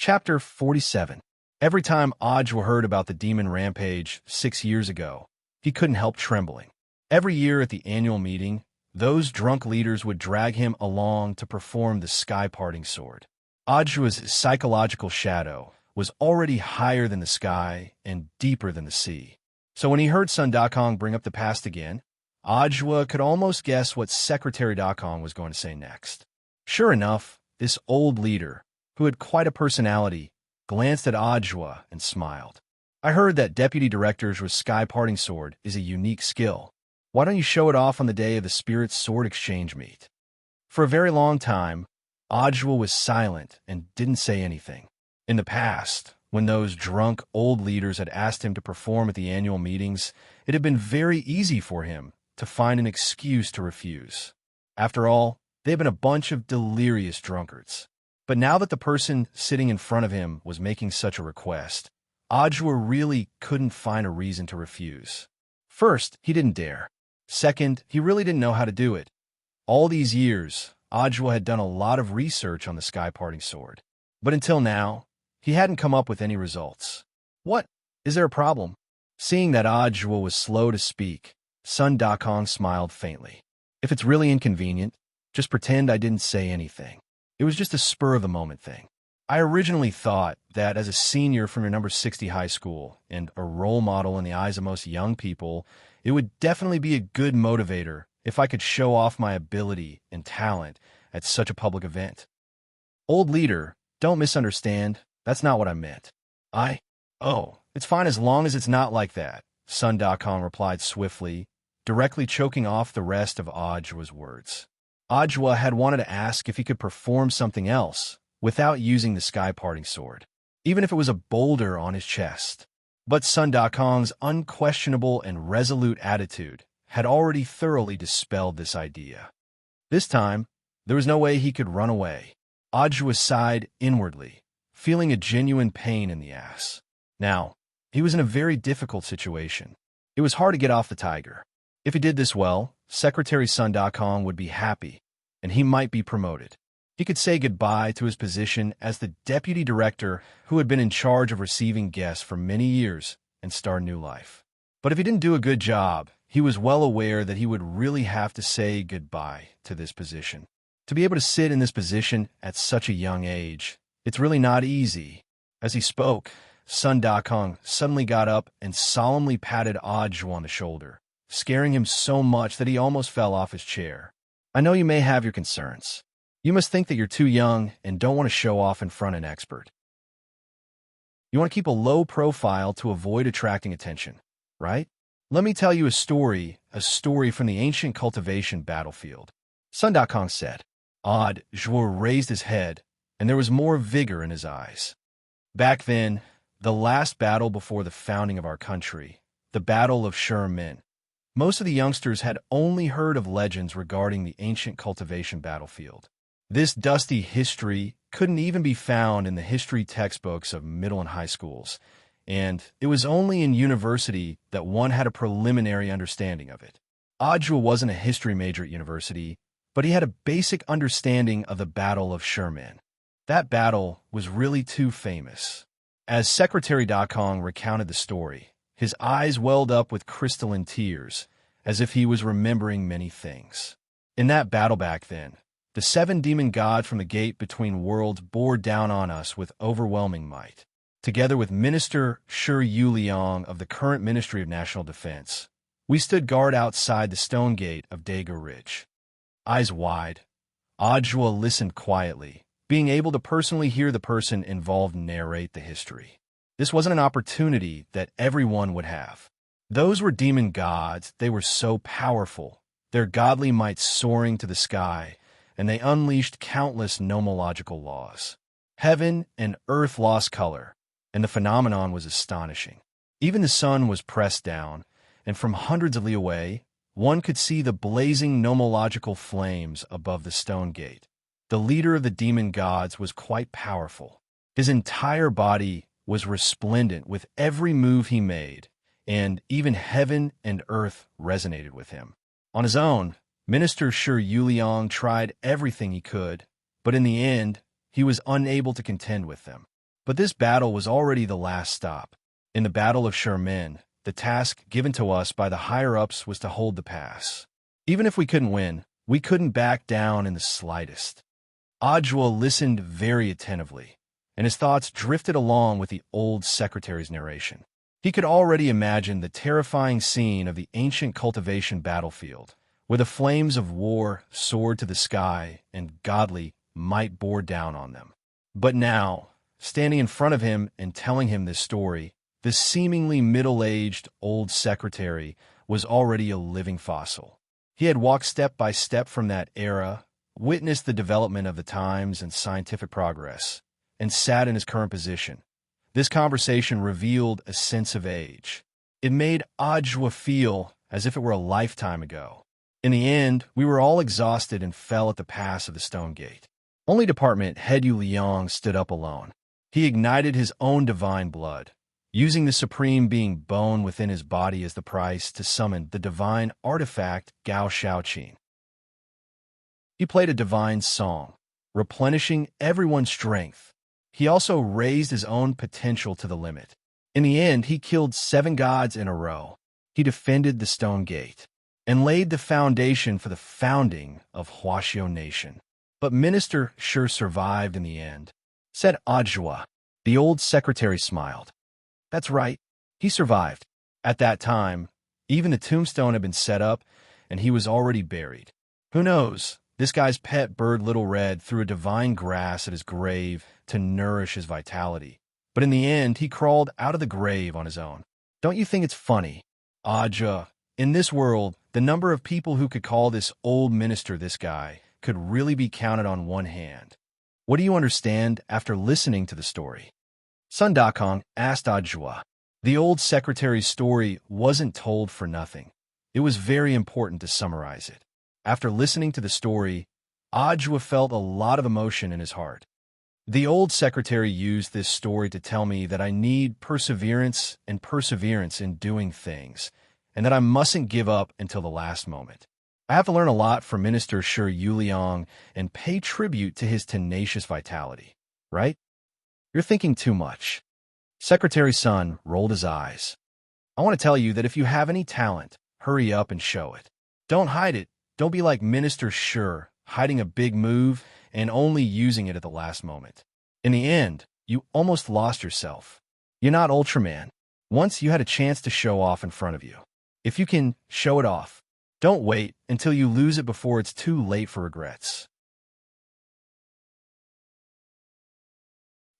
Chapter 47. Every time Ajwa heard about the demon rampage 6 years ago, he couldn't help trembling. Every year at the annual meeting, those drunk leaders would drag him along to perform the sky-parting sword. Ajwa's psychological shadow was already higher than the sky and deeper than the sea. So when he heard Sun Dakong bring up the past again, Ajwa could almost guess what Secretary Dakong was going to say next. Sure enough, this old leader, who had quite a personality, glanced at Ajwa and smiled. I heard that deputy director's sky-parting sword is a unique skill. Why don't you show it off on the day of the Spirit's Sword Exchange meet? For a very long time, Ajwa was silent and didn't say anything. In the past, when those drunk old leaders had asked him to perform at the annual meetings, it had been very easy for him to find an excuse to refuse. After all, they had been a bunch of delirious drunkards. But now that the person sitting in front of him was making such a request, Ajwa really couldn't find a reason to refuse. First, he didn't dare. Second, he really didn't know how to do it. All these years, Ajwa had done a lot of research on the sky-parting sword. But until now, he hadn't come up with any results. What? Is there a problem? Seeing that Ajwa was slow to speak, Sun Dakong smiled faintly. If it's really inconvenient, just pretend I didn't say anything. It was just a spur-of-the-moment thing. I originally thought that as a senior from your number 60 high school and a role model in the eyes of most young people, it would definitely be a good motivator if I could show off my ability and talent at such a public event. Old leader, don't misunderstand. That's not what I meant. Oh, it's fine as long as it's not like that, Sun Dakong replied swiftly, directly choking off the rest of Ajwa's words. Ajwa had wanted to ask if he could perform something else without using the sky-parting sword, even if it was a boulder on his chest. But Sun Dakong's unquestionable and resolute attitude had already thoroughly dispelled this idea. This time, there was no way he could run away. Ajwa sighed inwardly, feeling a genuine pain in the ass. Now, he was in a very difficult situation. It was hard to get off the tiger. If he did this well, Secretary Sun Dakong would be happy, and he might be promoted. He could say goodbye to his position as the deputy director who had been in charge of receiving guests for many years and start a new life. But if he didn't do a good job, he was well aware that he would really have to say goodbye to this position. To be able to sit in this position at such a young age, it's really not easy. As he spoke, Sun Dakong suddenly got up and solemnly patted Ajwa on the shoulder, scaring him so much that he almost fell off his chair. I know you may have your concerns. You must think that you're too young and don't want to show off in front of an expert. You want to keep a low profile to avoid attracting attention, right? Let me tell you a story from the ancient cultivation battlefield, Sun Dakong said. Ajwa raised his head, and there was more vigor in his eyes. Back then, the last battle before the founding of our country, the Battle of Sherman, most of the youngsters had only heard of legends regarding the ancient cultivation battlefield. This dusty history couldn't even be found in the history textbooks of middle and high schools, and it was only in university that one had a preliminary understanding of it. Ajwa wasn't a history major at university, but he had a basic understanding of the Battle of Sherman. That battle was really too famous. As Secretary Dakong recounted the story, his eyes welled up with crystalline tears, as if he was remembering many things. In that battle back then, the 7 demon gods from the gate between worlds bore down on us with overwhelming might. Together with Minister Shi Yuliang of the current Ministry of National Defense, we stood guard outside the stone gate of Dago Ridge. Eyes wide, Ajwa listened quietly, being able to personally hear the person involved narrate the history. This wasn't an opportunity that everyone would have. Those were demon gods. They were so powerful, their godly might soaring to the sky, and they unleashed countless nomological laws. Heaven and earth lost color, and the phenomenon was astonishing. Even the sun was pressed down, and from hundreds of li away, one could see the blazing nomological flames above the stone gate. The leader of the demon gods was quite powerful. His entire body was resplendent with every move he made, and even heaven and earth resonated with him. On his own, Minister Shi Yuliang tried everything he could, but in the end, he was unable to contend with them. But this battle was already the last stop. In the Battle of Sherman, the task given to us by the higher-ups was to hold the pass. Even if we couldn't win, we couldn't back down in the slightest. Adjua listened very attentively, and his thoughts drifted along with the old secretary's narration. He could already imagine the terrifying scene of the ancient cultivation battlefield, where the flames of war soared to the sky and godly might bore down on them. But now, standing in front of him and telling him this story, the seemingly middle-aged old secretary was already a living fossil. He had walked step by step from that era, witnessed the development of the times and scientific progress, and sat in his current position. This conversation revealed a sense of age. It made Adjua feel as if it were a lifetime ago. In the end, we were all exhausted and fell at the pass of the stone gate. Only Department Head Yu Liang stood up alone. He ignited his own divine blood, using the supreme being bone within his body as the price to summon the divine artifact Gao Shaoqin. He played a divine song, replenishing everyone's strength. He also raised his own potential to the limit. In the end, he killed 7 gods in a row. He defended the Stone Gate and laid the foundation for the founding of Huaxiao Nation. But Minister sure survived in the end, said Adjua. The old secretary smiled. That's right, he survived. At that time, even the tombstone had been set up, and he was already buried. Who knows? This guy's pet bird Little Red threw a divine grass at his grave to nourish his vitality. But in the end, he crawled out of the grave on his own. Don't you think it's funny? Adjua, in this world, the number of people who could call this old minister this guy could really be counted on one hand. What do you understand after listening to the story? Sun Dakong asked Adjua. The old secretary's story wasn't told for nothing. It was very important to summarize it. After listening to the story, Adjua felt a lot of emotion in his heart. The old secretary used this story to tell me that I need perseverance in doing things, and that I mustn't give up until the last moment. I have to learn a lot from Minister Shi Yuliang and pay tribute to his tenacious vitality, right? You're thinking too much. Secretary Sun rolled his eyes. I want to tell you that if you have any talent, hurry up and show it. Don't hide it. Don't be like Minister Shi, hiding a big move and only using it at the last moment. In the end, you almost lost yourself. You're not Ultraman. Once you had a chance to show off in front of you. If you can, show it off. Don't wait until you lose it before it's too late for regrets.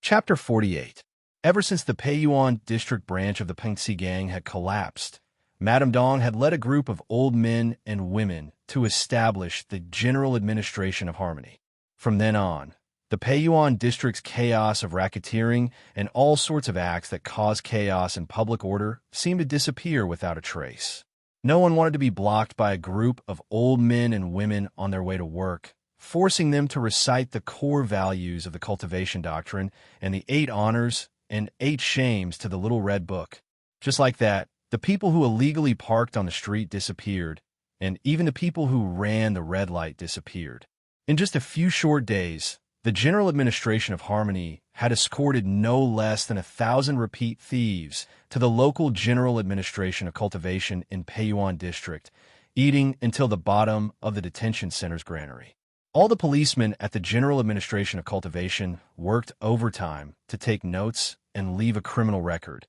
Chapter 48. Ever since the Peiyuan district branch of the Pengxi gang had collapsed, Madame Dong had led a group of old men and women to establish the General Administration of Harmony. From then on, the Peiyuan district's chaos of racketeering and all sorts of acts that cause chaos and public order seemed to disappear without a trace. No one wanted to be blocked by a group of old men and women on their way to work, forcing them to recite the core values of the cultivation doctrine and the 8 honors and 8 shames to the little red book. Just like that, the people who illegally parked on the street disappeared, and even the people who ran the red light disappeared. In just a few short days, the General Administration of Harmony had escorted no less than 1,000 repeat thieves to the local General Administration of Cultivation in Peiyuan District, eating until the bottom of the detention center's granary. All the policemen at the General Administration of Cultivation worked overtime to take notes and leave a criminal record.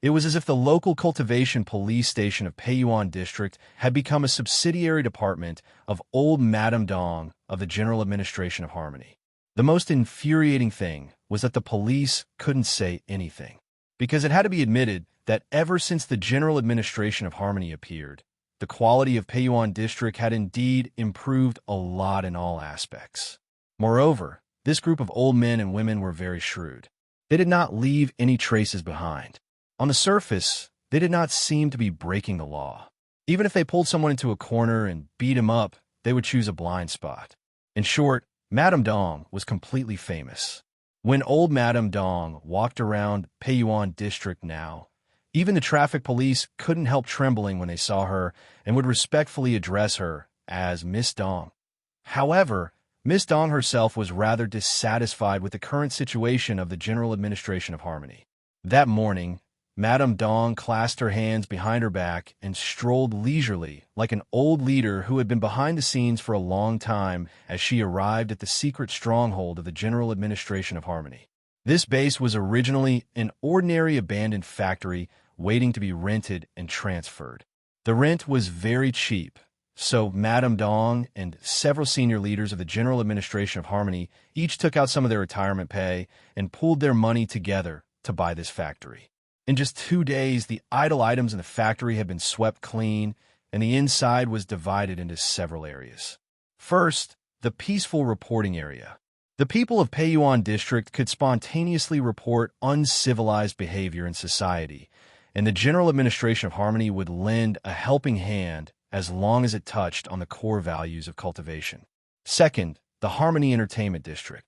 It was as if the local cultivation police station of Peiyuan District had become a subsidiary department of old Madame Dong of the General Administration of Harmony. The most infuriating thing was that the police couldn't say anything, because it had to be admitted that ever since the General Administration of Harmony appeared, the quality of Peiyuan District had indeed improved a lot in all aspects. Moreover, this group of old men and women were very shrewd. They did not leave any traces behind. On the surface, they did not seem to be breaking the law. Even if they pulled someone into a corner and beat him up, they would choose a blind spot. In short, Madame Dong was completely famous. When old Madame Dong walked around Peiyuan District now, even the traffic police couldn't help trembling when they saw her and would respectfully address her as Miss Dong. However, Miss Dong herself was rather dissatisfied with the current situation of the General Administration of Harmony. That morning, Madame Dong clasped her hands behind her back and strolled leisurely, like an old leader who had been behind the scenes for a long time, as she arrived at the secret stronghold of the General Administration of Harmony. This base was originally an ordinary abandoned factory waiting to be rented and transferred. The rent was very cheap, so Madame Dong and several senior leaders of the General Administration of Harmony each took out some of their retirement pay and pooled their money together to buy this factory. In just 2 days, the idle items in the factory had been swept clean, and the inside was divided into several areas. First, the peaceful reporting area. The people of Peiyuan District could spontaneously report uncivilized behavior in society, and the General Administration of Harmony would lend a helping hand as long as it touched on the core values of cultivation. Second, the Harmony Entertainment District.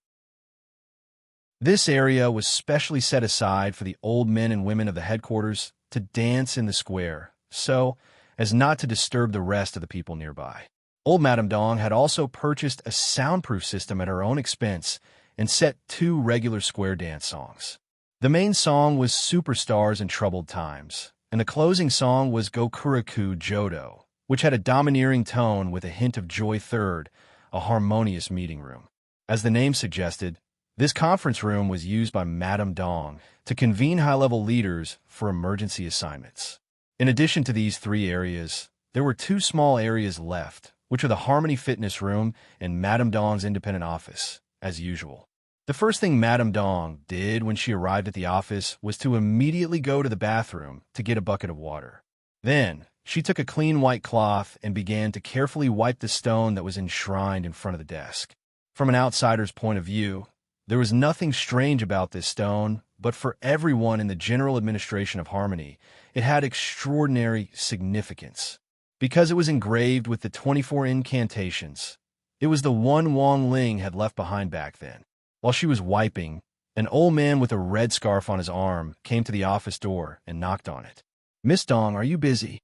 This area was specially set aside for the old men and women of the headquarters to dance in the square, so as not to disturb the rest of the people nearby. Old Madame Dong had also purchased a soundproof system at her own expense and set 2 regular square dance songs. The main song was Superstars in Troubled Times, and the closing song was Gokuraku Jodo, which had a domineering tone with a hint of Joy Third, a harmonious meeting room. As the name suggested, this conference room was used by Madame Dong to convene high-level leaders for emergency assignments. In addition to these 3 areas, there were 2 small areas left, which are the Harmony Fitness Room and Madame Dong's independent office, as usual. The first thing Madame Dong did when she arrived at the office was to immediately go to the bathroom to get a bucket of water. Then, she took a clean white cloth and began to carefully wipe the stone that was enshrined in front of the desk. From an outsider's point of view, there was nothing strange about this stone, but for everyone in the General Administration of Harmony, it had extraordinary significance. Because it was engraved with the 24 incantations, it was the one Wang Ling had left behind back then. While she was wiping, an old man with a red scarf on his arm came to the office door and knocked on it. "Miss Dong, are you busy?"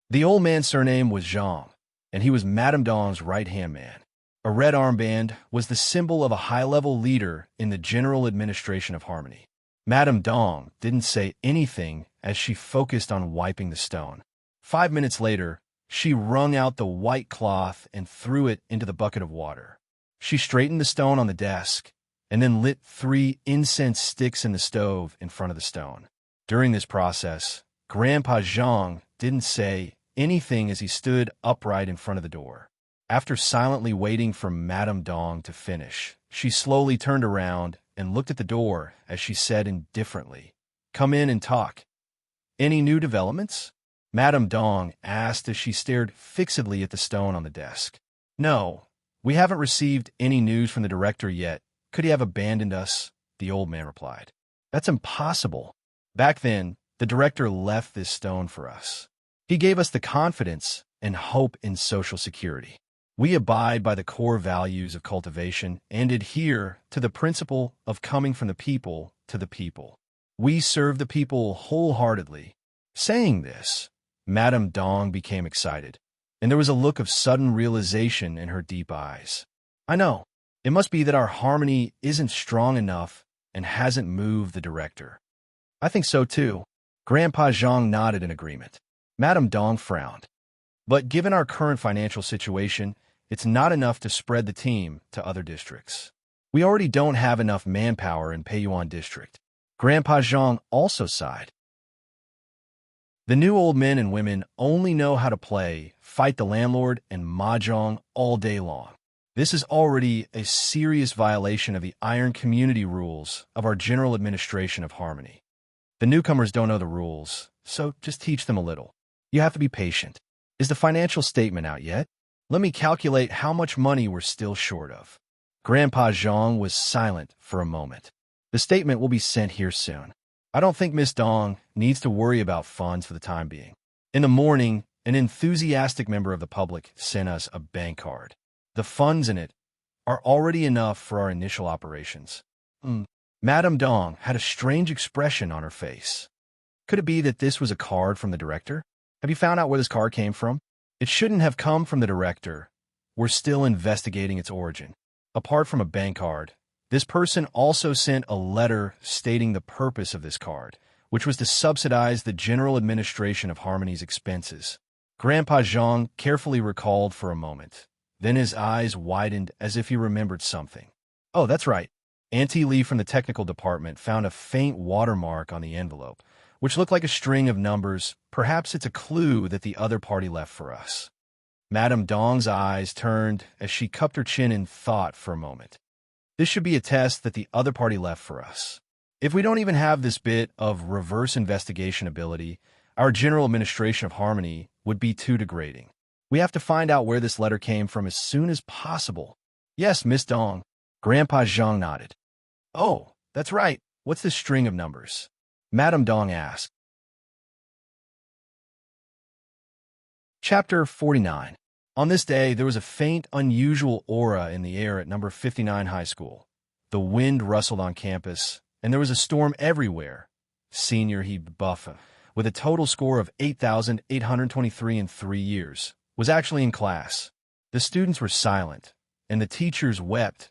The old man's surname was Zhang, and he was Madame Dong's right-hand man. A red armband was the symbol of a high-level leader in the General Administration of Harmony. Madame Dong didn't say anything as she focused on wiping the stone. 5 minutes later, she wrung out the white cloth and threw it into the bucket of water. She straightened the stone on the desk and then lit 3 incense sticks in the stove in front of the stone. During this process, Grandpa Zhang didn't say anything as he stood upright in front of the door. After silently waiting for Madame Dong to finish, she slowly turned around and looked at the door as she said indifferently, "Come in and talk." "Any new developments?" Madame Dong asked as she stared fixedly at the stone on the desk. "No, we haven't received any news from the director yet. Could he have abandoned us?" the old man replied. "That's impossible. Back then, the director left this stone for us. He gave us the confidence and hope in social security. We abide by the core values of cultivation and adhere to the principle of coming from the people to the people. We serve the people wholeheartedly." Saying this, Madame Dong became excited, and there was a look of sudden realization in her deep eyes. "I know. It must be that our harmony isn't strong enough and hasn't moved the director." "I think so too." Grandpa Zhang nodded in agreement. Madame Dong frowned. "But given our current financial situation, it's not enough to spread the team to other districts. We already don't have enough manpower in Peiyuan District." Grandpa Zhang also sighed. "The new old men and women only know how to play, fight the landlord, and mahjong all day long. This is already a serious violation of the iron community rules of our General Administration of Harmony. The newcomers don't know the rules, so just teach them a little. You have to be patient. Is the financial statement out yet? Let me calculate how much money we're still short of." Grandpa Zhang was silent for a moment. "The statement will be sent here soon. I don't think Miss Dong needs to worry about funds for the time being." In the morning, an enthusiastic member of the public sent us a bank card. "The funds in it are already enough for our initial operations." Madame Dong had a strange expression on her face. Could it be that this was a card from the director? "Have you found out where this card came from?" "It shouldn't have come from the director. We're still investigating its origin." Apart from a bank card, this person also sent a letter stating the purpose of this card, which was to subsidize the general administration of Harmony's expenses. Grandpa Zhang carefully recalled for a moment. Then his eyes widened as if he remembered something. Oh, that's right. Auntie Lee from the technical department found a faint watermark on the envelope, which looked like a string of numbers. Perhaps it's a clue that the other party left for us. Madame Dong's eyes turned as she cupped her chin in thought for a moment. This should be a test that the other party left for us. If we don't even have this bit of reverse investigation ability, our general administration of Harmony would be too degrading. We have to find out where this letter came from as soon as possible. Yes, Miss Dong. Grandpa Zhang nodded. Oh, that's right. What's this string of numbers? Madame Dong asked. Chapter 49. On this day, there was a faint, unusual aura in the air at number 59 High School. The wind rustled on campus, and there was a storm everywhere. Senior Hebe Buffa, with a total score of 8,823 in 3 years, was actually in class. The students were silent, and the teachers wept.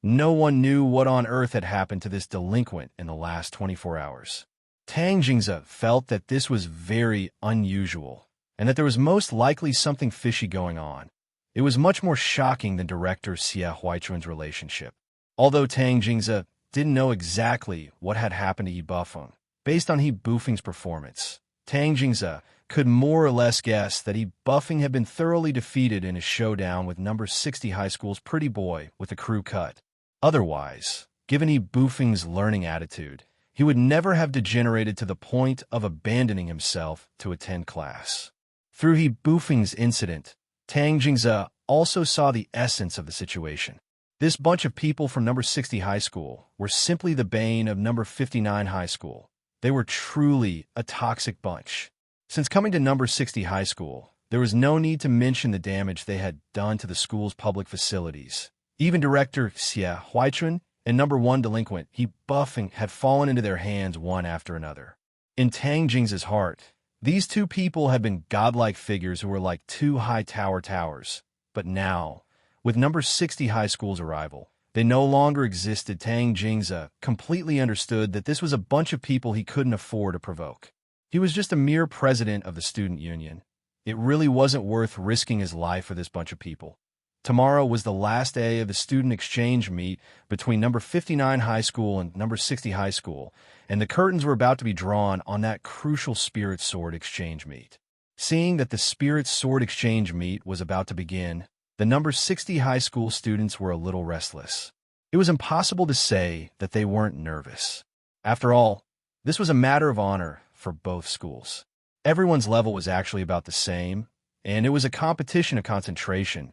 No one knew what on earth had happened to this delinquent in the last 24 hours. Tang Jingze felt that this was very unusual, and that there was most likely something fishy going on. It was much more shocking than Director Xie Huaichun's relationship. Although Tang Jingze didn't know exactly what had happened to Yi Bufeng, based on Yi Bufeng's performance, Tang Jingze could more or less guess that Yi Bufeng had been thoroughly defeated in a showdown with number 60 High School's pretty boy with a crew cut. Otherwise, given Yi Bufeng's learning attitude, he would never have degenerated to the point of abandoning himself to attend class. Through Yi Bufeng's incident, Tang Jingze also saw the essence of the situation. This bunch of people from number 60 High School were simply the bane of number 59 High School. They were truly a toxic bunch. Since coming to number 60 High School, there was no need to mention the damage they had done to the school's public facilities. Even Director Xie Huaichun and number 1 delinquent Yi Bufeng had fallen into their hands one after another. In Tang Jingze's heart, these two people had been godlike figures who were like two high towers. But now, with number 60 High School's arrival, they no longer existed. Tang Jingze completely understood that this was a bunch of people he couldn't afford to provoke. He was just a mere president of the student union. It really wasn't worth risking his life for this bunch of people. Tomorrow was the last day of the student exchange meet between number 59 High School and number 60 High School, and the curtains were about to be drawn on that crucial Spirit Sword exchange meet. Seeing that the Spirit Sword exchange meet was about to begin, the number 60 High School students were a little restless. It was impossible to say that they weren't nervous. After all, this was a matter of honor for both schools. Everyone's level was actually about the same, and it was a competition of concentration.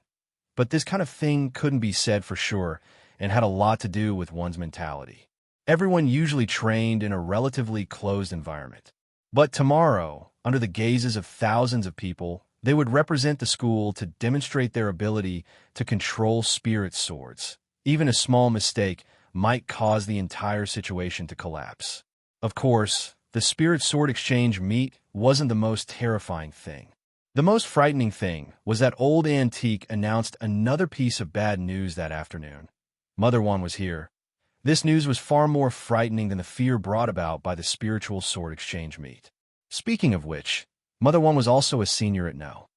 But this kind of thing couldn't be said for sure and had a lot to do with one's mentality. Everyone usually trained in a relatively closed environment. But tomorrow, under the gazes of thousands of people, they would represent the school to demonstrate their ability to control spirit swords. Even a small mistake might cause the entire situation to collapse. Of course, the Spirit Sword exchange meet wasn't the most terrifying thing. The most frightening thing was that Old Antique announced another piece of bad news that afternoon. Mother Wan was here. This news was far more frightening than the fear brought about by the Spiritual Sword exchange meet. Speaking of which, Mother Wan was also a senior at No.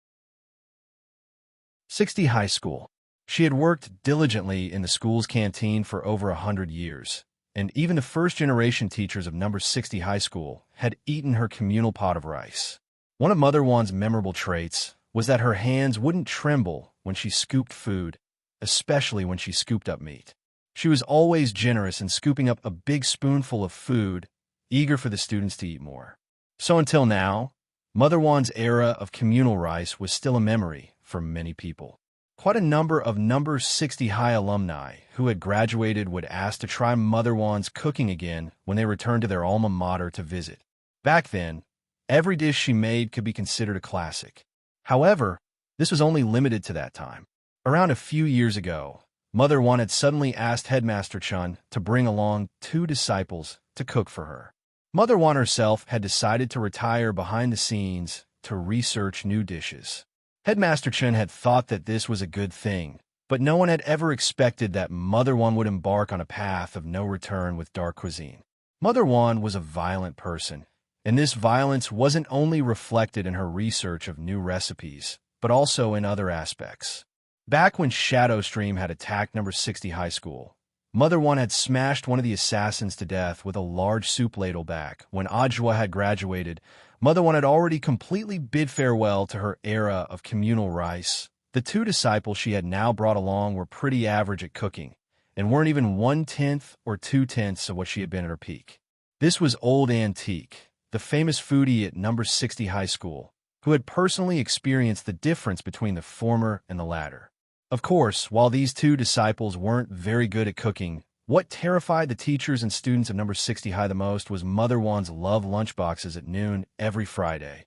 60 High School. She had worked diligently in the school's canteen for over 100 years, and even the first-generation teachers of number 60 High School had eaten her communal pot of rice. One of Mother Wan's memorable traits was that her hands wouldn't tremble when she scooped food, especially when she scooped up meat. She was always generous in scooping up a big spoonful of food, eager for the students to eat more. So until now, Mother Wan's era of communal rice was still a memory for many people. Quite a number of number 60 High alumni who had graduated would ask to try Mother Wan's cooking again when they returned to their alma mater to visit. Back then, every dish she made could be considered a classic. However, this was only limited to that time. Around a few years ago, Mother Wan had suddenly asked Headmaster Chun to bring along 2 disciples to cook for her. Mother Wan herself had decided to retire behind the scenes to research new dishes. Headmaster Chun had thought that this was a good thing, But no one had ever expected that Mother One would embark on a path of no return with dark cuisine. Mother One was a violent person, and this violence wasn't only reflected in her research of new recipes, but also in other aspects. Back when Shadowstream had attacked number 60 high school, Mother One had smashed one of the assassins to death with a large soup ladle back. When Ajwa had graduated, Mother One had already completely bid farewell to her era of communal rice. The two disciples she had now brought along were pretty average at cooking, and weren't even 1/10 or 2/10 of what she had been at her peak. This was Old Antique, the famous foodie at number 60 high school, who had personally experienced the difference between the former and the latter. Of course, while these two disciples weren't very good at cooking, what terrified the teachers and students of number 60 high the most was Mother One's love lunchboxes at noon every Friday.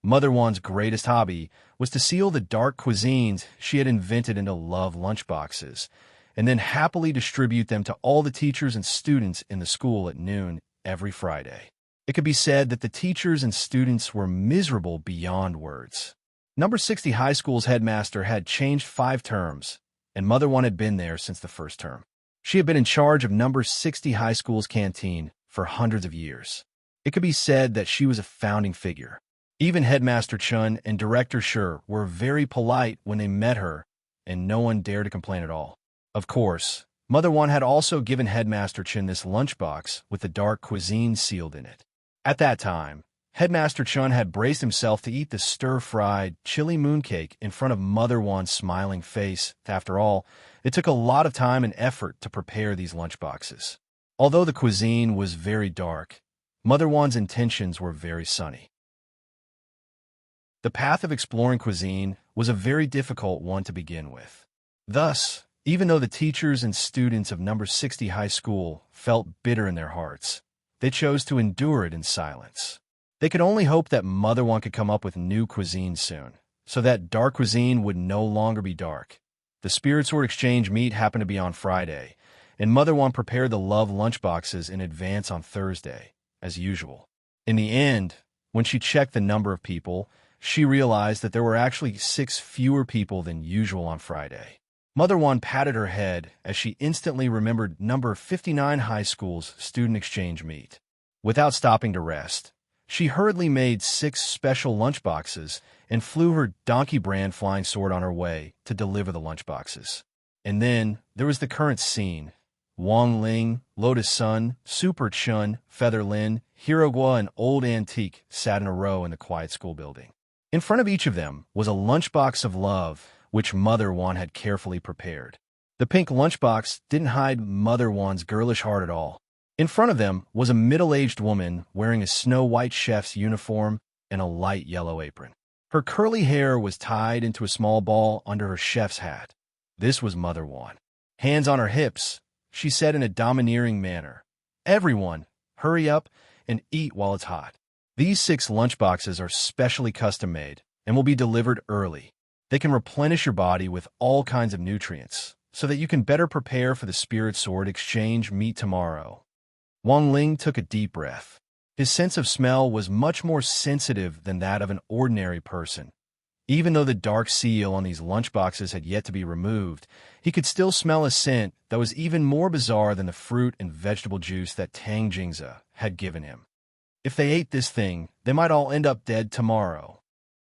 Mother One's greatest hobby was to seal the dark cuisines she had invented into love lunchboxes, and then happily distribute them to all the teachers and students in the school at noon every Friday. It could be said that the teachers and students were miserable beyond words. Number 60 high school's headmaster had changed 5 terms, and Mother One had been there since the first term. She had been in charge of number 60 high school's canteen for hundreds of years. It could be said that she was a founding figure. Even Headmaster Chun and Director Sher were very polite when they met her, and no one dared to complain at all. Of course, Mother One had also given Headmaster Chun this lunchbox with the dark cuisine sealed in it. At that time, Headmaster Chun had braced himself to eat the stir-fried, chili mooncake in front of Mother One's smiling face. After all, it took a lot of time and effort to prepare these lunchboxes. Although the cuisine was very dark, Mother One's intentions were very sunny. The path of exploring cuisine was a very difficult one to begin with. Thus, even though the teachers and students of number 60 high school felt bitter in their hearts, they chose to endure it in silence. They could only hope that Mother One could come up with new cuisine soon, so that dark cuisine would no longer be dark. The Spirit Sword Exchange meet happened to be on Friday, and Mother One prepared the love lunchboxes in advance on Thursday, as usual. In the end, when she checked the number of people, she realized that there were actually 6 fewer people than usual on Friday. Mother One patted her head as she instantly remembered number 59 high school's student exchange meet. Without stopping to rest, she hurriedly made 6 special lunchboxes and flew her donkey brand flying sword on her way to deliver the lunchboxes. And then there was the current scene. Wang Ling, Lotus Sun, Super Chun, Feather Lin, Hirogua, and Old Antique sat in a row in the quiet school building. In front of each of them was a lunchbox of love, which Mother One had carefully prepared. The pink lunchbox didn't hide Mother One's girlish heart at all. In front of them was a middle-aged woman wearing a snow-white chef's uniform and a light yellow apron. Her curly hair was tied into a small ball under her chef's hat. This was Mother One. Hands on her hips, she said in a domineering manner, "Everyone, hurry up and eat while it's hot." These 6 lunchboxes are specially custom-made and will be delivered early. They can replenish your body with all kinds of nutrients, so that you can better prepare for the Spirit Sword Exchange meet tomorrow. Wang Ling took a deep breath. His sense of smell was much more sensitive than that of an ordinary person. Even though the dark seal on these lunchboxes had yet to be removed, he could still smell a scent that was even more bizarre than the fruit and vegetable juice that Tang Jingza had given him. If they ate this thing, they might all end up dead tomorrow.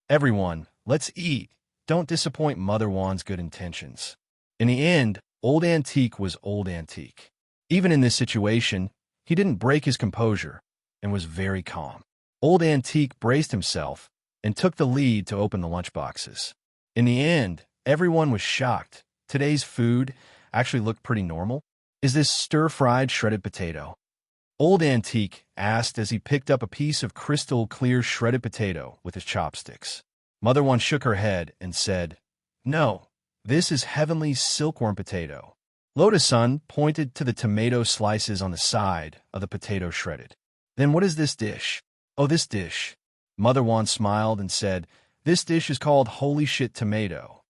Everyone, let's eat. Don't disappoint Mother One's good intentions. In the end, Old Antique was Old Antique. Even in this situation, he didn't break his composure and was very calm. Old Antique braced himself and took the lead to open the lunchboxes. In the end, everyone was shocked. Today's food actually looked pretty normal. "Is this stir-fried shredded potato?" Old Antique asked as he picked up a piece of crystal-clear shredded potato with his chopsticks. Mother One shook her head and said, "No, this is heavenly silkworm potato." Lotus Sun pointed to the tomato slices on the side of the potato shredded. "Then what is this dish?" "Oh, this dish." Mother One smiled and said, "This dish is called Holy Shit Tomato."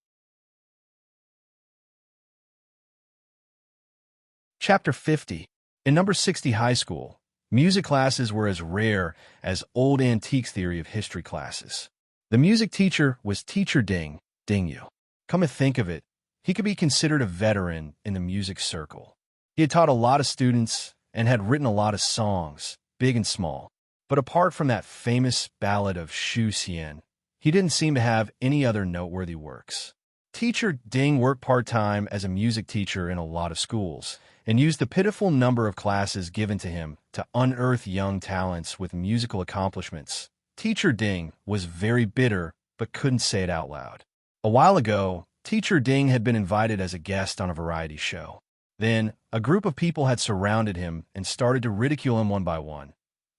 Chapter 50. In number 60 high school, music classes were as rare as Old Antique's theory of history classes. The music teacher was Teacher Ding Yu. Come to think of it, He could be considered a veteran in the music circle. He had taught a lot of students and had written a lot of songs, big and small. But apart from that famous ballad of Shu Xian, he didn't seem to have any other noteworthy works. Teacher Ding worked part-time as a music teacher in a lot of schools and used the pitiful number of classes given to him to unearth young talents with musical accomplishments. Teacher Ding was very bitter but couldn't say it out loud. A while ago, Teacher Ding had been invited as a guest on a variety show. Then, a group of people had surrounded him and started to ridicule him one by one.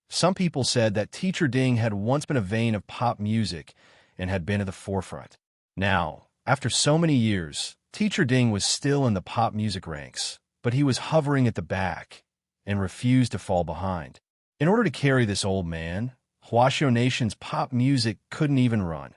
Some people said that Teacher Ding had once been a vein of pop music and had been at the forefront. Now, after so many years, Teacher Ding was still in the pop music ranks, but he was hovering at the back and refused to fall behind. In order to carry this old man, Huaxiao Nation's pop music couldn't even run.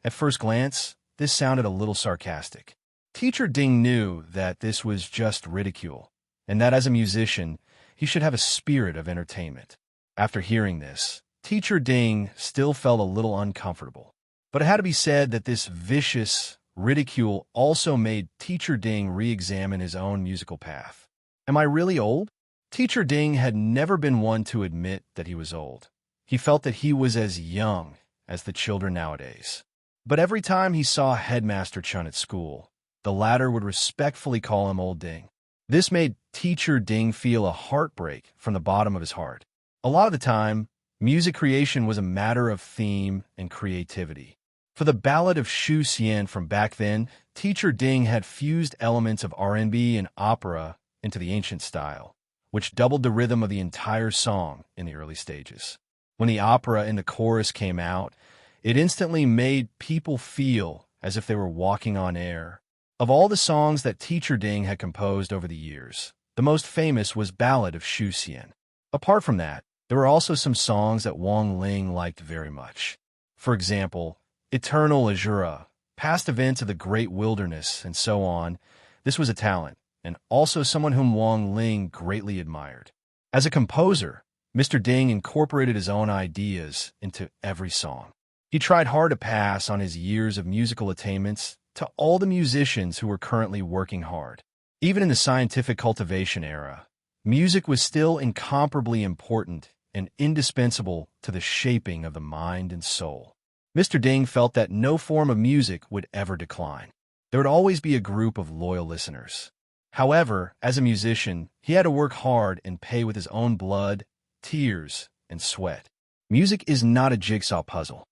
At first glance, this sounded a little sarcastic. Teacher Ding knew that this was just ridicule, and that as a musician, he should have a spirit of entertainment. After hearing this, Teacher Ding still felt a little uncomfortable. But it had to be said that this vicious ridicule also made Teacher Ding re-examine his own musical path. Am I really old? Teacher Ding had never been one to admit that he was old. He felt that he was as young as the children nowadays. But every time he saw Headmaster Chun at school, the latter would respectfully call him Old Ding. This made Teacher Ding feel a heartbreak from the bottom of his heart. A lot of the time, music creation was a matter of theme and creativity. For the Ballad of Shu Xian from back then, Teacher Ding had fused elements of R&B and opera into the ancient style, which doubled the rhythm of the entire song in the early stages. When the opera and the chorus came out, it instantly made people feel as if they were walking on air. Of all the songs that Teacher Ding had composed over the years, the most famous was Ballad of Shu Xian. Apart from that, there were also some songs that Wang Ling liked very much. For example, Eternal Azura, Past Events of the Great Wilderness, and so on. This was a talent, and also someone whom Wang Ling greatly admired. As a composer, Mr. Ding incorporated his own ideas into every song. He tried hard to pass on his years of musical attainments to all the musicians who were currently working hard. Even in the scientific cultivation era, music was still incomparably important and indispensable to the shaping of the mind and soul. Mr. Ding felt that no form of music would ever decline. There would always be a group of loyal listeners. However, as a musician, he had to work hard and pay with his own blood, tears, and sweat. Music is not a jigsaw puzzle.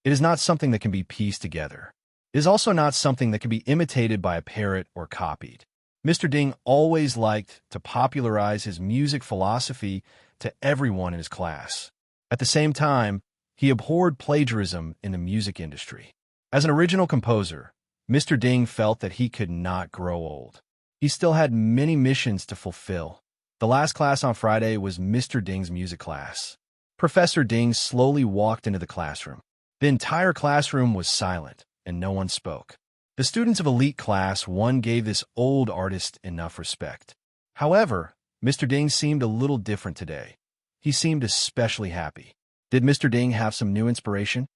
It is not something that can be pieced together. It is also not something that can be imitated by a parrot or copied. Mr. Ding always liked to popularize his music philosophy to everyone in his class. At the same time, he abhorred plagiarism in the music industry. As an original composer, Mr. Ding felt that he could not grow old. He still had many missions to fulfill. The last class on Friday was Mr. Ding's music class. Professor Ding slowly walked into the classroom. The entire classroom was silent, and no one spoke. The students of Elite Class 1 gave this old artist enough respect. However, Mr. Ding seemed a little different today. He seemed especially happy. Did Mr. Ding have some new inspiration?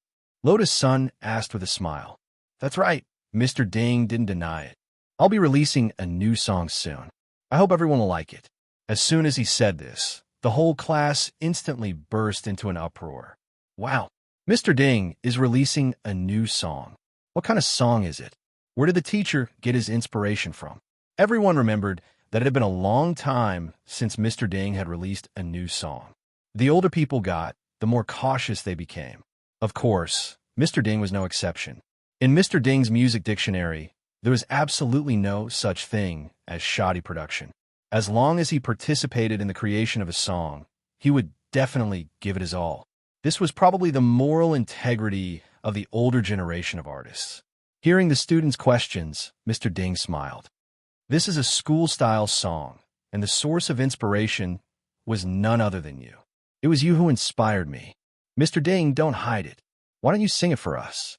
Lotus Sun asked with a smile. That's right, Mr. Ding didn't deny it. I'll be releasing a new song soon. I hope everyone will like it. As soon as he said this, the whole class instantly burst into an uproar. Wow, Mr. Ding is releasing a new song. What kind of song is it? Where did the teacher get his inspiration from? Everyone remembered that it had been a long time since Mr. Ding had released a new song. The older people got, the more cautious they became. Of course, Mr. Ding was no exception. In Mr. Ding's music dictionary, there was absolutely no such thing as shoddy production. As long as he participated in the creation of a song, he would definitely give it his all. This was probably the moral integrity of the older generation of artists. Hearing the students' questions, Mr. Ding smiled. This is a school-style song, and the source of inspiration was none other than you. It was you who inspired me. Mr. Ding, don't hide it. Why don't you sing it for us?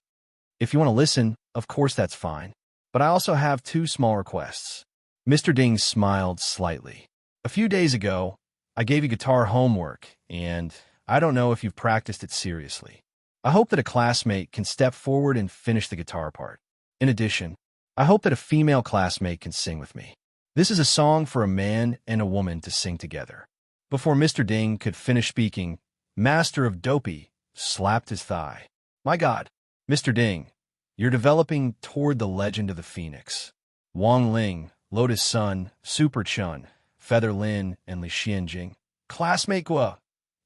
If you want to listen, of course that's fine. But I also have two small requests. Mr. Ding smiled slightly. A few days ago, I gave you guitar homework, and I don't know if you've practiced it seriously. I hope that a classmate can step forward and finish the guitar part. In addition, I hope that a female classmate can sing with me. This is a song for a man and a woman to sing together." Before Mr. Ding could finish speaking, Master of Dopey slapped his thigh. "My God, Mr. Ding, you're developing toward the legend of the Phoenix. Wang Ling, Lotus Sun, Super Chun, Feather Lin, and Li Xianjing. Classmate Gua,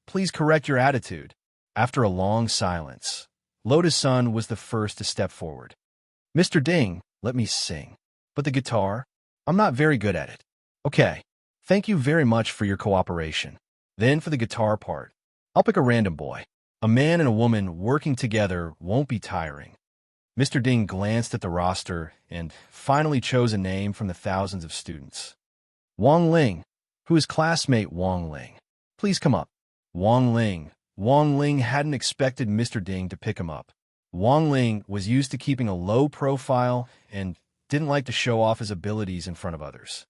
please correct your attitude." After a long silence, Lotus Sun was the first to step forward. "Mr. Ding, let me sing. But the guitar? I'm not very good at it." "Okay, thank you very much for your cooperation. Then for the guitar part, I'll pick a random boy. A man and a woman working together won't be tiring." Mr. Ding glanced at the roster and finally chose a name from the thousands of students. "Wang Ling, who is classmate Wang Ling. Please come up." Wang Ling. Wang Ling hadn't expected Mr. Ding to pick him up. Wang Ling was used to keeping a low profile and didn't like to show off his abilities in front of others.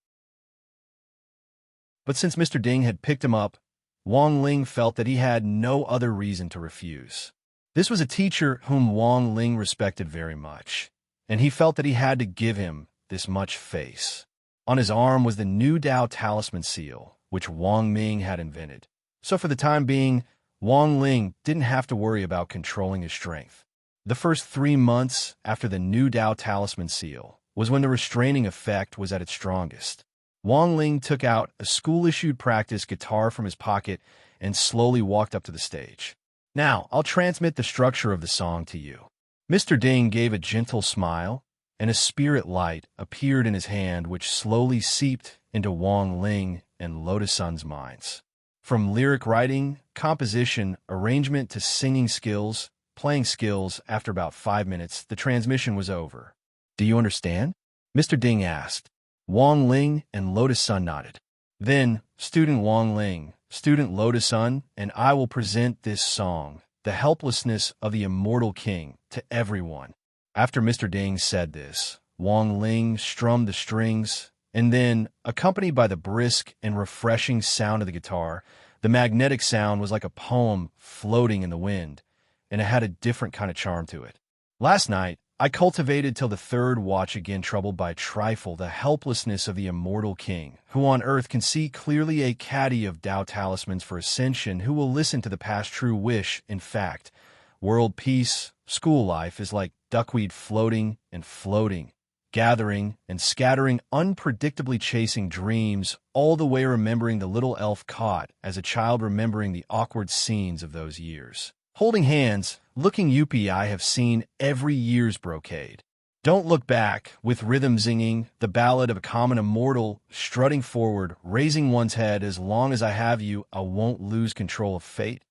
But since Mr. Ding had picked him up, Wang Ling felt that he had no other reason to refuse. This was a teacher whom Wang Ling respected very much, and he felt that he had to give him this much face. On his arm was the new Dao talisman seal, which Wang Ming had invented. So for the time being, Wang Ling didn't have to worry about controlling his strength. The first 3 months after the new Dao talisman seal was when the restraining effect was at its strongest. Wang Ling took out a school-issued practice guitar from his pocket and slowly walked up to the stage. "Now, I'll transmit the structure of the song to you." Mr. Ding gave a gentle smile, and a spirit light appeared in his hand which slowly seeped into Wang Ling and Lotus Sun's minds. From lyric writing, composition, arrangement to singing skills, playing skills, after about 5 minutes, the transmission was over. "Do you understand?" Mr. Ding asked. Wang Ling and Lotus Sun nodded. "Then, student Wang Ling, student Lotus Sun, and I will present this song, The Helplessness of the Immortal King, to everyone." After Mr. Ding said this, Wang Ling strummed the strings, and then, accompanied by the brisk and refreshing sound of the guitar, the magnetic sound was like a poem floating in the wind, and it had a different kind of charm to it. "Last night, I cultivated till the third watch again, troubled by trifle, the helplessness of the immortal king, who on earth can see clearly a caddy of Tao talismans for ascension, who will listen to the past true wish. In fact, world peace, school life is like duckweed floating and floating, gathering and scattering, unpredictably chasing dreams, all the way remembering the little elf caught as a child, remembering the awkward scenes of those years. Holding hands, looking youppi, I have seen every year's brocade. Don't look back, with rhythm zinging, the ballad of a common immortal, strutting forward, raising one's head. As long as I have you, I won't lose control of fate."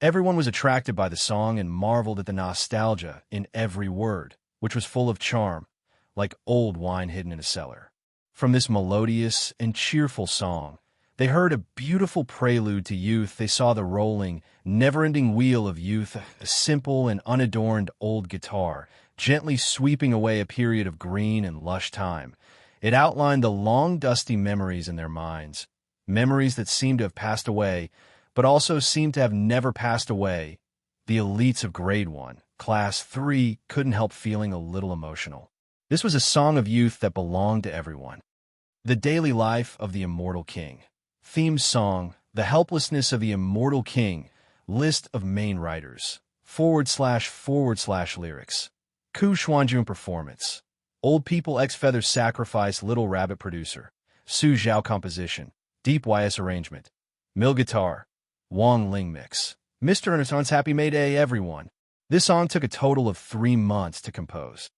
Everyone was attracted by the song and marveled at the nostalgia in every word, which was full of charm, like old wine hidden in a cellar. From this melodious and cheerful song, they heard a beautiful prelude to youth. They saw the rolling, never-ending wheel of youth, a simple and unadorned old guitar, gently sweeping away a period of green and lush time. It outlined the long, dusty memories in their minds, memories that seemed to have passed away, but also seemed to have never passed away. The elites of Grade 1, Class 3 couldn't help feeling a little emotional. This was a song of youth that belonged to everyone. The daily life of the immortal king. Theme song, The Helplessness of the Immortal King. List of main writers, / lyrics. Ku Xuanjun performance. Old People X Feather Sacrifice, Little Rabbit producer. Su Zhao composition. Deep YS arrangement. Mill guitar. Wang Ling mix. Mr. Renaissance Happy May Day, everyone. This song took a total of 3 months to compose.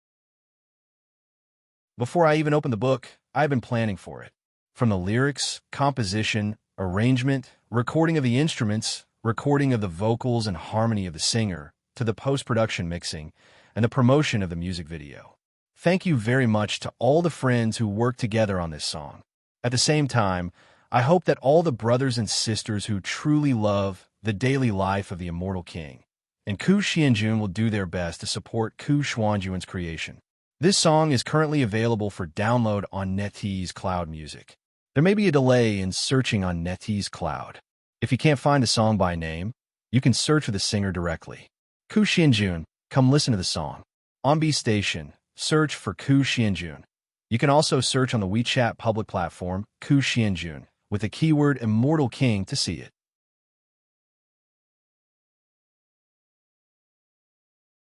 Before I even opened the book, I've been planning for it. From the lyrics, composition, arrangement, recording of the instruments, recording of the vocals and harmony of the singer, to the post-production mixing, and the promotion of the music video. Thank you very much to all the friends who worked together on this song. At the same time, I hope that all the brothers and sisters who truly love the daily life of the immortal king and Ku Xianjun will do their best to support Ku Xuanjun's creation. This song is currently available for download on NetEase Cloud Music. There may be a delay in searching on NetEase Cloud. If you can't find a song by name, you can search for the singer directly. Ku Xianjun, come listen to the song. On B Station, search for Ku Xianjun. You can also search on the WeChat public platform, Ku Xianjun, with the keyword Immortal King to see it.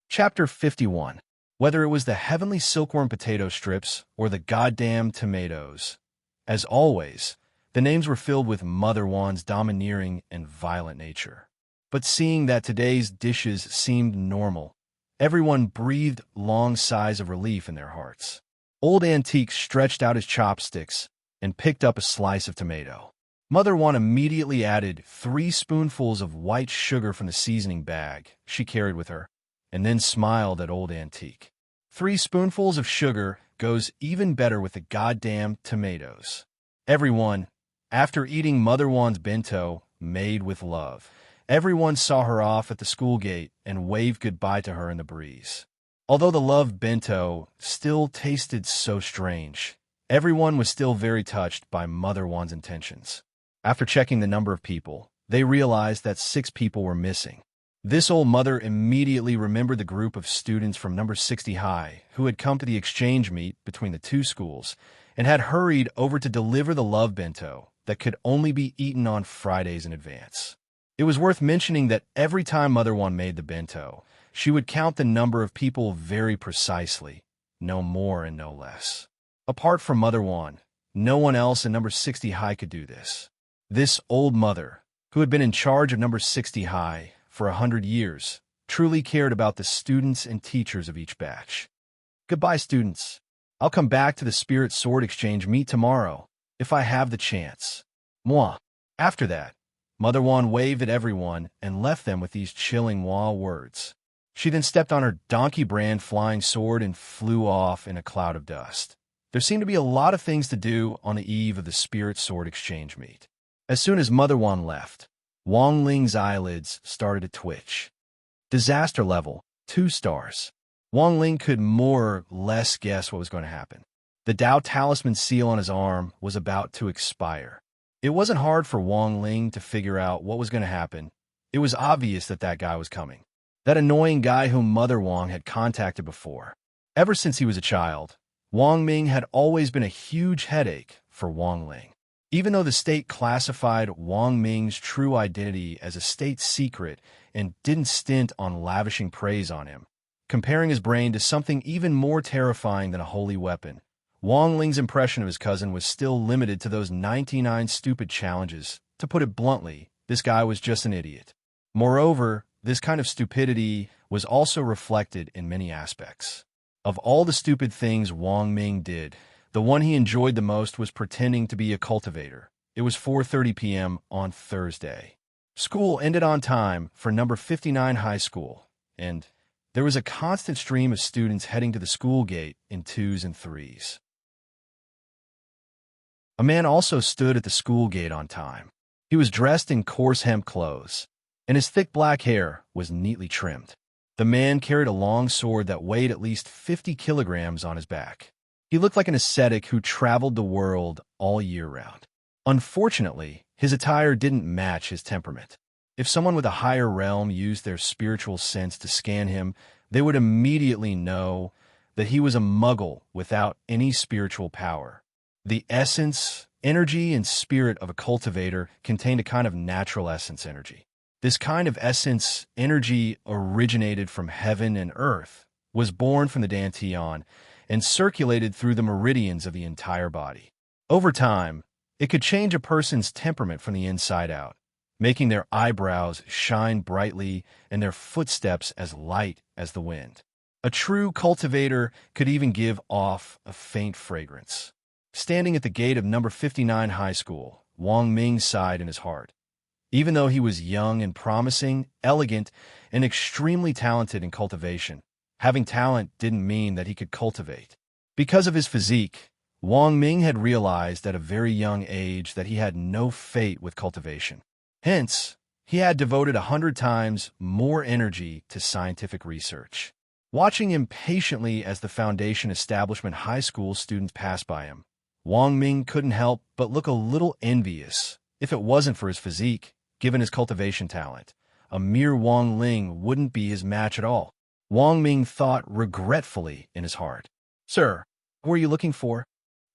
Chapter 51. Whether it was the heavenly silkworm potato strips or the goddamn tomatoes. As always, the names were filled with Mother Wan's domineering and violent nature. But seeing that today's dishes seemed normal, everyone breathed long sighs of relief in their hearts. Old Antique stretched out his chopsticks and picked up a slice of tomato. Mother Wan immediately added 3 spoonfuls of white sugar from the seasoning bag she carried with her, and then smiled at Old Antique. 3 spoonfuls of sugar goes even better with the goddamn tomatoes. Everyone, after eating Mother Wan's bento, made with love, everyone saw her off at the school gate and waved goodbye to her in the breeze. Although the loved bento still tasted so strange, everyone was still very touched by Mother Wan's intentions. After checking the number of people, they realized that 6 people were missing. This old mother immediately remembered the group of students from number 60 high who had come to the exchange meet between the 2 schools and had hurried over to deliver the love bento that could only be eaten on Fridays in advance. It was worth mentioning that every time Mother Wan made the bento, she would count the number of people very precisely, no more and no less. Apart from Mother Wan, no one else in number 60 high could do this. This old mother, who had been in charge of number 60 high for 100 years, truly cared about the students and teachers of each batch. Goodbye, students. I'll come back to the Spirit Sword Exchange meet tomorrow, if I have the chance. Moi. After that, Mother Wan waved at everyone and left them with these chilling words. She then stepped on her donkey brand flying sword and flew off in a cloud of dust. There seemed to be a lot of things to do on the eve of the Spirit Sword Exchange meet. As soon as Mother Wan left, Wang Ling's eyelids started to twitch. Disaster level, 2 stars. Wang Ling could more or less guess what was going to happen. The Dao Talisman seal on his arm was about to expire. It wasn't hard for Wang Ling to figure out what was going to happen. It was obvious that that guy was coming. That annoying guy whom Mother Wang had contacted before. Ever since he was a child, Wang Ming had always been a huge headache for Wang Ling. Even though the state classified Wang Ming's true identity as a state secret and didn't stint on lavishing praise on him, comparing his brain to something even more terrifying than a holy weapon, Wang Ling's impression of his cousin was still limited to those 99 stupid challenges. To put it bluntly, this guy was just an idiot. Moreover, this kind of stupidity was also reflected in many aspects. Of all the stupid things Wang Ming did, the one he enjoyed the most was pretending to be a cultivator. It was 4:30 p.m. on Thursday. School ended on time for number 59 high school, and there was a constant stream of students heading to the school gate in 2s and 3s. A man also stood at the school gate on time. He was dressed in coarse hemp clothes, and his thick black hair was neatly trimmed. The man carried a long sword that weighed at least 50 kilograms on his back. He looked like an ascetic who traveled the world all year round. Unfortunately, his attire didn't match his temperament. If someone with a higher realm used their spiritual sense to scan him, they would immediately know that he was a muggle without any spiritual power. The essence, energy, and spirit of a cultivator contained a kind of natural essence energy. This kind of essence energy originated from heaven and earth, was born from the Dantian, and circulated through the meridians of the entire body. Over time, it could change a person's temperament from the inside out, making their eyebrows shine brightly and their footsteps as light as the wind. A true cultivator could even give off a faint fragrance. Standing at the gate of number 59 high school, Wang Ming sighed in his heart. Even though he was young and promising, elegant, and extremely talented in cultivation, having talent didn't mean that he could cultivate. Because of his physique, Wang Ming had realized at a very young age that he had no fate with cultivation. Hence, he had devoted 100 times more energy to scientific research. Watching impatiently as the Foundation Establishment High School students passed by him, Wang Ming couldn't help but look a little envious. If it wasn't for his physique, given his cultivation talent, a mere Wang Ling wouldn't be his match at all. Wang Ming thought regretfully in his heart. Sir, who are you looking for?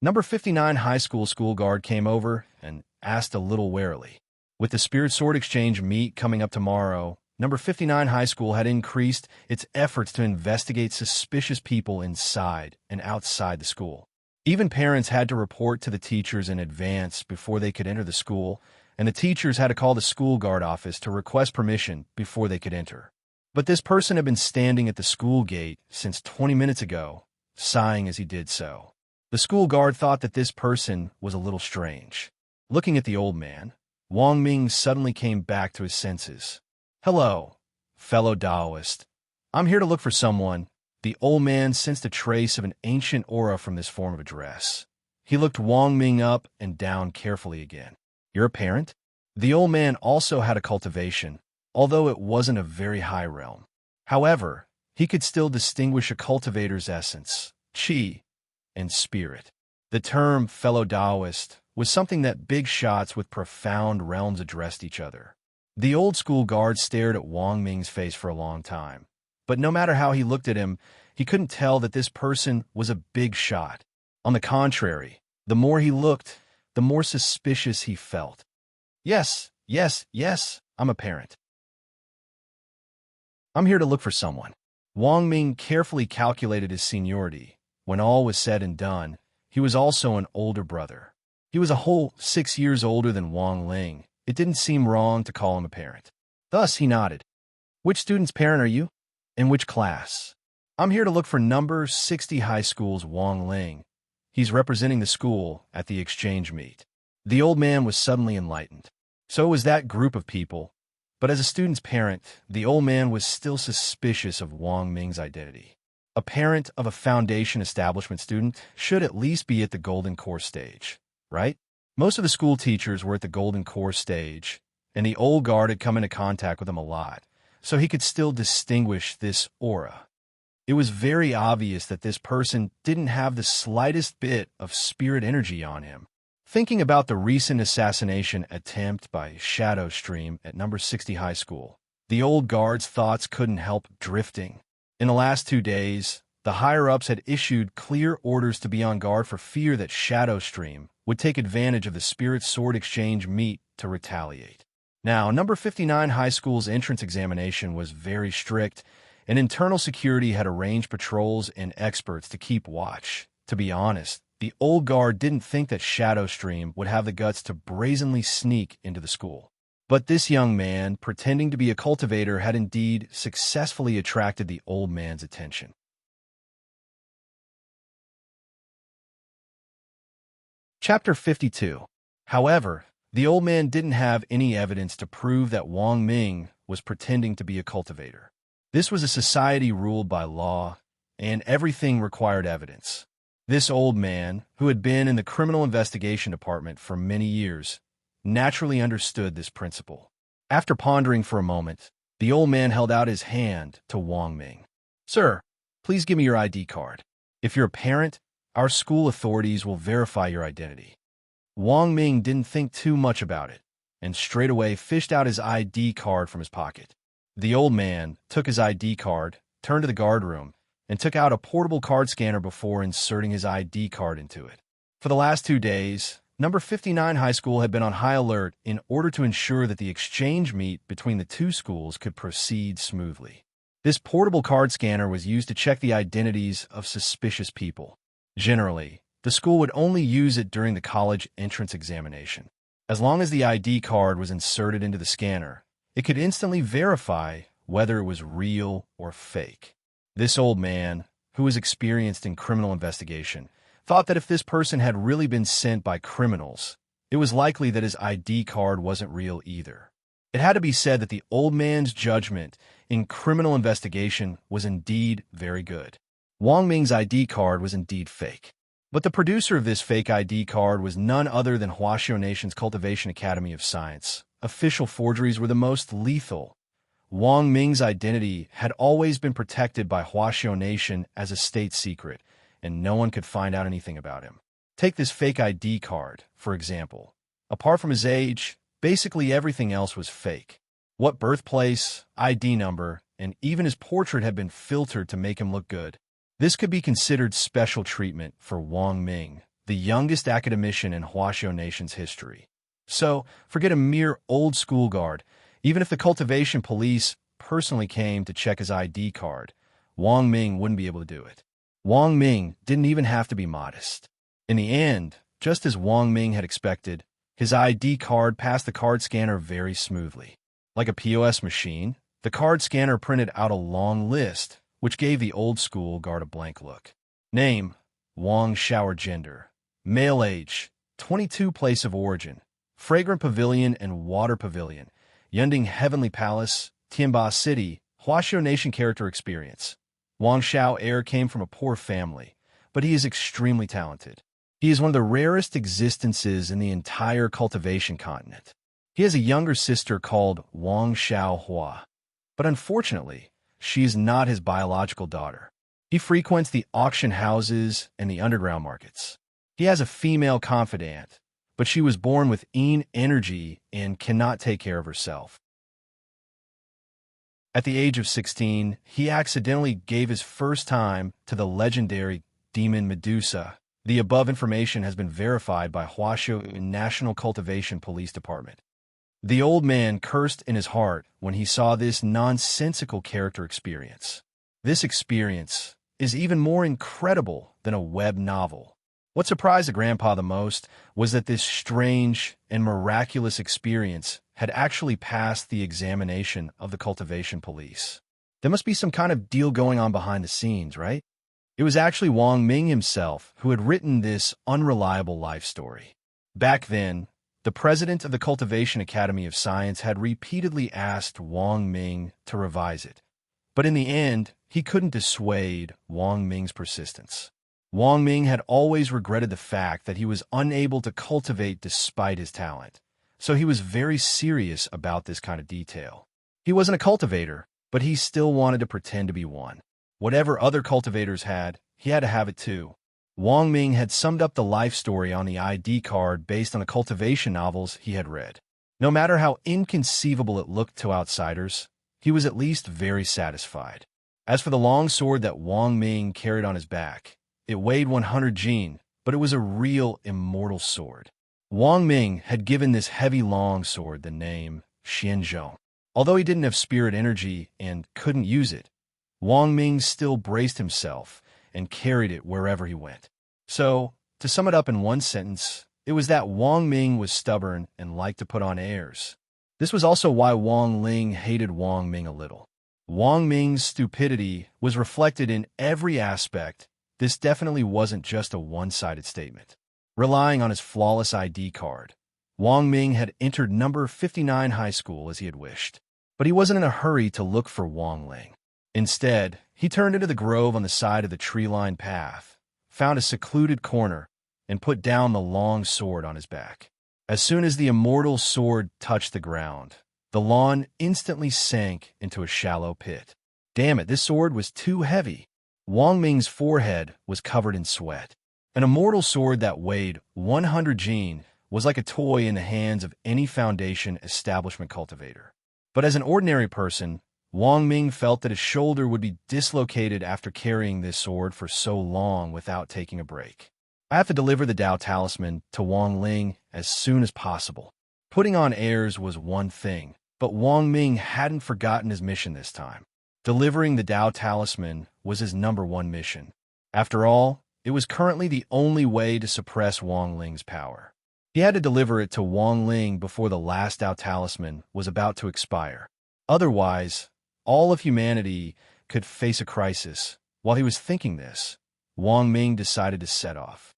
Number 59 high school guard came over and asked a little warily. With the Spirit Sword Exchange meet coming up tomorrow, Number 59 High School had increased its efforts to investigate suspicious people inside and outside the school. Even parents had to report to the teachers in advance before they could enter the school, and the teachers had to call the school guard office to request permission before they could enter. But this person had been standing at the school gate since 20 minutes ago, sighing as he did so. The school guard thought that this person was a little strange. Looking at the old man, Wang Ming suddenly came back to his senses. "Hello, fellow Taoist. I'm here to look for someone." The old man sensed a trace of an ancient aura from this form of address. He looked Wang Ming up and down carefully again. "You're a parent?" The old man also had a cultivation, although it wasn't a very high realm. However, he could still distinguish a cultivator's essence, qi, and spirit. The term fellow Taoist was something that big shots with profound realms addressed each other. The old school guard stared at Wang Ming's face for a long time, but no matter how he looked at him, he couldn't tell that this person was a big shot. On the contrary, the more he looked, the more suspicious he felt. Yes, I'm a parent. I'm here to look for someone." Wang Ming carefully calculated his seniority. When all was said and done, he was also an older brother. He was a whole 6 years older than Wang Ling. It didn't seem wrong to call him a parent. Thus, he nodded. "Which student's parent are you? In which class?" "I'm here to look for number 60 high school's Wang Ling. He's representing the school at the exchange meet." The old man was suddenly enlightened. So was that group of people. But as a student's parent, the old man was still suspicious of Wang Ming's identity. A parent of a foundation establishment student should at least be at the golden core stage, right? Most of the school teachers were at the golden core stage, and the old guard had come into contact with them a lot, so he could still distinguish this aura. It was very obvious that this person didn't have the slightest bit of spirit energy on him. Thinking about the recent assassination attempt by Shadow Stream at number 60 high school, the old guard's thoughts couldn't help drifting. In the last 2 days, the higher-ups had issued clear orders to be on guard for fear that Shadow Stream would take advantage of the Spirit Sword Exchange meet to retaliate. Now, number 59 high school's entrance examination was very strict, and internal security had arranged patrols and experts to keep watch. To be honest, the old guard didn't think that Shadow Stream would have the guts to brazenly sneak into the school. But this young man, pretending to be a cultivator, had indeed successfully attracted the old man's attention. Chapter 52. However, the old man didn't have any evidence to prove that Wang Ming was pretending to be a cultivator. This was a society ruled by law, and everything required evidence. This old man, who had been in the criminal investigation department for many years, naturally understood this principle. After pondering for a moment, the old man held out his hand to Wang Ming. "Sir, please give me your ID card. If you're a parent, our school authorities will verify your identity." Wang Ming didn't think too much about it, and straightaway fished out his ID card from his pocket. The old man took his ID card, turned to the guard room, and took out a portable card scanner before inserting his ID card into it. For the last 2 days, number 59 high school had been on high alert in order to ensure that the exchange meet between the two schools could proceed smoothly. This portable card scanner was used to check the identities of suspicious people. Generally, the school would only use it during the college entrance examination. As long as the ID card was inserted into the scanner, it could instantly verify whether it was real or fake. This old man, who was experienced in criminal investigation, thought that if this person had really been sent by criminals, it was likely that his ID card wasn't real either. It had to be said that the old man's judgment in criminal investigation was indeed very good. Wang Ming's ID card was indeed fake. But the producer of this fake ID card was none other than Huaxiao Nation's Cultivation Academy of Science. Official forgeries were the most lethal. Wang Ming's identity had always been protected by Huaxiao Nation as a state secret, and no one could find out anything about him. Take this fake ID card, for example. Apart from his age, basically everything else was fake. What birthplace, ID number, and even his portrait had been filtered to make him look good. This could be considered special treatment for Wang Ming, the youngest academician in Huaxiao Nation's history. So, forget a mere old-school guard. Even if the cultivation police personally came to check his ID card, Wang Ming wouldn't be able to do it. Wang Ming didn't even have to be modest. In the end, just as Wang Ming had expected, his ID card passed the card scanner very smoothly. Like a POS machine, the card scanner printed out a long list, which gave the old-school guard a blank look. Name, Wang Shower. Gender, male. Age, 22. Place of origin, Fragrant Pavilion and Water Pavilion, Yunding Heavenly Palace, Tianba City, Huaxiao Nation. Character experience. Wang Xiao heir came from a poor family, but he is extremely talented. He is one of the rarest existences in the entire cultivation continent. He has a younger sister called Wang Xiaohua, but unfortunately, she is not his biological daughter. He frequents the auction houses and the underground markets. He has a female confidant, but she was born with energy and cannot take care of herself. At the age of 16, he accidentally gave his first time to the legendary demon Medusa. The above information has been verified by Huaxiao National Cultivation Police Department. The old man cursed in his heart when he saw this nonsensical character experience. This experience is even more incredible than a web novel. What surprised the grandpa the most was that this strange and miraculous experience had actually passed the examination of the cultivation police. There must be some kind of deal going on behind the scenes, right? It was actually Wang Ming himself who had written this unreliable life story. Back then, the president of the Cultivation Academy of Science had repeatedly asked Wang Ming to revise it, but in the end, he couldn't dissuade Wang Ming's persistence. Wang Ming had always regretted the fact that he was unable to cultivate despite his talent, so he was very serious about this kind of detail. He wasn't a cultivator, but he still wanted to pretend to be one. Whatever other cultivators had, he had to have it too. Wang Ming had summed up the life story on the ID card based on the cultivation novels he had read. No matter how inconceivable it looked to outsiders, he was at least very satisfied. As for the long sword that Wang Ming carried on his back, it weighed 100 jin, but it was a real immortal sword. Wang Ming had given this heavy long sword the name Xianzhou. Although he didn't have spirit energy and couldn't use it, Wang Ming still braced himself and carried it wherever he went. So, to sum it up in one sentence, it was that Wang Ming was stubborn and liked to put on airs. This was also why Wang Ling hated Wang Ming a little. Wang Ming's stupidity was reflected in every aspect. This definitely wasn't just a one-sided statement. Relying on his flawless ID card, Wang Ming had entered number 59 high school as he had wished. But he wasn't in a hurry to look for Wang Ling. Instead, he turned into the grove on the side of the tree-lined path, found a secluded corner, and put down the long sword on his back. As soon as the immortal sword touched the ground, the lawn instantly sank into a shallow pit. Damn it, this sword was too heavy. Wang Ming's forehead was covered in sweat. An immortal sword that weighed 100 jin was like a toy in the hands of any foundation establishment cultivator. But as an ordinary person, Wang Ming felt that his shoulder would be dislocated after carrying this sword for so long without taking a break. I have to deliver the Dao Talisman to Wang Ling as soon as possible. Putting on airs was one thing, but Wang Ming hadn't forgotten his mission this time. Delivering the Dao Talisman was his #1 mission. After all, it was currently the only way to suppress Wang Ling's power. He had to deliver it to Wang Ling before the last Dao Talisman was about to expire. Otherwise, all of humanity could face a crisis. While he was thinking this, Wang Ming decided to set off.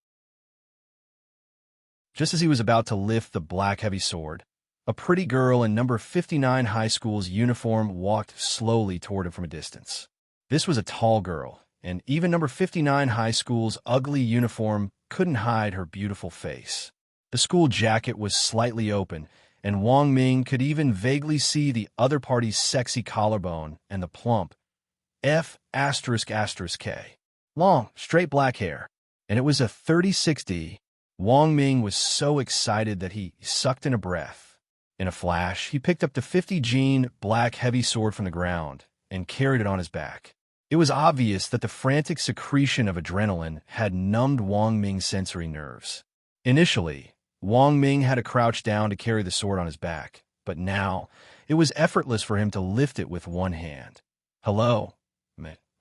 Just as he was about to lift the black heavy sword, a pretty girl in number 59 high school's uniform walked slowly toward him from a distance. This was a tall girl, and even number 59 high school's ugly uniform couldn't hide her beautiful face. The school jacket was slightly open, and Wang Ming could even vaguely see the other party's sexy collarbone and the plump F***K. Long, straight black hair. And it was a 3060. Wang Ming was so excited that he sucked in a breath. In a flash, he picked up the 50 jin black heavy sword from the ground and carried it on his back. It was obvious that the frantic secretion of adrenaline had numbed Wang Ming's sensory nerves. Initially, Wang Ming had to crouch down to carry the sword on his back, but now it was effortless for him to lift it with one hand. "Hello,"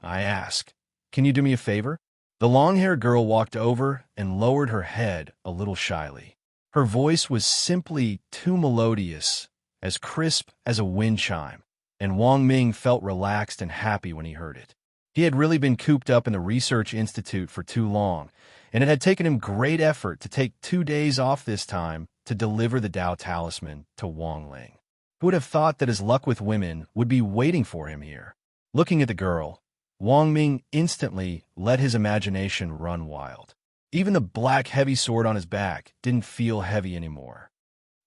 I asked. "Can you do me a favor?" The long-haired girl walked over and lowered her head a little shyly. Her voice was simply too melodious, as crisp as a wind chime, and Wang Ming felt relaxed and happy when he heard it. He had really been cooped up in the research institute for too long, and it had taken him great effort to take 2 days off this time to deliver the Dao Talisman to Wang Ling. Who would have thought that his luck with women would be waiting for him here? Looking at the girl, Wang Ming instantly let his imagination run wild. Even the black heavy sword on his back didn't feel heavy anymore.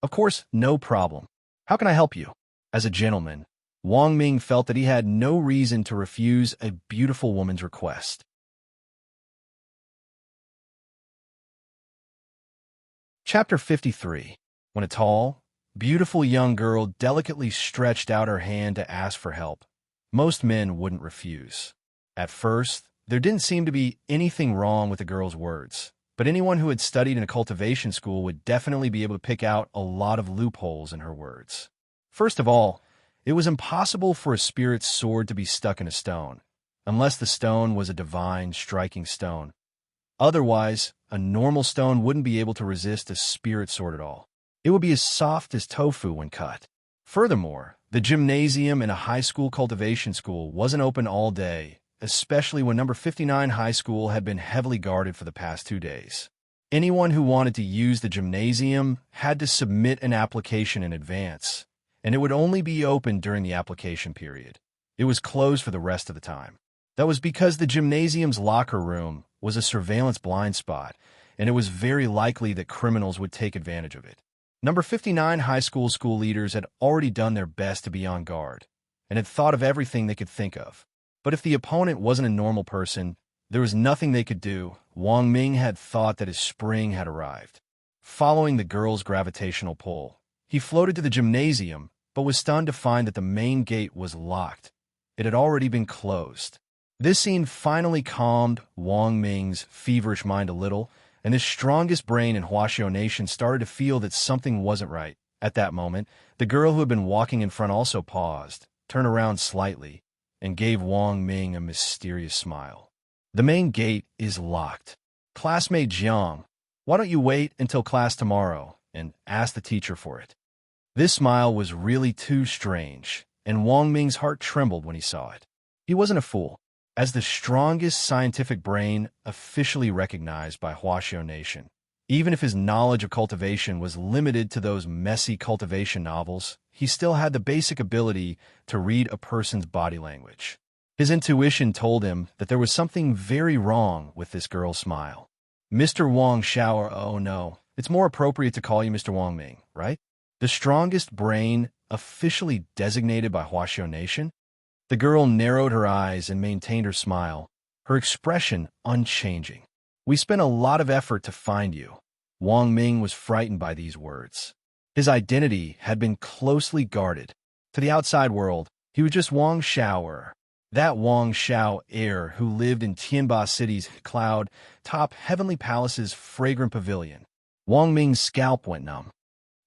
"Of course, no problem. How can I help you?" As a gentleman, Wang Ming felt that he had no reason to refuse a beautiful woman's request. Chapter 53. When a tall, beautiful young girl delicately stretched out her hand to ask for help, most men wouldn't refuse. At first, there didn't seem to be anything wrong with the girl's words, but anyone who had studied in a cultivation school would definitely be able to pick out a lot of loopholes in her words. First of all, it was impossible for a spirit's sword to be stuck in a stone, unless the stone was a divine, striking stone. Otherwise, a normal stone wouldn't be able to resist a spirit sword at all. It would be as soft as tofu when cut. Furthermore, the gymnasium in a high school cultivation school wasn't open all day, especially when number 59 high school had been heavily guarded for the past 2 days. Anyone who wanted to use the gymnasium had to submit an application in advance, and it would only be open during the application period. It was closed for the rest of the time. That was because the gymnasium's locker room was a surveillance blind spot, and it was very likely that criminals would take advantage of it. Number 59 high school leaders had already done their best to be on guard, and had thought of everything they could think of. But if the opponent wasn't a normal person, there was nothing they could do. Wang Ming had thought that his spring had arrived. Following the girl's gravitational pull, he floated to the gymnasium, but was stunned to find that the main gate was locked. It had already been closed. This scene finally calmed Wang Ming's feverish mind a little, and his strongest brain in Huaxiao Nation started to feel that something wasn't right. At that moment, the girl who had been walking in front also paused, turned around slightly, and gave Wang Ming a mysterious smile. "The main gate is locked. Classmate Jiang, why don't you wait until class tomorrow and ask the teacher for it?" This smile was really too strange, and Wang Ming's heart trembled when he saw it. He wasn't a fool. As the strongest scientific brain officially recognized by Huaxiao Nation, even if his knowledge of cultivation was limited to those messy cultivation novels, he still had the basic ability to read a person's body language. His intuition told him that there was something very wrong with this girl's smile. "Mr. Wang Xiao, oh no, it's more appropriate to call you Mr. Wang Ming, right?" The strongest brain officially designated by Huaxiao Nation. The girl narrowed her eyes and maintained her smile, her expression unchanging. "We spent a lot of effort to find you." Wang Ming was frightened by these words. His identity had been closely guarded. To the outside world, he was just Wang Xiao, that Wang Xiao heir who lived in Tianba City's cloud-top heavenly palace's fragrant pavilion. Wang Ming's scalp went numb.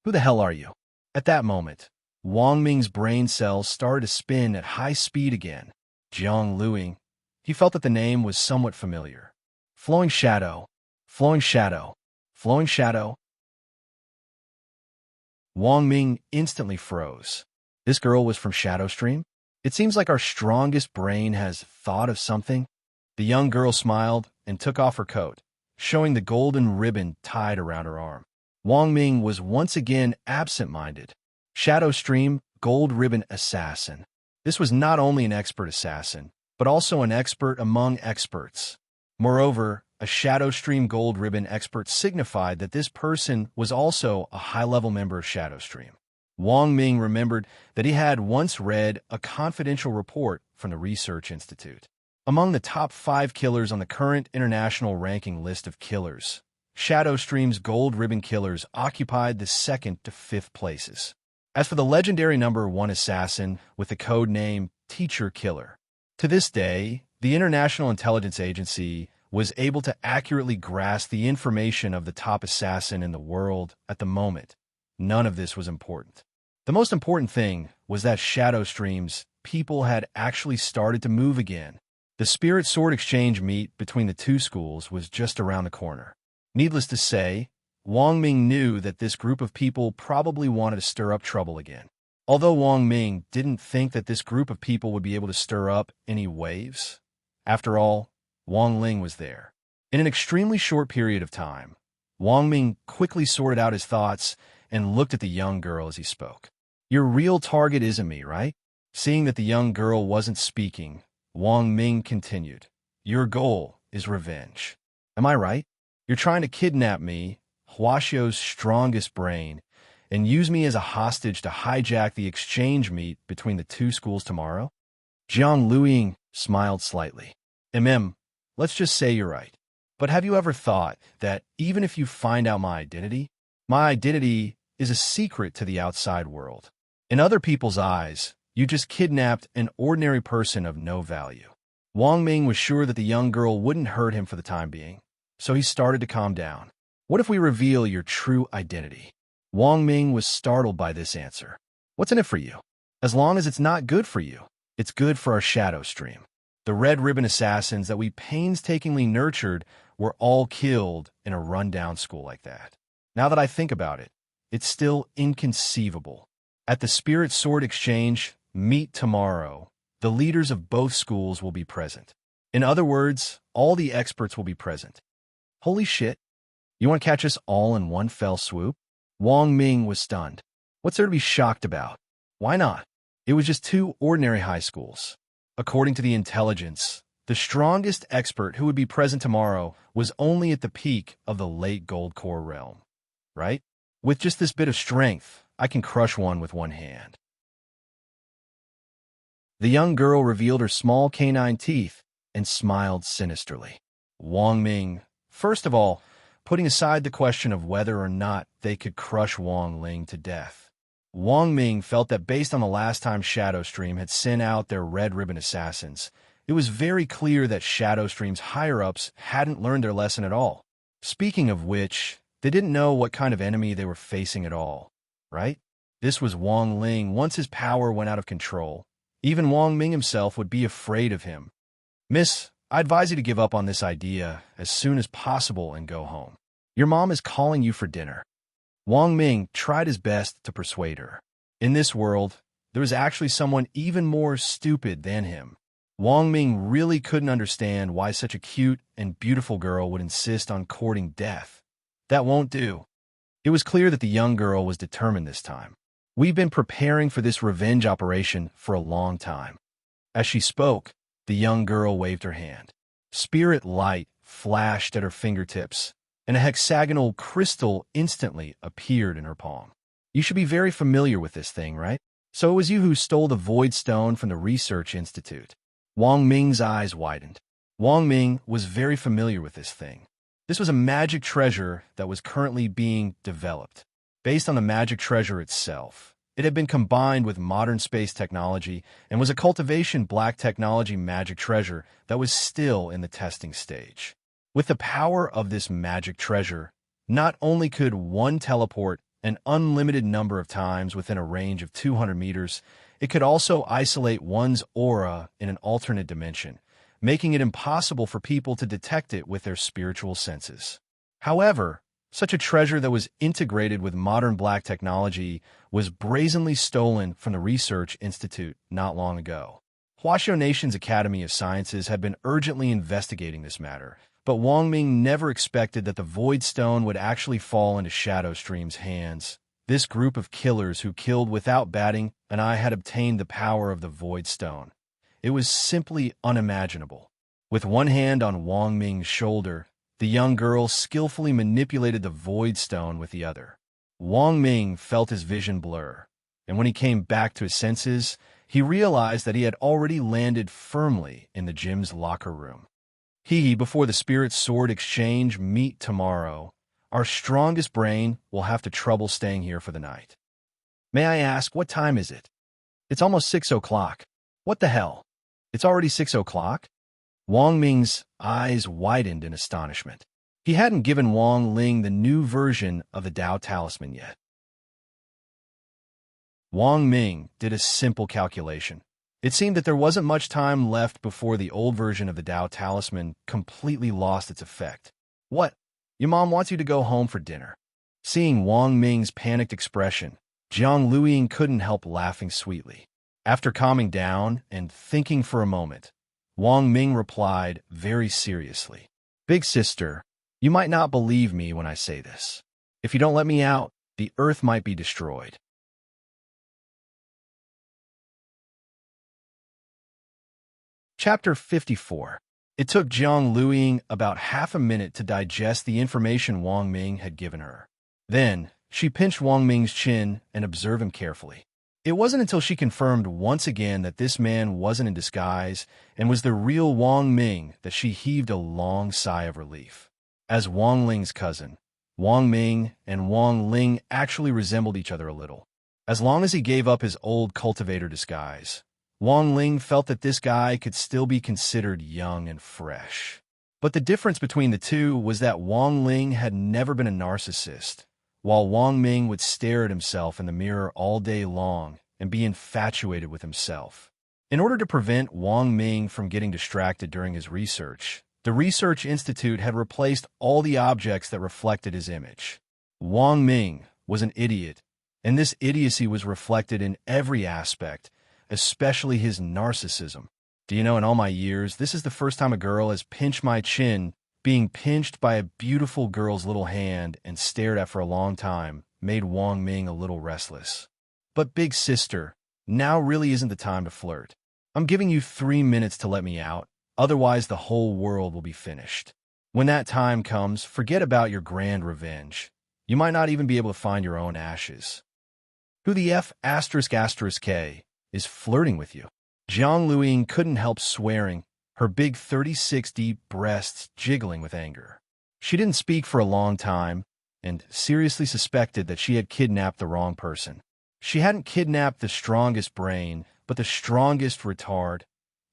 "Who the hell are you?" At that moment, Wang Ming's brain cells started to spin at high speed again. Jiang Luing. He felt that the name was somewhat familiar. Flowing shadow, flowing shadow, flowing shadow. Wang Ming instantly froze. This girl was from Shadow Stream? It seems like our strongest brain has thought of something. The young girl smiled and took off her coat, showing the golden ribbon tied around her arm. Wang Ming was once again absent-minded. Shadow Stream, Gold Ribbon Assassin. This was not only an expert assassin, but also an expert among experts. Moreover, a Shadow Stream Gold Ribbon expert signified that this person was also a high-level member of Shadow Stream. Wang Ming remembered that he had once read a confidential report from the Research Institute. Among the top 5 killers on the current international ranking list of killers, Shadow Stream's Gold Ribbon killers occupied the 2nd to 5th places. As for the legendary number 1 assassin with the code name Teacher Killer, To this day, the International Intelligence Agency was able to accurately grasp the information of the top assassin in the world at the moment. None of this was important. The most important thing was that Shadow Stream's people had actually started to move again. The Spirit Sword Exchange meet between the two schools was just around the corner. Needless to say, Wang Ming knew that this group of people probably wanted to stir up trouble again. Although Wang Ming didn't think that this group of people would be able to stir up any waves, after all, Wang Ling was there. In an extremely short period of time, Wang Ming quickly sorted out his thoughts and looked at the young girl as he spoke. Your real target isn't me, right? Seeing that the young girl wasn't speaking, Wang Ming continued. Your goal is revenge. Am I right? You're trying to kidnap me, Huaxiao's strongest brain, and use me as a hostage to hijack the exchange meet between the two schools tomorrow? Jiang Luiying smiled slightly. Let's just say you're right. But have you ever thought that even if you find out my identity is a secret to the outside world? In other people's eyes, you just kidnapped an ordinary person of no value. Wang Ming was sure that the young girl wouldn't hurt him for the time being, so he started to calm down. What if we reveal your true identity? Wang Ming was startled by this answer. What's in it for you? As long as it's not good for you, it's good for our shadow stream. The red ribbon assassins that we painstakingly nurtured were all killed in a rundown school like that. Now that I think about it, it's still inconceivable. At the Spirit Sword Exchange meet tomorrow, the leaders of both schools will be present. In other words, all the experts will be present. Holy shit! You want to catch us all in one fell swoop? Wang Ming was stunned. What's there to be shocked about? Why not? It was just two ordinary high schools. According to the intelligence, the strongest expert who would be present tomorrow was only at the peak of the late Gold Core realm. Right? With just this bit of strength, I can crush one with one hand. The young girl revealed her small canine teeth and smiled sinisterly. Wang Ming, first of all, putting aside the question of whether or not they could crush Wang Ling to death, Wang Ming felt that based on the last time Shadow Stream had sent out their red ribbon assassins, it was very clear that Shadow Stream's higher-ups hadn't learned their lesson at all. Speaking of which, they didn't know what kind of enemy they were facing at all, right? This was Wang Ling once his power went out of control. Even Wang Ming himself would be afraid of him. Miss, I advise you to give up on this idea as soon as possible and go home. Your mom is calling you for dinner. Wang Ming tried his best to persuade her. In this world, there was actually someone even more stupid than him. Wang Ming really couldn't understand why such a cute and beautiful girl would insist on courting death. That won't do. It was clear that the young girl was determined this time. We've been preparing for this revenge operation for a long time. As she spoke, the young girl waved her hand. Spirit light flashed at her fingertips, and a hexagonal crystal instantly appeared in her palm. You should be very familiar with this thing, right? So it was you who stole the Void Stone from the Research Institute. Wang Ming's eyes widened. Wang Ming was very familiar with this thing. This was a magic treasure that was currently being developed. Based on the magic treasure itself, it had been combined with modern space technology and was a cultivation black technology magic treasure that was still in the testing stage. With the power of this magic treasure, not only could one teleport an unlimited number of times within a range of 200 meters, it could also isolate one's aura in an alternate dimension, making it impossible for people to detect it with their spiritual senses. However, such a treasure that was integrated with modern black technology was brazenly stolen from the Research Institute not long ago. Huaxiao Nation's Academy of Sciences had been urgently investigating this matter, but Wang Ming never expected that the Void Stone would actually fall into Shadow Stream's hands. This group of killers who killed without batting an eye had obtained the power of the Void Stone. It was simply unimaginable. With one hand on Wang Ming's shoulder, the young girl skillfully manipulated the Void Stone with the other. Wang Ming felt his vision blur, and when he came back to his senses, he realized that he had already landed firmly in the gym's locker room. Before the Spirit Sword Exchange meet tomorrow, our strongest brain will have to trouble staying here for the night. May I ask, what time is it? It's almost 6 o'clock. What the hell? It's already 6 o'clock? Wang Ming's eyes widened in astonishment. He hadn't given Wang Ling the new version of the Tao Talisman yet. Wang Ming did a simple calculation. It seemed that there wasn't much time left before the old version of the Tao Talisman completely lost its effect. What? Your mom wants you to go home for dinner. Seeing Wang Ming's panicked expression, Jiang Luiying couldn't help laughing sweetly. After calming down and thinking for a moment, Wang Ming replied very seriously, "Big sister, you might not believe me when I say this. If you don't let me out, the earth might be destroyed." Chapter 54. It took Jiang Luiying about half a minute to digest the information Wang Ming had given her. Then, she pinched Wang Ming's chin and observed him carefully. It wasn't until she confirmed once again that this man wasn't in disguise and was the real Wang Ming that she heaved a long sigh of relief. As Wang Ling's cousin, Wang Ming and Wang Ling actually resembled each other a little. As long as he gave up his old cultivator disguise, Wang Ling felt that this guy could still be considered young and fresh. But the difference between the two was that Wang Ling had never been a narcissist, while Wang Ming would stare at himself in the mirror all day long and be infatuated with himself. In order to prevent Wang Ming from getting distracted during his research, the Research Institute had replaced all the objects that reflected his image. Wang Ming was an idiot, and this idiocy was reflected in every aspect, especially his narcissism. Do you know, in all my years, this is the first time a girl has pinched my chin. Being pinched by a beautiful girl's little hand and stared at for a long time made Wang Ming a little restless. But big sister, now really isn't the time to flirt. I'm giving you 3 minutes to let me out, otherwise the whole world will be finished. When that time comes, forget about your grand revenge. You might not even be able to find your own ashes. Who the F***K is flirting with you? Jiang Luiying couldn't help swearing, her big 36 deep breasts jiggling with anger. She didn't speak for a long time and seriously suspected that she had kidnapped the wrong person. She hadn't kidnapped the strongest brain, but the strongest retard.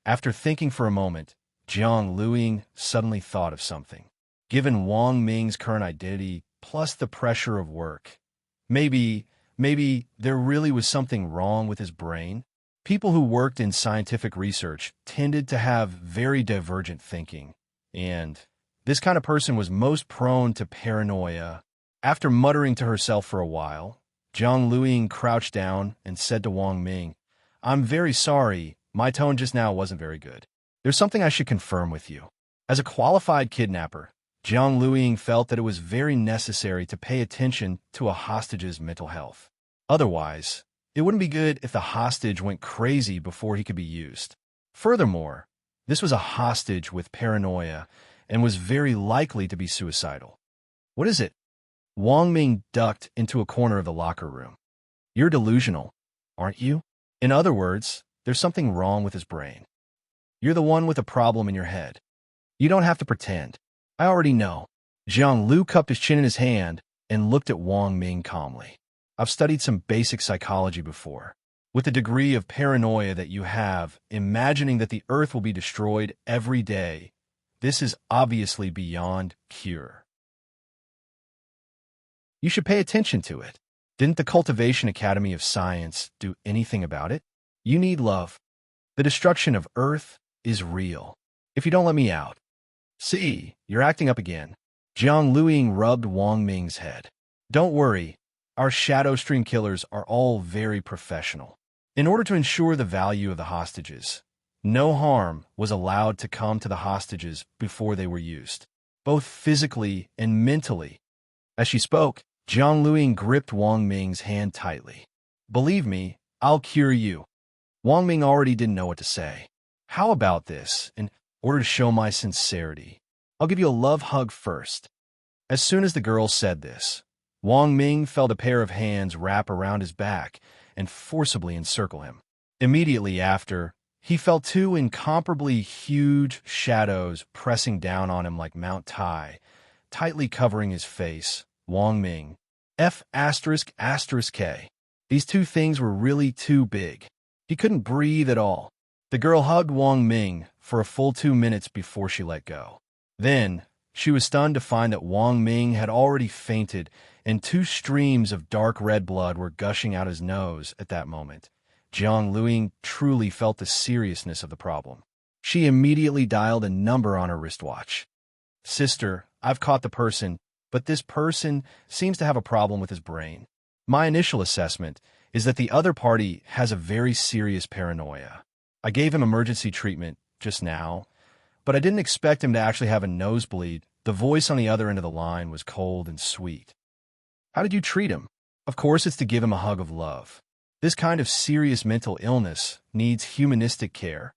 After thinking for a moment, Jiang Luiying suddenly thought of something. Given Wang Ming's current identity plus the pressure of work, maybe there really was something wrong with his brain. People who worked in scientific research tended to have very divergent thinking, and this kind of person was most prone to paranoia. After muttering to herself for a while, Jiang Luiying crouched down and said to Wang Ming, "I'm very sorry, my tone just now wasn't very good. There's something I should confirm with you." As a qualified kidnapper, Jiang Luiying felt that it was very necessary to pay attention to a hostage's mental health. Otherwise, it wouldn't be good if the hostage went crazy before he could be used. Furthermore, this was a hostage with paranoia and was very likely to be suicidal. "What is it?" Wang Ming ducked into a corner of the locker room. "You're delusional, aren't you? In other words, there's something wrong with his brain. You're the one with a problem in your head. You don't have to pretend. I already know." Jiang Lu cupped his chin in his hand and looked at Wang Ming calmly. "I've studied some basic psychology before. With the degree of paranoia that you have, imagining that the earth will be destroyed every day, this is obviously beyond cure. You should pay attention to it. Didn't the Cultivation Academy of Science do anything about it? You need love. The destruction of Earth is real. If you don't let me out." "See, you're acting up again." Jiang Luiying rubbed Wang Ming's head. "Don't worry. Our shadow stream killers are all very professional. In order to ensure the value of the hostages, no harm was allowed to come to the hostages before they were used, both physically and mentally." As she spoke, Jiang Luiying gripped Wang Ming's hand tightly. "Believe me, I'll cure you." Wang Ming already didn't know what to say. "How about this? In order to show my sincerity, I'll give you a love hug first." As soon as the girl said this, Wang Ming felt a pair of hands wrap around his back and forcibly encircle him. Immediately after, he felt two incomparably huge shadows pressing down on him like Mount Tai, tightly covering his face. Wang Ming. F***K. These two things were really too big. He couldn't breathe at all. The girl hugged Wang Ming for a full 2 minutes before she let go. Then, she was stunned to find that Wang Ming had already fainted, and 2 streams of dark red blood were gushing out his nose at that moment. Jiang Luing truly felt the seriousness of the problem. She immediately dialed a number on her wristwatch. "Sister, I've caught the person, but this person seems to have a problem with his brain. My initial assessment is that the other party has a very serious paranoia. I gave him emergency treatment just now, but I didn't expect him to actually have a nosebleed." The voice on the other end of the line was cold and sweet. "How did you treat him?" "Of course it's to give him a hug of love. This kind of serious mental illness needs humanistic care."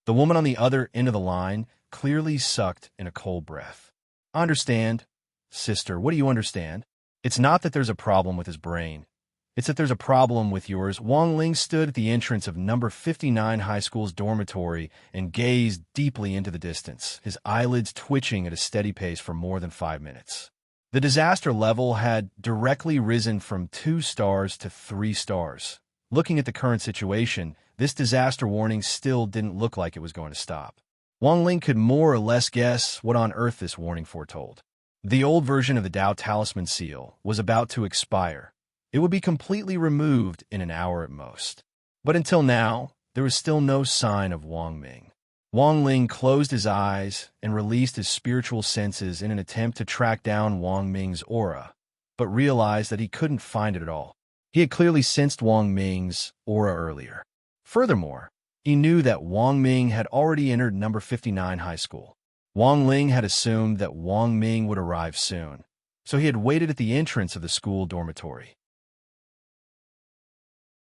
The woman on the other end of the line clearly sucked in a cold breath. "I understand. Sister, what do you understand? It's not that there's a problem with his brain. It's that there's a problem with yours." Wang Ling stood at the entrance of number 59 high school's dormitory and gazed deeply into the distance, his eyelids twitching at a steady pace for more than 5 minutes. The disaster level had directly risen from 2 stars to 3 stars. Looking at the current situation, this disaster warning still didn't look like it was going to stop. Wang Ling could more or less guess what on earth this warning foretold. The old version of the Dao Talisman seal was about to expire. It would be completely removed in an hour at most. But until now, there was still no sign of Wang Ming. Wang Ling closed his eyes and released his spiritual senses in an attempt to track down Wang Ming's aura, but realized that he couldn't find it at all. He had clearly sensed Wang Ming's aura earlier. Furthermore, he knew that Wang Ming had already entered number 59 high school. Wang Ling had assumed that Wang Ming would arrive soon, so he had waited at the entrance of the school dormitory.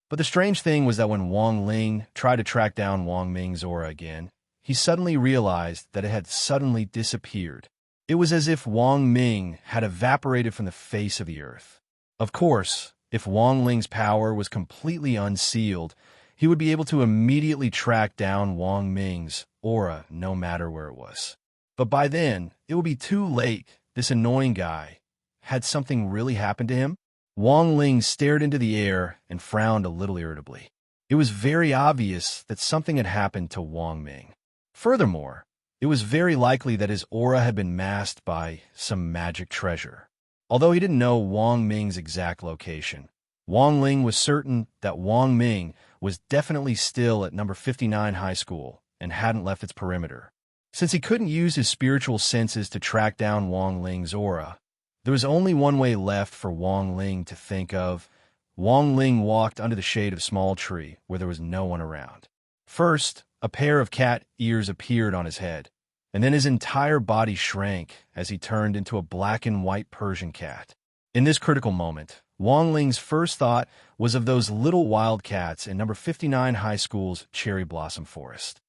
But the strange thing was that when Wang Ling tried to track down Wang Ming's aura again, he suddenly realized that it had suddenly disappeared. It was as if Wang Ming had evaporated from the face of the earth. Of course, if Wang Ling's power was completely unsealed, he would be able to immediately track down Wang Ming's aura no matter where it was. But by then, it would be too late. This annoying guy. Had something really happened to him? Wang Ling stared into the air and frowned a little irritably. It was very obvious that something had happened to Wang Ming. Furthermore, it was very likely that his aura had been masked by some magic treasure. Although he didn't know Wang Ming's exact location, Wang Ling was certain that Wang Ming was definitely still at number 59 high school and hadn't left its perimeter. Since he couldn't use his spiritual senses to track down Wang Ling's aura, there was only one way left for Wang Ling to think of. Wang Ling walked under the shade of a small tree where there was no one around. First, a pair of cat ears appeared on his head, and then his entire body shrank as he turned into a black and white Persian cat. In this critical moment, Wang Ling's first thought was of those little wild cats in number 59 high school's cherry blossom forest.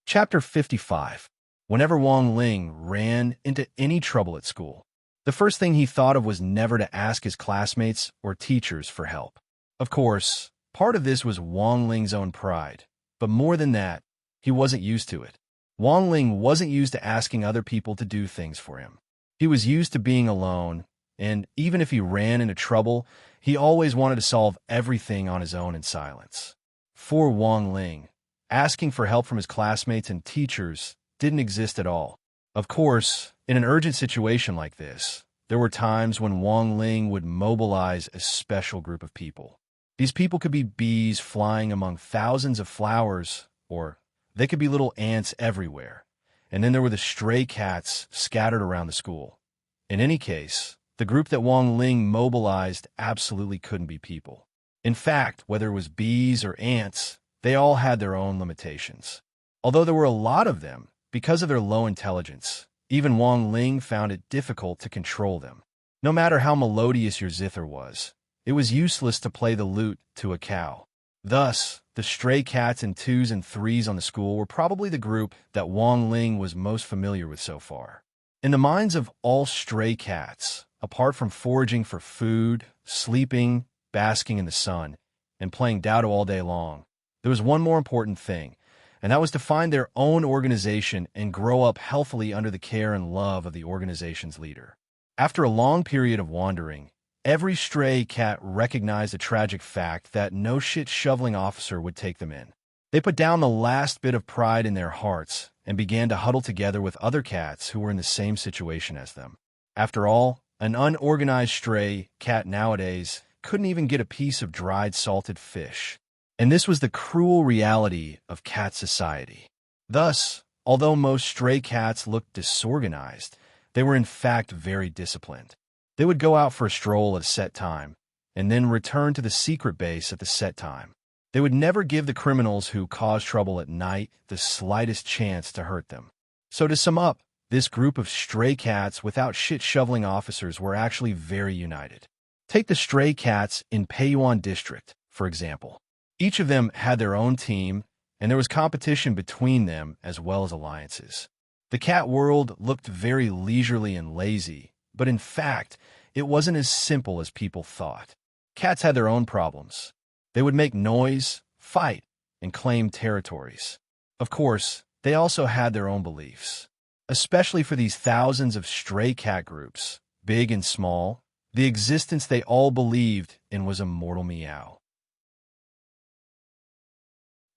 Chapter 55. Whenever Wang Ling ran into any trouble at school, the first thing he thought of was never to ask his classmates or teachers for help. Of course, part of this was Wang Ling's own pride, but more than that, he wasn't used to it. Wang Ling wasn't used to asking other people to do things for him. He was used to being alone, and even if he ran into trouble, he always wanted to solve everything on his own in silence. For Wang Ling, asking for help from his classmates and teachers didn't exist at all. Of course, in an urgent situation like this, there were times when Wang Ling would mobilize a special group of people. These people could be bees flying among thousands of flowers, or they could be little ants everywhere. And then there were the stray cats scattered around the school. In any case, the group that Wang Ling mobilized absolutely couldn't be people. In fact, whether it was bees or ants, they all had their own limitations. Although there were a lot of them, because of their low intelligence, even Wang Ling found it difficult to control them. No matter how melodious your zither was, it was useless to play the lute to a cow. Thus, the stray cats in 2s and 3s on the school were probably the group that Wang Ling was most familiar with so far. In the minds of all stray cats, apart from foraging for food, sleeping, basking in the sun, and playing Dado all day long, there was one more important thing, and that was to find their own organization and grow up healthily under the care and love of the organization's leader. After a long period of wandering, Every stray cat recognized a tragic fact that no shit-shoveling officer would take them in. They put down the last bit of pride in their hearts and began to huddle together with other cats who were in the same situation as them. After all, an unorganized stray cat nowadays couldn't even get a piece of dried salted fish. And this was the cruel reality of cat society. Thus, although most stray cats looked disorganized, they were in fact very disciplined. They would go out for a stroll at a set time, and then return to the secret base at the set time. They would never give the criminals who caused trouble at night the slightest chance to hurt them. So to sum up, this group of stray cats without shit-shoveling officers were actually very united. Take the stray cats in Peiyuan District, for example. Each of them had their own team, and there was competition between them as well as alliances. The cat world looked very leisurely and lazy, but in fact, it wasn't as simple as people thought. Cats had their own problems. They would make noise, fight, and claim territories. Of course, they also had their own beliefs. Especially for these thousands of stray cat groups, big and small, the existence they all believed in was Immortal Meow.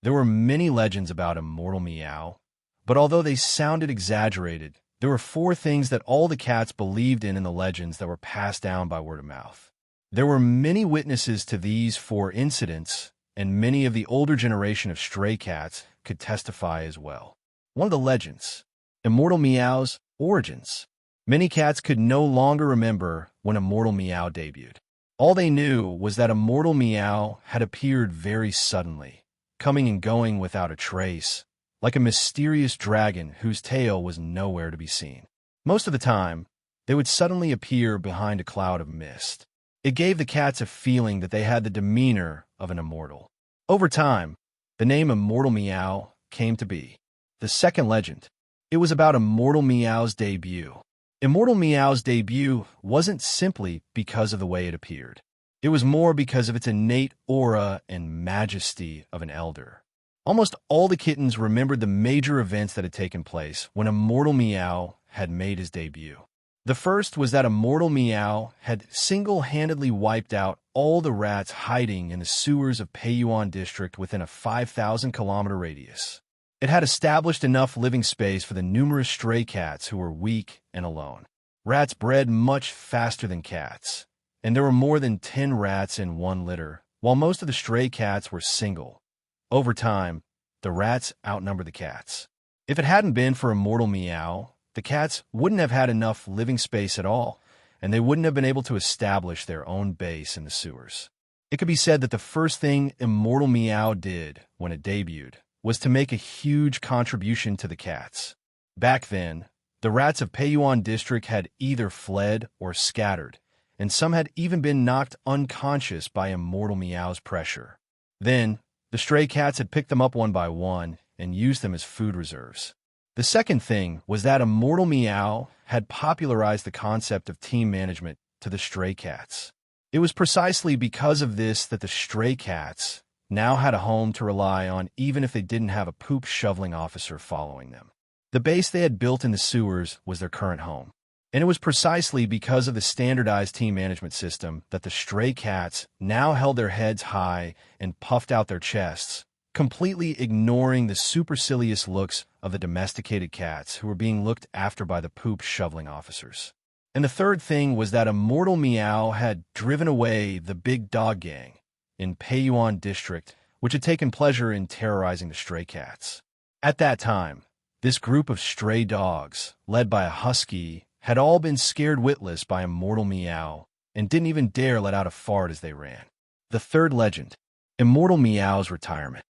There were many legends about Immortal Meow, but although they sounded exaggerated, there were 4 things that all the cats believed in the legends that were passed down by word of mouth. There were many witnesses to these 4 incidents, and many of the older generation of stray cats could testify as well. One of the legends, Immortal Meow's origins. Many cats could no longer remember when Immortal Meow debuted. All they knew was that Immortal Meow had appeared very suddenly, coming and going without a trace, like a mysterious dragon whose tail was nowhere to be seen. Most of the time, they would suddenly appear behind a cloud of mist. It gave the cats a feeling that they had the demeanor of an immortal. Over time, the name Immortal Meow came to be. The second legend. It was about Immortal Meow's debut. Immortal Meow's debut wasn't simply because of the way it appeared. It was more because of its innate aura and majesty of an elder. Almost all the kittens remembered the major events that had taken place when Immortal Meow had made his debut. The first was that Immortal Meow had single-handedly wiped out all the rats hiding in the sewers of Peiyuan District within a 5,000-kilometer radius. It had established enough living space for the numerous stray cats who were weak and alone. Rats bred much faster than cats, and there were more than 10 rats in one litter, while most of the stray cats were single. Over time, the rats outnumbered the cats. If it hadn't been for Immortal Meow, the cats wouldn't have had enough living space at all, and they wouldn't have been able to establish their own base in the sewers. It could be said that the first thing Immortal Meow did when it debuted was to make a huge contribution to the cats. Back then, the rats of Peiyuan District had either fled or scattered, and some had even been knocked unconscious by Immortal Meow's pressure. Then, the stray cats had picked them up one by one and used them as food reserves. The second thing was that Immortal Meow had popularized the concept of team management to the stray cats. It was precisely because of this that the stray cats now had a home to rely on even if they didn't have a poop-shoveling officer following them. The base they had built in the sewers was their current home. And it was precisely because of the standardized team management system that the stray cats now held their heads high and puffed out their chests, completely ignoring the supercilious looks of the domesticated cats who were being looked after by the poop-shoveling officers. And the third thing was that Immortal Meow had driven away the big dog gang in Peiyuan District, which had taken pleasure in terrorizing the stray cats. At that time, this group of stray dogs, led by a husky, had all been scared witless by Immortal Meow and didn't even dare let out a fart as they ran. The third legend, Immortal Meow's retirement.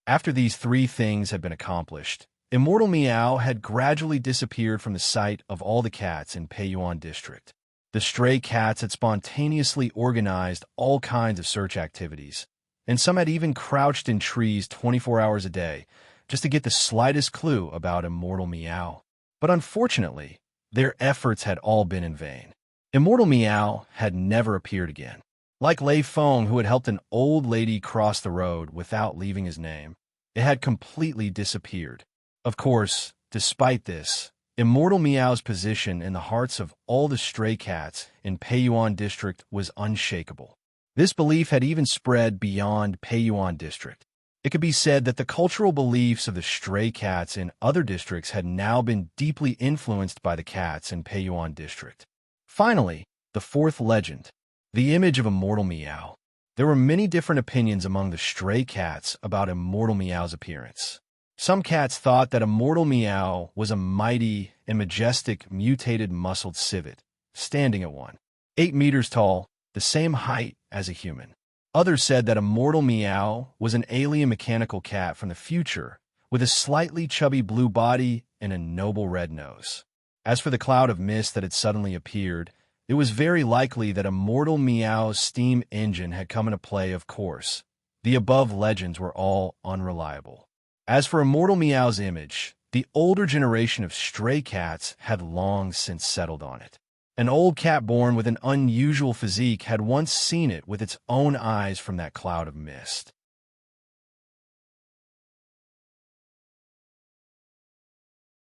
After these 3 things had been accomplished, Immortal Meow had gradually disappeared from the sight of all the cats in Peiyuan District. The stray cats had spontaneously organized all kinds of search activities, and some had even crouched in trees 24 hours a day just to get the slightest clue about Immortal Meow. But unfortunately, their efforts had all been in vain. Immortal Meow had never appeared again. Like Lei Feng, who had helped an old lady cross the road without leaving his name, it had completely disappeared. Of course, despite this, Immortal Meow's position in the hearts of all the stray cats in Peiyuan District was unshakable. This belief had even spread beyond Peiyuan District. It could be said that the cultural beliefs of the stray cats in other districts had now been deeply influenced by the cats in Peiyuan District. Finally, the fourth legend, the image of Immortal Meow. There were many different opinions among the stray cats about Immortal Meow's appearance. Some cats thought that Immortal Meow was a mighty and majestic mutated muscled civet, standing at 1.8 meters tall, the same height as a human. Others said that Immortal Meow was an alien mechanical cat from the future, with a slightly chubby blue body and a noble red nose. As for the cloud of mist that had suddenly appeared, it was very likely that Immortal Meow's steam engine had come into play, of course. The above legends were all unreliable. As for Immortal Meow's image, the older generation of stray cats had long since settled on it. An old cat born with an unusual physique had once seen it with its own eyes from that cloud of mist.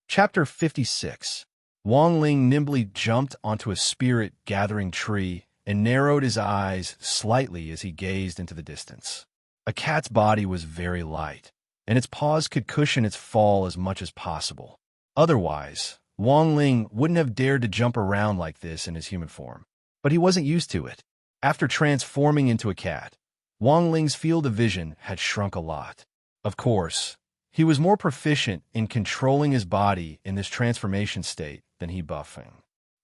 Chapter 56. Wang Ling nimbly jumped onto a spirit-gathering tree and narrowed his eyes slightly as he gazed into the distance. A cat's body was very light, and its paws could cushion its fall as much as possible. Otherwise, Wang Ling wouldn't have dared to jump around like this in his human form. But he wasn't used to it. After transforming into a cat, Wang Ling's field of vision had shrunk a lot. Of course, he was more proficient in controlling his body in this transformation state than He Buffing.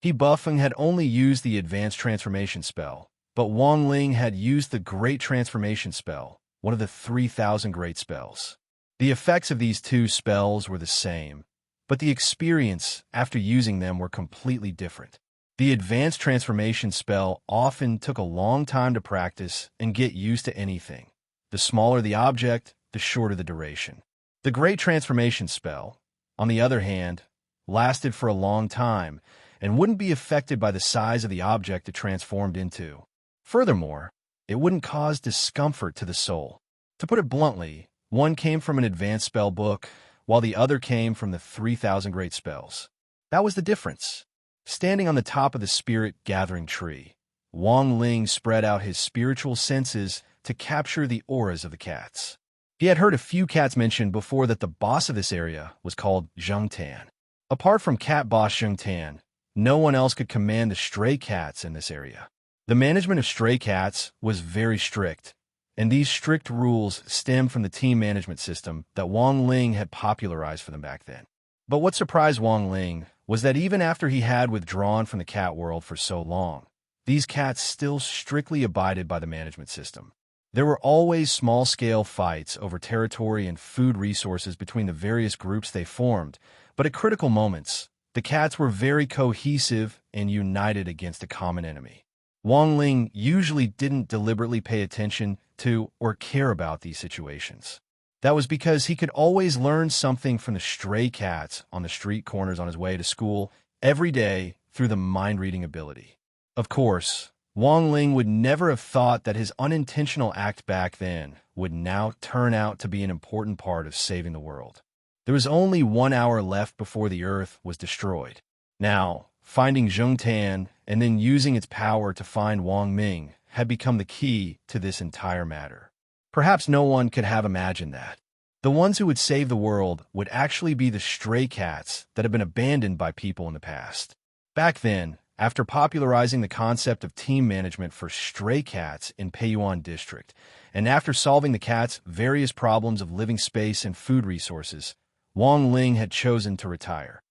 He Buffing had only used the advanced transformation spell, but Wang Ling had used the Great Transformation spell, one of the 3,000 great spells. The effects of these two spells were the same, but the experience after using them were completely different. The advanced transformation spell often took a long time to practice and get used to anything. The smaller the object, the shorter the duration. The Great Transformation spell, on the other hand, lasted for a long time and wouldn't be affected by the size of the object it transformed into. Furthermore, it wouldn't cause discomfort to the soul. To put it bluntly, one came from an advanced spell book, while the other came from the 3,000 great spells. That was the difference. Standing on the top of the spirit-gathering tree, Wang Ling spread out his spiritual senses to capture the auras of the cats. He had heard a few cats mention before that the boss of this area was called Zheng Tan. Apart from cat boss Zheng Tan, no one else could command the stray cats in this area. The management of stray cats was very strict, and these strict rules stemmed from the team management system that Wang Ling had popularized for them back then. But what surprised Wang Ling was that even after he had withdrawn from the cat world for so long, these cats still strictly abided by the management system. There were always small-scale fights over territory and food resources between the various groups they formed, but at critical moments, the cats were very cohesive and united against a common enemy. Wang Ling usually didn't deliberately pay attention to or care about these situations. That was because he could always learn something from the stray cats on the street corners on his way to school every day through the mind-reading ability. Of course, Wang Ling would never have thought that his unintentional act back then would now turn out to be an important part of saving the world. There was only 1 hour left before the Earth was destroyed. Now, finding Zheng Tan and then using its power to find Wang Ming had become the key to this entire matter. Perhaps no one could have imagined that. The ones who would save the world would actually be the stray cats that had been abandoned by people in the past. Back then, after popularizing the concept of team management for stray cats in Peiyuan District, and after solving the cats' various problems of living space and food resources, Wang Ling had chosen to retire.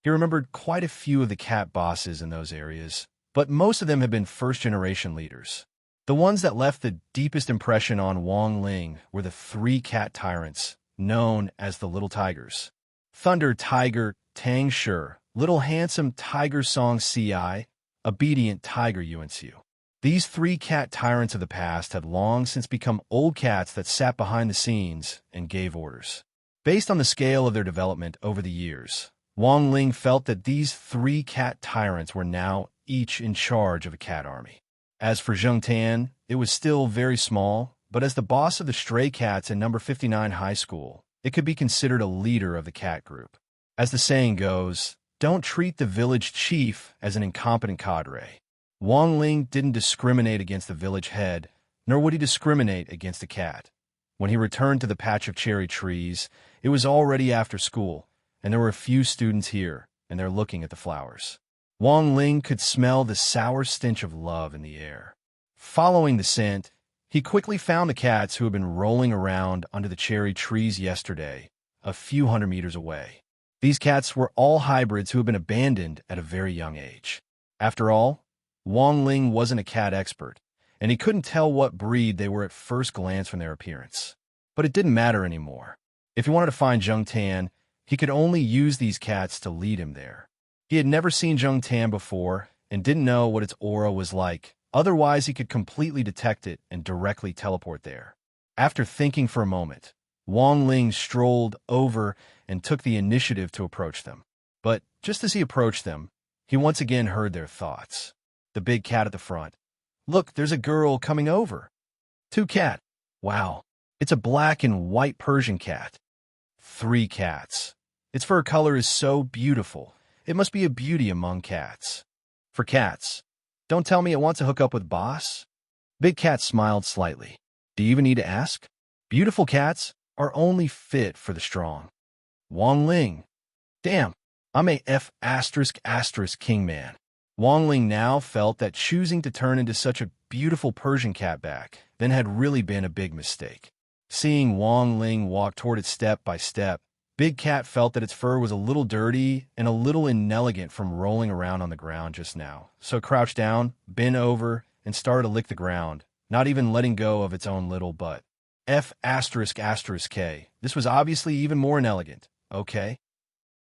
He remembered quite a few of the cat bosses in those areas, but most of them had been first-generation leaders. The ones that left the deepest impression on Wang Ling were the 3 cat tyrants, known as the Little Tigers. Thunder Tiger Tang Shi, Little Handsome Tiger Song Ci, Obedient Tiger Yuanxiu. These 3 cat tyrants of the past had long since become old cats that sat behind the scenes and gave orders. Based on the scale of their development over the years, Wang Ling felt that these 3 cat tyrants were now each in charge of a cat army. As for Zheng Tan, it was still very small, but as the boss of the stray cats in number 59 high school, It could be considered a leader of the cat group. As the saying goes, don't treat the village chief as an incompetent cadre. Wang Ling didn't discriminate against the village head, nor would he discriminate against a cat. When he returned to the patch of cherry trees, it was already after school, and there were a few students here, and they're looking at the flowers. Wang Ling could smell the sour stench of love in the air. Following the scent, he quickly found the cats who had been rolling around under the cherry trees yesterday, a few hundred meters away. These cats were all hybrids who had been abandoned at a very young age. After all, Wang Ling wasn't a cat expert, and he couldn't tell what breed they were at first glance from their appearance. But it didn't matter anymore. If he wanted to find Zheng Tan, he could only use these cats to lead him there. He had never seen Zheng Tan before and didn't know what its aura was like. Otherwise, he could completely detect it and directly teleport there. After thinking for a moment, Wang Ling strolled over and took the initiative to approach them. But just as he approached them, he once again heard their thoughts. The big cat at the front. Look, there's a girl coming over. 2 cat. Wow, it's a black and white Persian cat. 3 cats. Its fur color is so beautiful. It must be a beauty among cats. For cats. Don't tell me it wants to hook up with Boss? Big Cat smiled slightly. Do you even need to ask? Beautiful cats are only fit for the strong. Wang Ling. Damn, I'm a F*** king man. Wang Ling now felt that choosing to turn into such a beautiful Persian cat back then had really been a big mistake. Seeing Wang Ling walk toward it step by step, Big Cat felt that its fur was a little dirty and a little inelegant from rolling around on the ground just now, so it crouched down, bent over, and started to lick the ground, not even letting go of its own little butt. F***K. This was obviously even more inelegant, okay?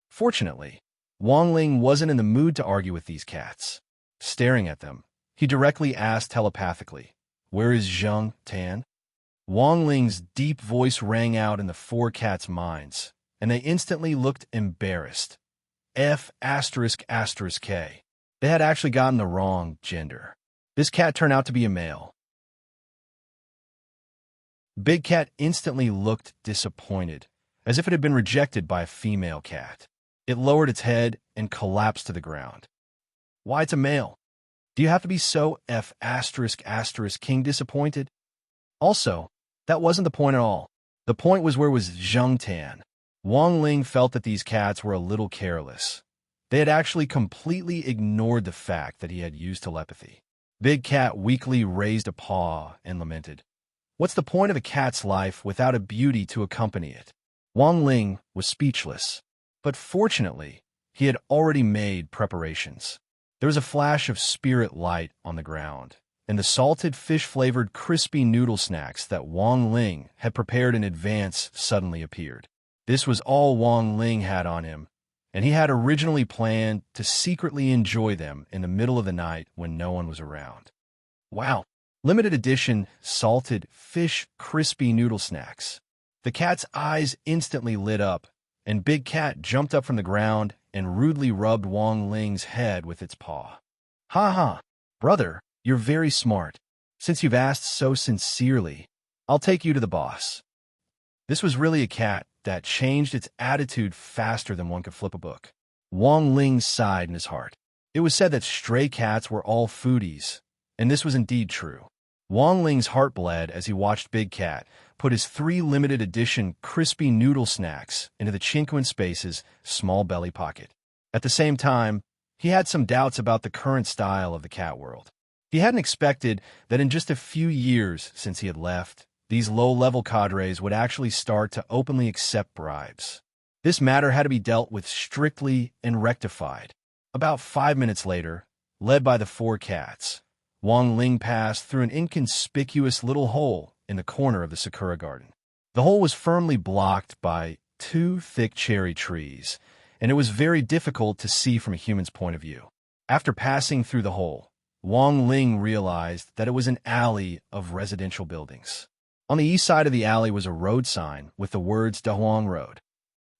Fortunately, Wang Ling wasn't in the mood to argue with these cats. Staring at them, he directly asked telepathically, Where is Zheng Tan? Wang Ling's deep voice rang out in the 4 cats' minds, and they instantly looked embarrassed. F***K. They had actually gotten the wrong gender. This cat turned out to be a male. Big Cat instantly looked disappointed, as if it had been rejected by a female cat. It lowered its head and collapsed to the ground. Why, it's a male. Do you have to be so F***king disappointed? Also, that wasn't the point at all. The point was, where was Zheng Tan? Wang Ling felt that these cats were a little careless. They had actually completely ignored the fact that he had used telepathy. Big Cat weakly raised a paw and lamented. What's the point of a cat's life without a beauty to accompany it? Wang Ling was speechless. But fortunately, he had already made preparations. There was a flash of spirit light on the ground, and the salted fish-flavored crispy noodle snacks that Wang Ling had prepared in advance suddenly appeared. This was all Wang Ling had on him, and he had originally planned to secretly enjoy them in the middle of the night when no one was around. Wow! Limited edition salted fish crispy noodle snacks. The cat's eyes instantly lit up, and Big Cat jumped up from the ground and rudely rubbed Wang Ling's head with its paw. Ha ha! Brother, you're very smart. Since you've asked so sincerely, I'll take you to the boss. This was really a cat that changed its attitude faster than one could flip a book. Wang Ling sighed in his heart. It was said that stray cats were all foodies, and this was indeed true. Wang Ling's heart bled as he watched Big Cat put his 3 limited edition crispy noodle snacks into the Chinquan Space's small belly pocket. At the same time, he had some doubts about the current style of the cat world. He hadn't expected that in just a few years since he had left, these low-level cadres would actually start to openly accept bribes. This matter had to be dealt with strictly and rectified. About 5 minutes later, led by the 4 cats, Wang Ling passed through an inconspicuous little hole in the corner of the Sakura garden. The hole was firmly blocked by 2 thick cherry trees, and it was very difficult to see from a human's point of view. After passing through the hole, Wang Ling realized that it was an alley of residential buildings. On the east side of the alley was a road sign with the words Dahuang Road.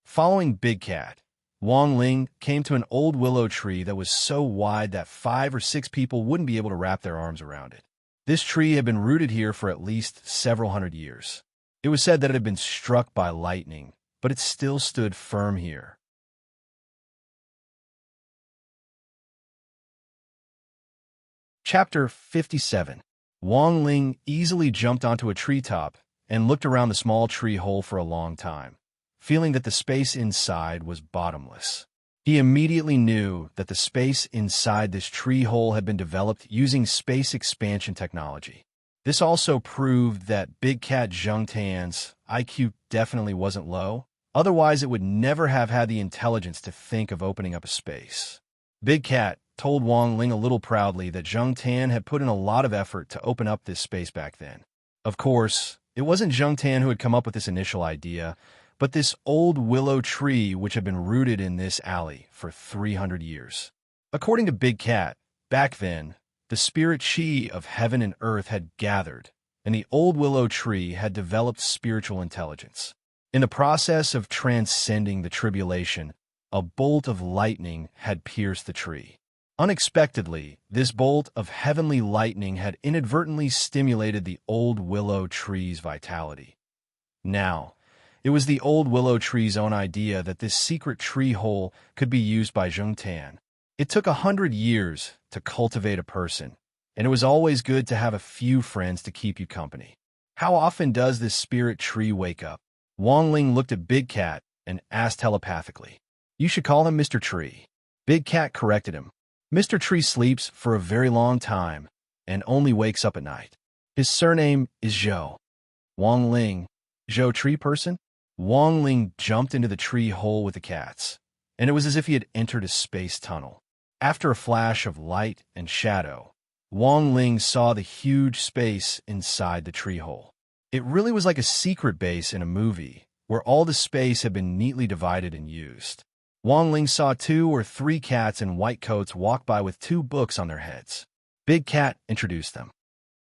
Following Big Cat, Wang Ling came to an old willow tree that was so wide that 5 or 6 people wouldn't be able to wrap their arms around it. This tree had been rooted here for at least several hundred years. It was said that it had been struck by lightning, but it still stood firm here. Chapter 57. Wang Ling easily jumped onto a treetop and looked around the small tree hole for a long time, feeling that the space inside was bottomless. He immediately knew that the space inside this tree hole had been developed using space expansion technology. This also proved that Big Cat Zheng Tan's IQ definitely wasn't low, otherwise it would never have had the intelligence to think of opening up a space. Big Cat told Wang Ling a little proudly that Zheng Tan had put in a lot of effort to open up this space back then. Of course, it wasn't Zheng Tan who had come up with this initial idea, but this old willow tree which had been rooted in this alley for 300 years. According to Big Cat, back then, the spirit chi of heaven and earth had gathered, and the old willow tree had developed spiritual intelligence. In the process of transcending the tribulation, a bolt of lightning had pierced the tree. Unexpectedly, this bolt of heavenly lightning had inadvertently stimulated the old willow tree's vitality. Now, it was the old willow tree's own idea that this secret tree hole could be used by Zheng Tan. It took 100 years to cultivate a person, and it was always good to have a few friends to keep you company. How often does this spirit tree wake up? Wang Ling looked at Big Cat and asked telepathically. You should call him Mr. Tree. Big Cat corrected him. Mr. Tree sleeps for a very long time and only wakes up at night. His surname is Zhou. Wang Ling, Zhou Tree person? Wang Ling jumped into the tree hole with the cats, and it was as if he had entered a space tunnel. After a flash of light and shadow, Wang Ling saw the huge space inside the tree hole. It really was like a secret base in a movie, where all the space had been neatly divided and used. Wang Ling saw 2 or 3 cats in white coats walk by with 2 books on their heads. Big Cat introduced them.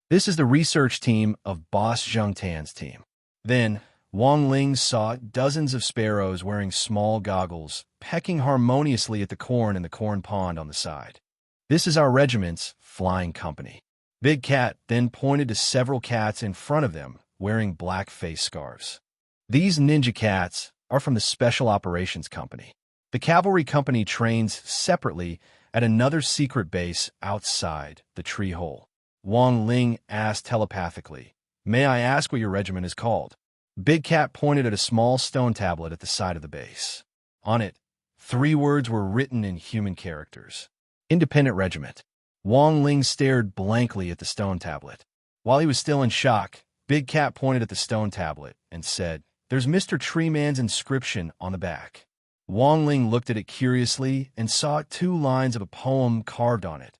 This is the research team of Boss Zheng Tan's team. Then, Wang Ling saw dozens of sparrows wearing small goggles, pecking harmoniously at the corn in the corn pond on the side. This is our regiment's flying company. Big Cat then pointed to several cats in front of them, wearing black face scarves. These ninja cats are from the Special Operations Company. The cavalry company trains separately at another secret base outside the tree hole. Wang Ling asked telepathically, May I ask what your regiment is called? Big Cat pointed at a small stone tablet at the side of the base. On it, 3 words were written in human characters. Independent Regiment. Wang Ling stared blankly at the stone tablet. While he was still in shock, Big Cat pointed at the stone tablet and said, There's Mr. Treeman's inscription on the back. Wang Ling looked at it curiously and saw 2 lines of a poem carved on it.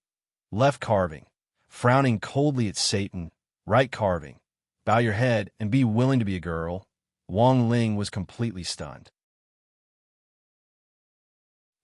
Left carving, frowning coldly at Satan. Right carving, bow your head and be willing to be a girl. Wang Ling was completely stunned.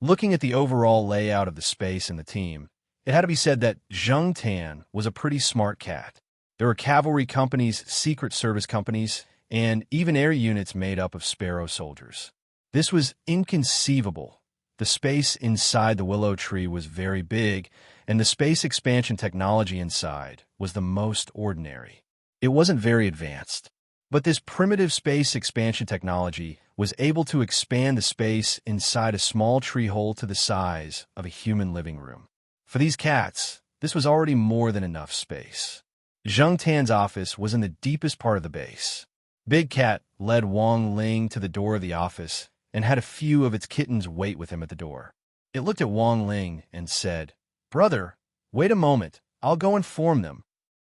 Looking at the overall layout of the space and the team, it had to be said that Zheng Tan was a pretty smart cat. There were cavalry companies, secret service companies, and even air units made up of sparrow soldiers. This was inconceivable. The space inside the willow tree was very big, and the space expansion technology inside was the most ordinary. It wasn't very advanced. But this primitive space expansion technology was able to expand the space inside a small tree hole to the size of a human living room. For these cats, this was already more than enough space. Zheng Tan's office was in the deepest part of the base. Big Cat led Wang Ling to the door of the office and had a few of its kittens wait with him at the door. It looked at Wang Ling and said, Brother, wait a moment, I'll go inform them.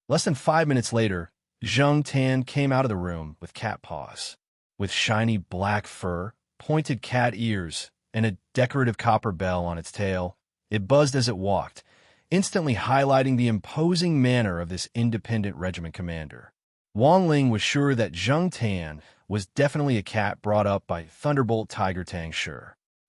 Less than 5 minutes later, Zheng Tan came out of the room with cat paws. With shiny black fur, pointed cat ears, and a decorative copper bell on its tail, it buzzed as it walked, instantly highlighting the imposing manner of this independent regiment commander. Wang Ling was sure that Zheng Tan was definitely a cat brought up by Thunderbolt Tiger Tang Shi.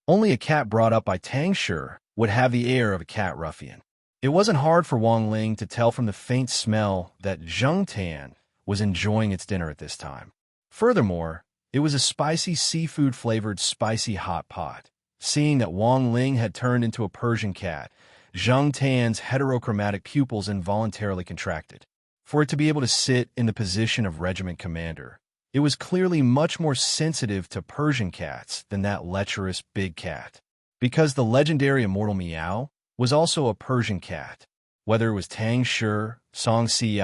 Only a cat brought up by Tang Shi would have the air of a cat ruffian. It wasn't hard for Wang Ling to tell from the faint smell that Zheng Tan was enjoying its dinner at this time. Furthermore, it was a spicy seafood-flavored spicy hot pot. Seeing that Wang Ling had turned into a Persian cat, Zheng Tan's heterochromatic pupils involuntarily contracted. For it to be able to sit in the position of regiment commander, It was clearly much more sensitive to Persian cats than that lecherous big cat. Because the legendary immortal Meow was also a Persian cat. Whether it was Tang Shi, Song Si,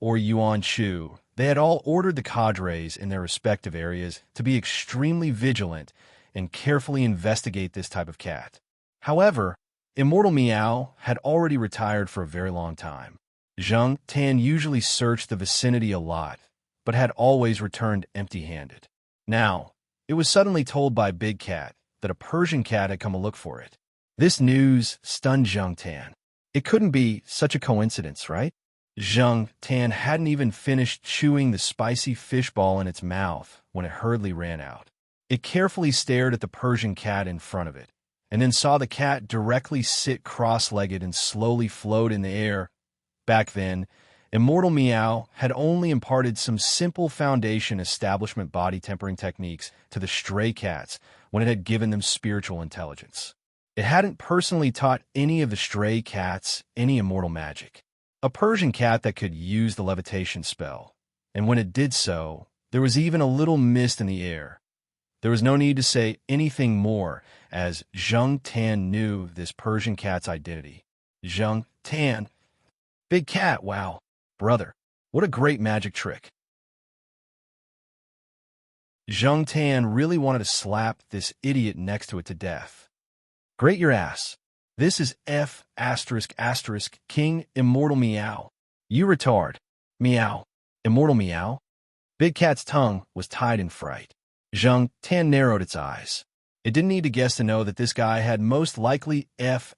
or Yuan Shu, they had all ordered the cadres in their respective areas to be extremely vigilant and carefully investigate this type of cat. However, Immortal Meow had already retired for a very long time. Zheng Tan usually searched the vicinity a lot, but had always returned empty-handed. Now, it was suddenly told by Big Cat that a Persian cat had come to look for it. This news stunned Zheng Tan. It couldn't be such a coincidence, right? Zheng Tan hadn't even finished chewing the spicy fishball in its mouth when it hurriedly ran out. It carefully stared at the Persian cat in front of it, and then saw the cat directly sit cross-legged and slowly float in the air. Back then, Immortal Meow had only imparted some simple foundation establishment body tempering techniques to the stray cats when it had given them spiritual intelligence. It hadn't personally taught any of the stray cats any immortal magic. A Persian cat that could use the levitation spell, and when it did so, there was even a little mist in the air. There was no need to say anything more, as Zheng Tan knew this Persian cat's identity. Zheng Tan. Big cat, wow. Brother, what a great magic trick. Zheng Tan really wanted to slap this idiot next to it to death. Great your ass. This is F*** King Immortal Meow. You retard. Meow. Immortal Meow. Big Cat's tongue was tied in fright. Zheng Tan narrowed its eyes. It didn't need to guess to know that this guy had most likely F***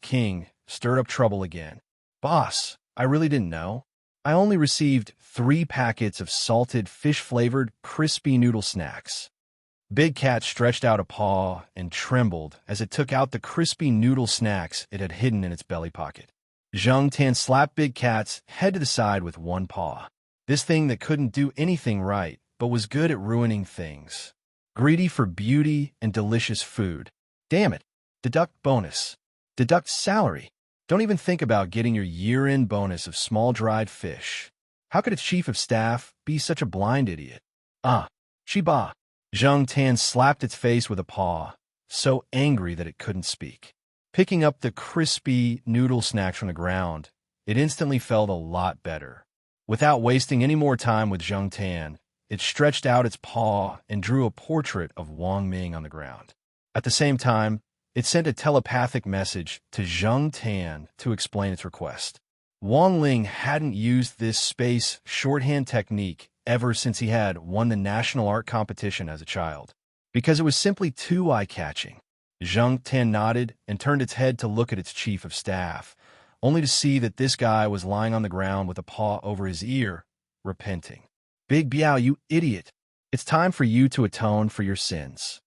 King stirred up trouble again. Boss, I really didn't know. I only received 3 packets of salted fish-flavored crispy noodle snacks. Big Cat stretched out a paw and trembled as it took out the crispy noodle snacks it had hidden in its belly pocket. Zheng Tan slapped Big Cat's head to the side with one paw. This thing that couldn't do anything right, but was good at ruining things. Greedy for beauty and delicious food. Damn it. Deduct bonus. Deduct salary. Don't even think about getting your year-end bonus of small dried fish. How could a chief of staff be such a blind idiot? Shiba. Zheng Tan slapped its face with a paw, so angry that it couldn't speak. Picking up the crispy noodle snacks from the ground, it instantly felt a lot better. Without wasting any more time with Zheng Tan, it stretched out its paw and drew a portrait of Wang Ming on the ground. At the same time, it sent a telepathic message to Zheng Tan to explain its request. Wang Ling hadn't used this space shorthand technique ever since he had won the national art competition as a child, because it was simply too eye-catching. Zheng Tan nodded and turned its head to look at its chief of staff, only to see that this guy was lying on the ground with a paw over his ear, repenting. Big Biao, you idiot! It's time for you to atone for your sins.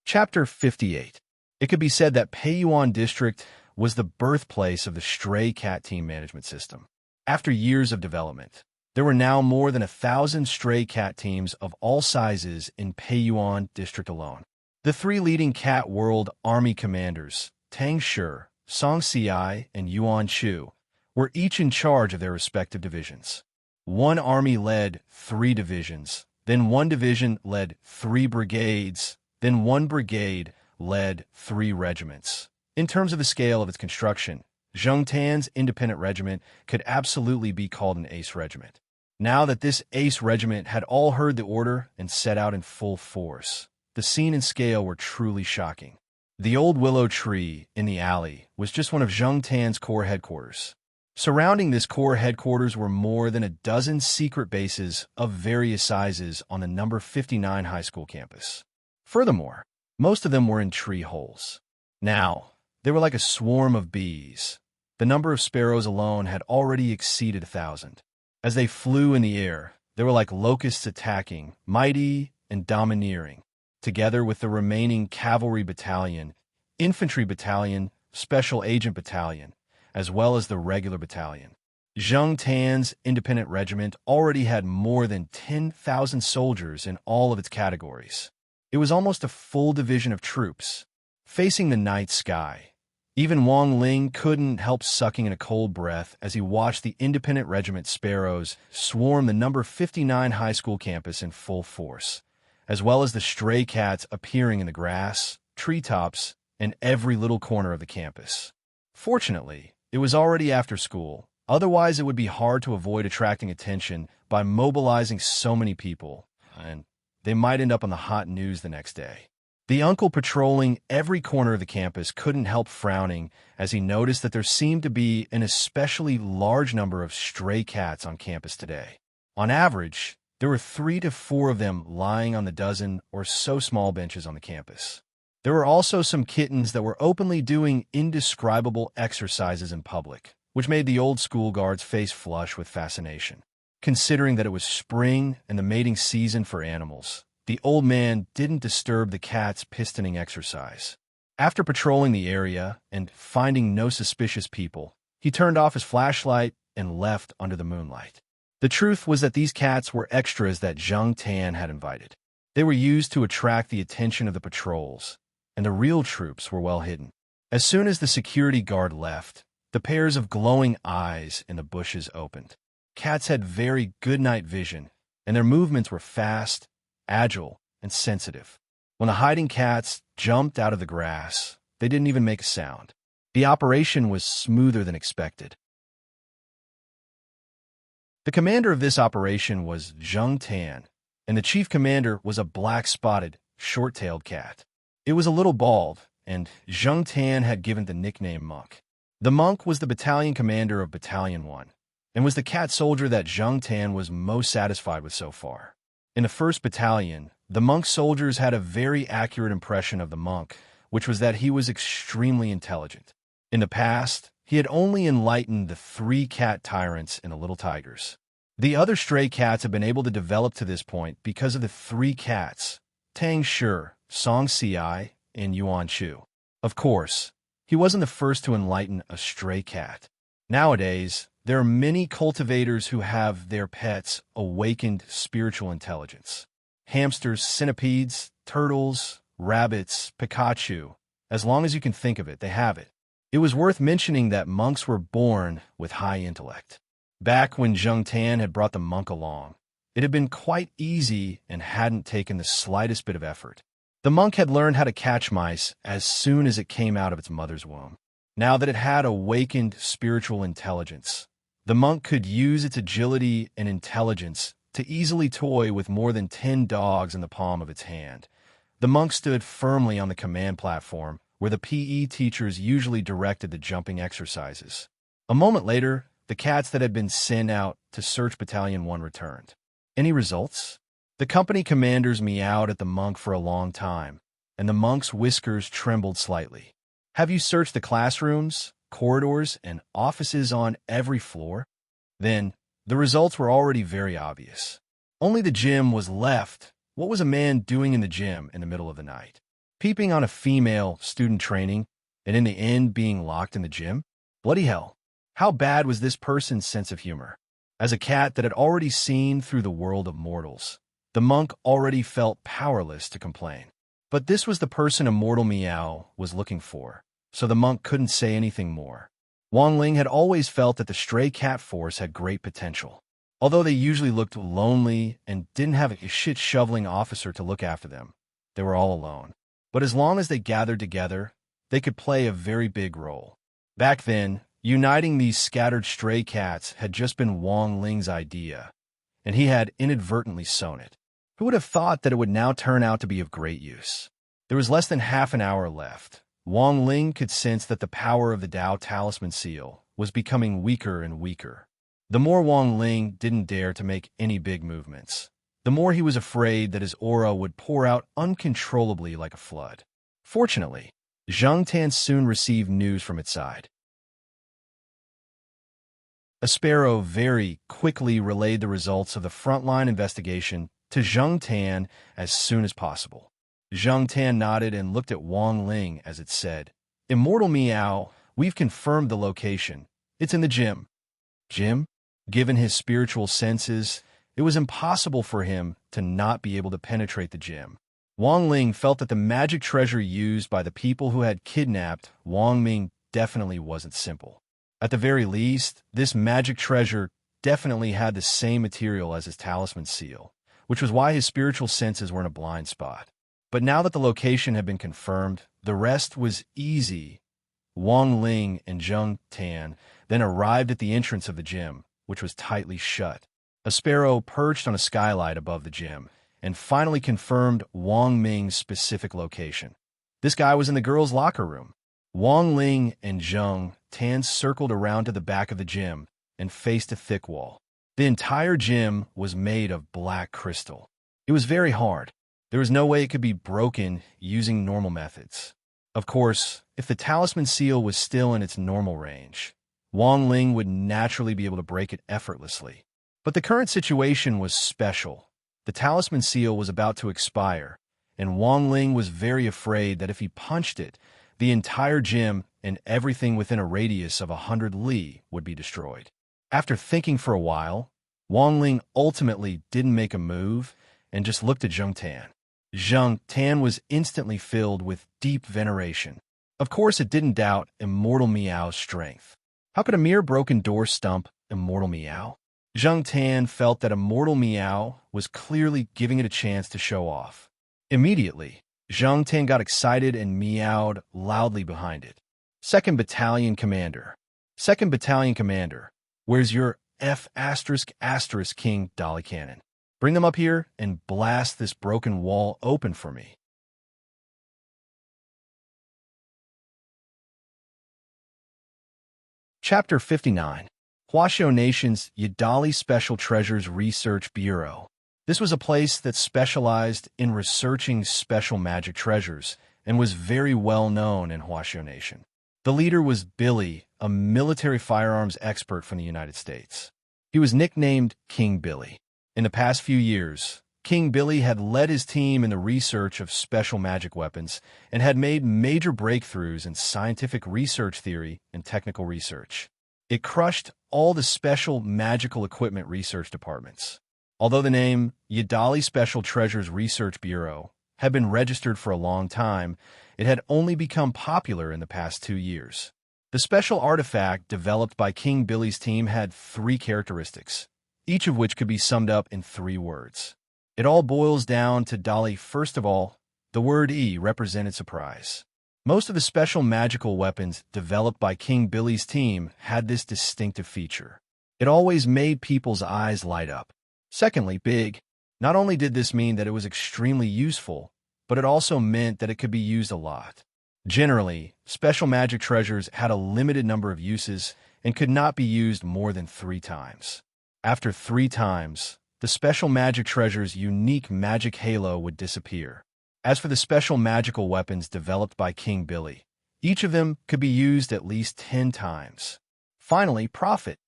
Chapter 58. It could be said that Peiyuan District was the birthplace of the stray cat team management system. After years of development, there were now more than 1,000 stray cat teams of all sizes in Peiyuan District alone. The 3 leading cat world army commanders, Tang Shi, Song Si, and Yuan Shu, were each in charge of their respective divisions. One army led 3 divisions, then one division led 3 brigades, then one brigade led 3 regiments. In terms of the scale of its construction, Zheng Tan's independent regiment could absolutely be called an ace regiment. Now that this ace regiment had all heard the order and set out in full force, the scene and scale were truly shocking. The old willow tree in the alley was just one of Zheng Tan's core headquarters. Surrounding this core headquarters were more than a dozen secret bases of various sizes on the number 59 high school campus. Furthermore, most of them were in tree holes. Now, they were like a swarm of bees. The number of sparrows alone had already exceeded 1,000. As they flew in the air, they were like locusts attacking, mighty and domineering, together with the remaining cavalry battalion, infantry battalion, special agent battalion, as well as the regular battalion. Zheng Tan's independent regiment already had more than 10,000 soldiers in all of its categories. It was almost a full division of troops. Facing the night sky, Even Wang Ling couldn't help sucking in a cold breath as he watched the Independent Regiment Sparrows swarm the number 59 high school campus in full force, as well as the stray cats appearing in the grass, treetops, and every little corner of the campus. Fortunately, it was already after school. Otherwise, it would be hard to avoid attracting attention by mobilizing so many people, and they might end up on the hot news the next day. The uncle patrolling every corner of the campus couldn't help frowning as he noticed that there seemed to be an especially large number of stray cats on campus today. On average, there were 3 to 4 of them lying on the dozen or so small benches on the campus. There were also some kittens that were openly doing indescribable exercises in public, which made the old school guard's face flush with fascination. Considering that it was spring and the mating season for animals, the old man didn't disturb the cat's pistoning exercise. After patrolling the area and finding no suspicious people, he turned off his flashlight and left under the moonlight. The truth was that these cats were extras that Zhang Tan had invited. They were used to attract the attention of the patrols, and the real troops were well hidden. As soon as the security guard left, the pairs of glowing eyes in the bushes opened. Cats had very good night vision, and their movements were fast, agile, and sensitive. When the hiding cats jumped out of the grass, they didn't even make a sound. The operation was smoother than expected. The commander of this operation was Zhang Tan, and the chief commander was a black-spotted, short-tailed cat. It was a little bald, and Zhang Tan had given it the nickname Monk. The Monk was the battalion commander of Battalion 1, and was the cat soldier that Zhang Tan was most satisfied with so far. In the 1st Battalion, the Monk soldiers had a very accurate impression of the Monk, which was that he was extremely intelligent. In the past, he had only enlightened the 3 cat tyrants and the little tigers. The other stray cats had been able to develop to this point because of the 3 cats, Tang Shi, Song Ci, and Yuan Chu. Of course, he wasn't the first to enlighten a stray cat. Nowadays, there are many cultivators who have their pets awakened spiritual intelligence. Hamsters, centipedes, turtles, rabbits, Pikachu. As long as you can think of it, they have it. It was worth mentioning that monks were born with high intellect. Back when Zhang Tan had brought the monk along, it had been quite easy and hadn't taken the slightest bit of effort. The monk had learned how to catch mice as soon as it came out of its mother's womb. Now that it had awakened spiritual intelligence, the monk could use its agility and intelligence to easily toy with more than 10 dogs in the palm of its hand. The monk stood firmly on the command platform, where the PE teachers usually directed the jumping exercises. A moment later, the cats that had been sent out to search Battalion 1 returned. Any results? The company commanders meowed at the monk for a long time, and the monk's whiskers trembled slightly. Have you searched the classrooms, corridors, and offices on every floor? Then, the results were already very obvious. Only the gym was left. What was a man doing in the gym in the middle of the night? Peeping on a female student training, and in the end being locked in the gym? Bloody hell. How bad was this person's sense of humor? As a cat that had already seen through the world of mortals, the monk already felt powerless to complain. But this was the person Immortal Meow was looking for, so the monk couldn't say anything more. Wang Ling had always felt that the stray cat force had great potential. Although they usually looked lonely and didn't have a shit-shoveling officer to look after them, they were all alone. But as long as they gathered together, they could play a very big role. Back then, uniting these scattered stray cats had just been Wang Ling's idea, and he had inadvertently sown it. Who would have thought that it would now turn out to be of great use? There was less than half an hour left. Wang Ling could sense that the power of the Dao Talisman Seal was becoming weaker and weaker. The more Wang Ling didn't dare to make any big movements, the more he was afraid that his aura would pour out uncontrollably like a flood. Fortunately, Zhang Tan soon received news from its side. A sparrow very quickly relayed the results of the frontline investigation to Zhang Tan as soon as possible. Zhang Tan nodded and looked at Wang Ling as it said, "Immortal Meow, we've confirmed the location. It's in the gym." Gym? Given his spiritual senses, it was impossible for him to not be able to penetrate the gym. Wang Ling felt that the magic treasure used by the people who had kidnapped Wang Ming definitely wasn't simple. At the very least, this magic treasure definitely had the same material as his talisman seal, which was why his spiritual senses were in a blind spot. But now that the location had been confirmed, the rest was easy. Wang Ling and Zheng Tan then arrived at the entrance of the gym, which was tightly shut. A sparrow perched on a skylight above the gym and finally confirmed Wang Ming's specific location. This guy was in the girls' locker room. Wang Ling and Zheng Tan circled around to the back of the gym and faced a thick wall. The entire gym was made of black crystal. It was very hard. There was no way it could be broken using normal methods. Of course, if the talisman seal was still in its normal range, Wang Ling would naturally be able to break it effortlessly. But the current situation was special. The talisman seal was about to expire, and Wang Ling was very afraid that if he punched it, the entire gym and everything within a radius of 100 li would be destroyed. After thinking for a while, Wang Ling ultimately didn't make a move and just looked at Zheng Tan. Zheng Tan was instantly filled with deep veneration. Of course, it didn't doubt Immortal Meow's strength. How could a mere broken door stump Immortal Meow? Zheng Tan felt that Immortal Meow was clearly giving it a chance to show off. Immediately, Zheng Tan got excited and meowed loudly behind it. 2nd Battalion Commander. 2nd Battalion Commander, where's your F*** King Dolly Cannon? Bring them up here and blast this broken wall open for me. Chapter 59. Huaxiao Nation's Yadali Special Treasures Research Bureau. This was a place that specialized in researching special magic treasures and was very well known in Huaxiao Nation. The leader was Billy, a military firearms expert from the United States. He was nicknamed King Billy. In the past few years, King Billy had led his team in the research of special magic weapons and had made major breakthroughs in scientific research theory and technical research. It crushed all the special magical equipment research departments. Although the name Yadali Special Treasures Research Bureau had been registered for a long time, it had only become popular in the past 2 years. The special artifact developed by King Billy's team had 3 characteristics, each of which could be summed up in 3 words. It all boils down to Dolly. First of all, the word E represented surprise. Most of the special magical weapons developed by King Billy's team had this distinctive feature. It always made people's eyes light up. Secondly, big. Not only did this mean that it was extremely useful, but it also meant that it could be used a lot. Generally, special magic treasures had a limited number of uses and could not be used more than 3 times. After 3 times, the special magic treasure's unique magic halo would disappear. As for the special magical weapons developed by King Billy, each of them could be used at least 10 times. Finally, profit.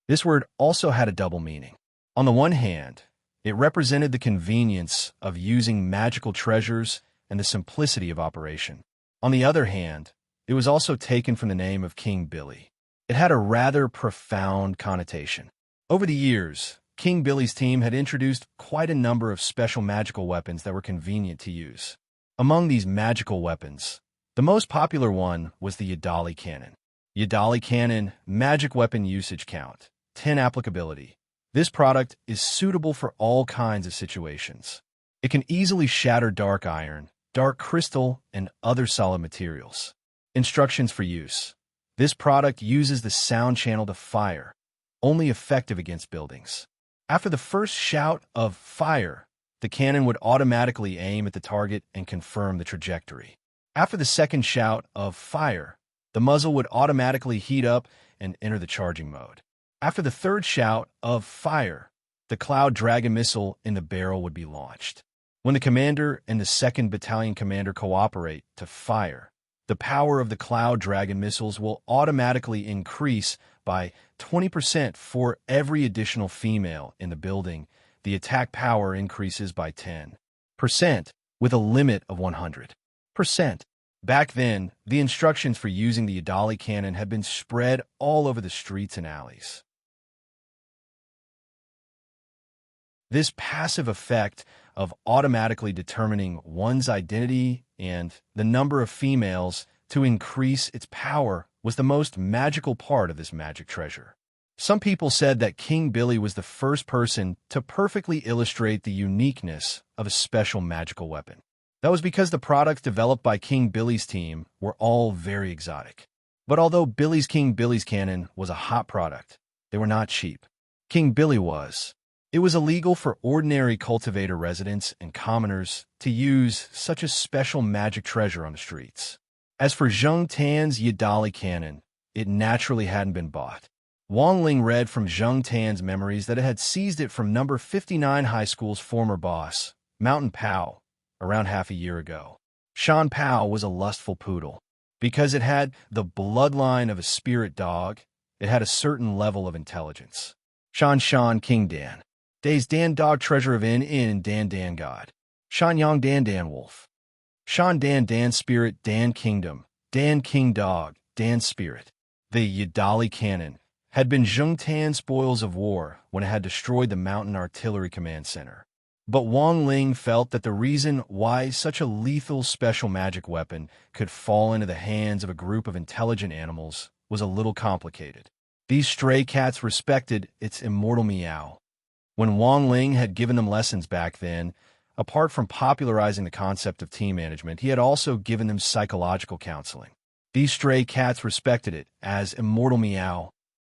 This word also had a double meaning. On the one hand, it represented the convenience of using magical treasures and the simplicity of operation. On the other hand, it was also taken from the name of King Billy. It had a rather profound connotation. Over the years, King Billy's team had introduced quite a number of special magical weapons that were convenient to use. Among these magical weapons, the most popular one was the Yadali Cannon. Yadali Cannon, magic weapon usage count, 10 applicability. This product is suitable for all kinds of situations. It can easily shatter dark iron, dark crystal, and other solid materials. Instructions for use. This product uses the sound channel to fire, only effective against buildings. After the first shout of fire, the cannon would automatically aim at the target and confirm the trajectory. After the second shout of fire, the muzzle would automatically heat up and enter the charging mode. After the third shout of fire, the Cloud Dragon missile in the barrel would be launched. When the commander and the 2nd Battalion commander cooperate to fire, the power of the Cloud Dragon missiles will automatically increase by 20% for every additional female in the building. The attack power increases by 10%, with a limit of 100%. Back then, the instructions for using the Yadali cannon had been spread all over the streets and alleys. This passive effect of automatically determining one's identity and the number of females to increase its power was the most magical part of this magic treasure. Some people said that King Billy was the first person to perfectly illustrate the uniqueness of a special magical weapon. That was because the products developed by King Billy's team were all very exotic. But although King Billy's cannon was a hot product, they were not cheap. King Billy was. It was illegal for ordinary cultivator residents and commoners to use such a special magic treasure on the streets. As for Zheng Tan's Yidali cannon, it naturally hadn't been bought. Wang Ling read from Zheng Tan's memories that it had seized it from number 59 High School's former boss, Mountain Pao, around half a year ago. Shan Pao was a lustful poodle. Because it had the bloodline of a spirit dog, it had a certain level of intelligence. Shan King Dan. Days Dan Dog Treasure of In Dan Dan God. Shan Yang Dan Wolf. Shan Dan Spirit Dan Kingdom. Dan King Dog, Dan Spirit. The Yidali cannon had been Zheng Tan's spoils of war when it had destroyed the Mountain Artillery Command Center. But Wang Ling felt that the reason why such a lethal special magic weapon could fall into the hands of a group of intelligent animals was a little complicated. These stray cats respected its immortal meow. When Wang Ling had given them lessons back then, apart from popularizing the concept of team management, he had also given them psychological counseling. These stray cats respected it as immortal meow.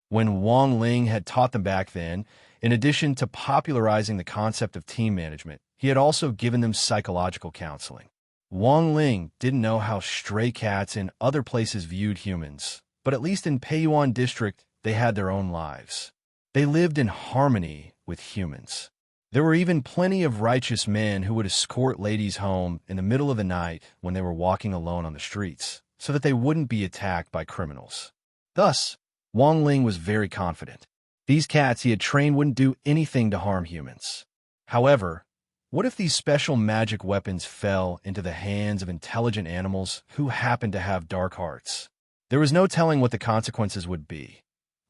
When Wang Ling had taught them back then, in addition to popularizing the concept of team management, he had also given them psychological counseling. Wang Ling didn't know how stray cats in other places viewed humans, but at least in Peiyuan District, they had their own lives. They lived in harmony with humans. There were even plenty of righteous men who would escort ladies home in the middle of the night when they were walking alone on the streets, so that they wouldn't be attacked by criminals. Thus, Wang Ling was very confident. These cats he had trained wouldn't do anything to harm humans. However, what if these special magic weapons fell into the hands of intelligent animals who happened to have dark hearts? There was no telling what the consequences would be.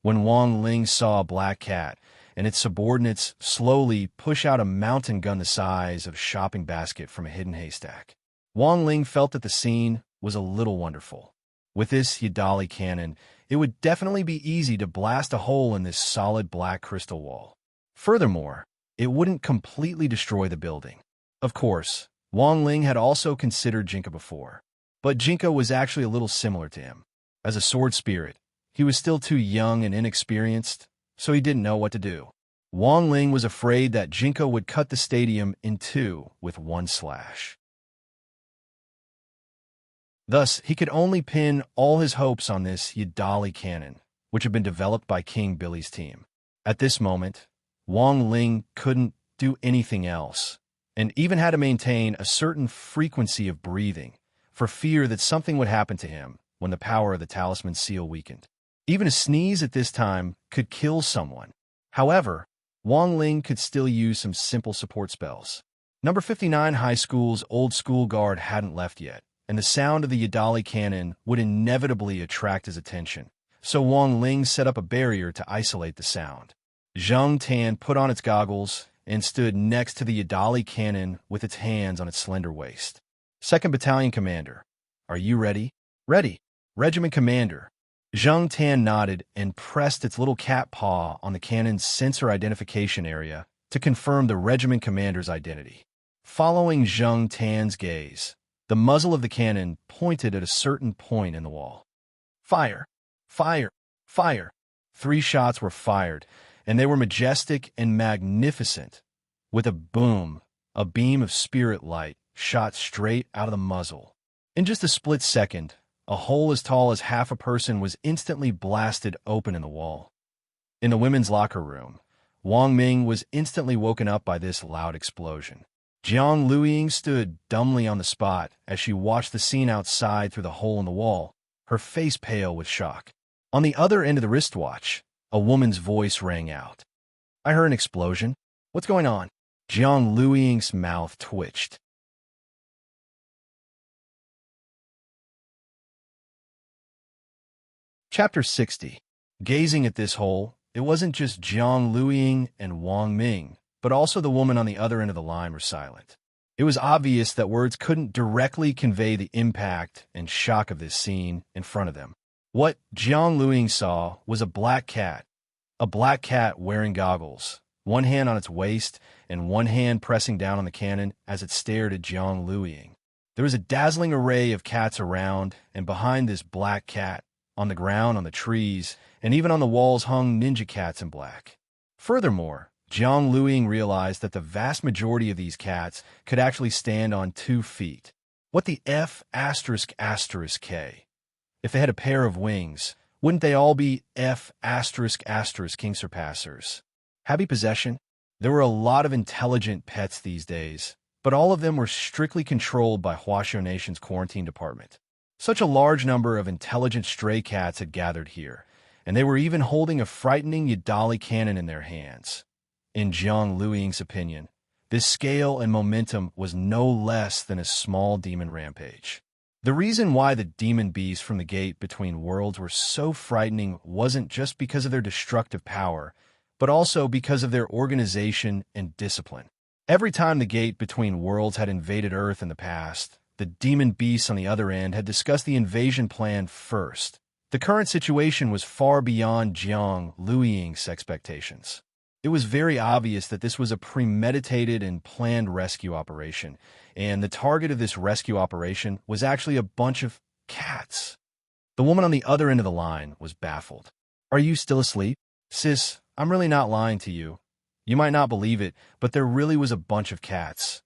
When Wang Ling saw a black cat and its subordinates slowly push out a mountain gun the size of a shopping basket from a hidden haystack, Wang Ling felt that the scene was a little wonderful. With this Yidali cannon, it would definitely be easy to blast a hole in this solid black crystal wall. Furthermore, it wouldn't completely destroy the building. Of course, Wang Ling had also considered Jinka before, but Jinka was actually a little similar to him. As a sword spirit, he was still too young and inexperienced, so he didn't know what to do. Wang Ling was afraid that Jinka would cut the stadium in two with one slash. Thus, he could only pin all his hopes on this Yidali cannon, which had been developed by King Billy's team. At this moment, Wang Ling couldn't do anything else, and even had to maintain a certain frequency of breathing, for fear that something would happen to him when the power of the talisman seal weakened. Even a sneeze at this time could kill someone. However, Wang Ling could still use some simple support spells. Number 59 High School's old school guard hadn't left yet, and the sound of the Yidali cannon would inevitably attract his attention, so Wang Ling set up a barrier to isolate the sound. Zheng Tan put on its goggles and stood next to the Yidali cannon with its hands on its slender waist. 2nd Battalion Commander, are you ready? Ready. Regiment Commander. Zheng Tan nodded and pressed its little cat paw on the cannon's sensor identification area to confirm the regiment commander's identity. Following Zheng Tan's gaze, the muzzle of the cannon pointed at a certain point in the wall. Fire! Fire! Fire! 3 shots were fired, and they were majestic and magnificent. With a boom, a beam of spirit light shot straight out of the muzzle. In just a split second, a hole as tall as half a person was instantly blasted open in the wall. In the women's locker room, Wang Ming was instantly woken up by this loud explosion. Jiang Luiying stood dumbly on the spot as she watched the scene outside through the hole in the wall, her face pale with shock. On the other end of the wristwatch, a woman's voice rang out. I heard an explosion. What's going on? Jiang Luiying's mouth twitched. Chapter 60. Gazing at this hole, it wasn't just Jiang Luiying and Wang Ming, but also the woman on the other end of the line were silent. It was obvious that words couldn't directly convey the impact and shock of this scene in front of them. What Jiang Luiying saw was a black cat wearing goggles, one hand on its waist and one hand pressing down on the cannon as it stared at Jiang Luiying. There was a dazzling array of cats around, and behind this black cat, on the ground, on the trees, and even on the walls hung ninja cats in black. Furthermore, Jiang Luiying realized that the vast majority of these cats could actually stand on 2 feet. What the F asterisk asterisk K? If they had a pair of wings, wouldn't they all be F asterisk asterisk king surpassers? Happy possession? There were a lot of intelligent pets these days, but all of them were strictly controlled by Huaxiao Nation's quarantine department. Such a large number of intelligent stray cats had gathered here, and they were even holding a frightening Yadali cannon in their hands. In Jiang Luiying's opinion, this scale and momentum was no less than a small demon rampage. The reason why the demon beasts from the gate between worlds were so frightening wasn't just because of their destructive power, but also because of their organization and discipline. Every time the gate between worlds had invaded Earth in the past, the demon beasts on the other end had discussed the invasion plan first. The current situation was far beyond Jiang Luiying's expectations. It was very obvious that this was a premeditated and planned rescue operation, and the target of this rescue operation was actually a bunch of cats. The woman on the other end of the line was baffled. "Are you still asleep? Sis, I'm really not lying to you. You might not believe it, but there really was a bunch of cats.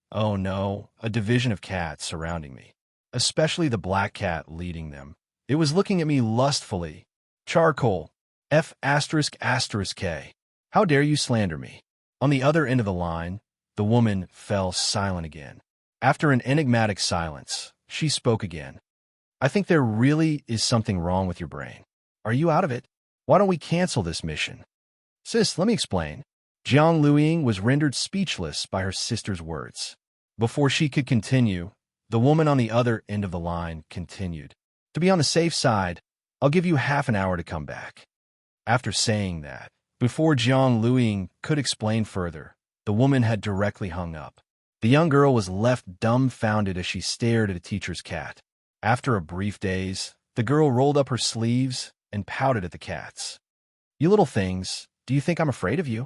Oh no, a division of cats surrounding me, especially the black cat leading them. It was looking at me lustfully. Charcoal, F asterisk asterisk K. How dare you slander me?" On the other end of the line, the woman fell silent again. After an enigmatic silence, she spoke again. "I think there really is something wrong with your brain. Are you out of it? Why don't we cancel this mission?" "Sis, let me explain." Jiang Luiying was rendered speechless by her sister's words. Before she could continue, the woman on the other end of the line continued. "To be on the safe side, I'll give you half an hour to come back." After saying that, before Jiang Luiying could explain further, the woman had directly hung up. The young girl was left dumbfounded as she stared at a teacher's cat. After a brief daze, the girl rolled up her sleeves and pouted at the cats. "You little things, do you think I'm afraid of you?"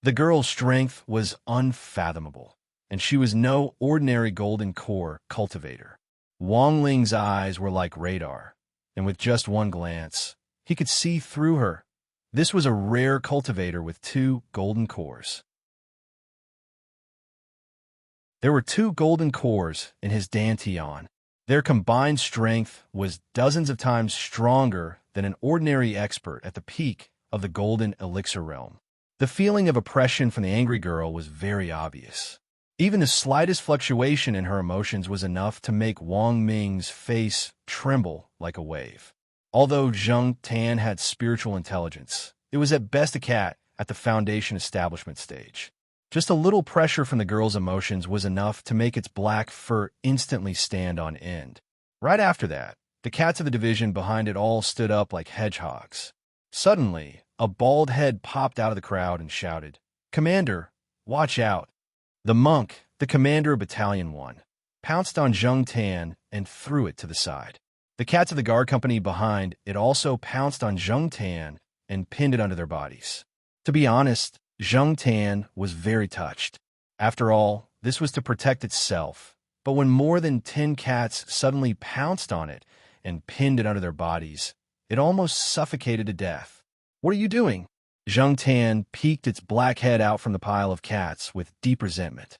The girl's strength was unfathomable, and she was no ordinary golden core cultivator. Wang Ling's eyes were like radar, and with just one glance, he could see through her. This was a rare cultivator with 2 golden cores. There were 2 golden cores in his Dantian. Their combined strength was dozens of times stronger than an ordinary expert at the peak of the golden elixir realm. The feeling of oppression from the angry girl was very obvious. Even the slightest fluctuation in her emotions was enough to make Wang Ming's face tremble like a wave. Although Zheng Tan had spiritual intelligence, it was at best a cat at the foundation establishment stage. Just a little pressure from the girl's emotions was enough to make its black fur instantly stand on end. Right after that, the cats of the division behind it all stood up like hedgehogs. Suddenly, a bald head popped out of the crowd and shouted, "Commander, watch out!" The monk, the commander of Battalion 1, pounced on Zheng Tan and threw it to the side. The cats of the guard company behind it also pounced on Zheng Tan and pinned it under their bodies. To be honest, Zheng Tan was very touched. After all, this was to protect itself, but when more than 10 cats suddenly pounced on it and pinned it under their bodies, it almost suffocated to death. "What are you doing?" Zheng Tan peeked its black head out from the pile of cats with deep resentment.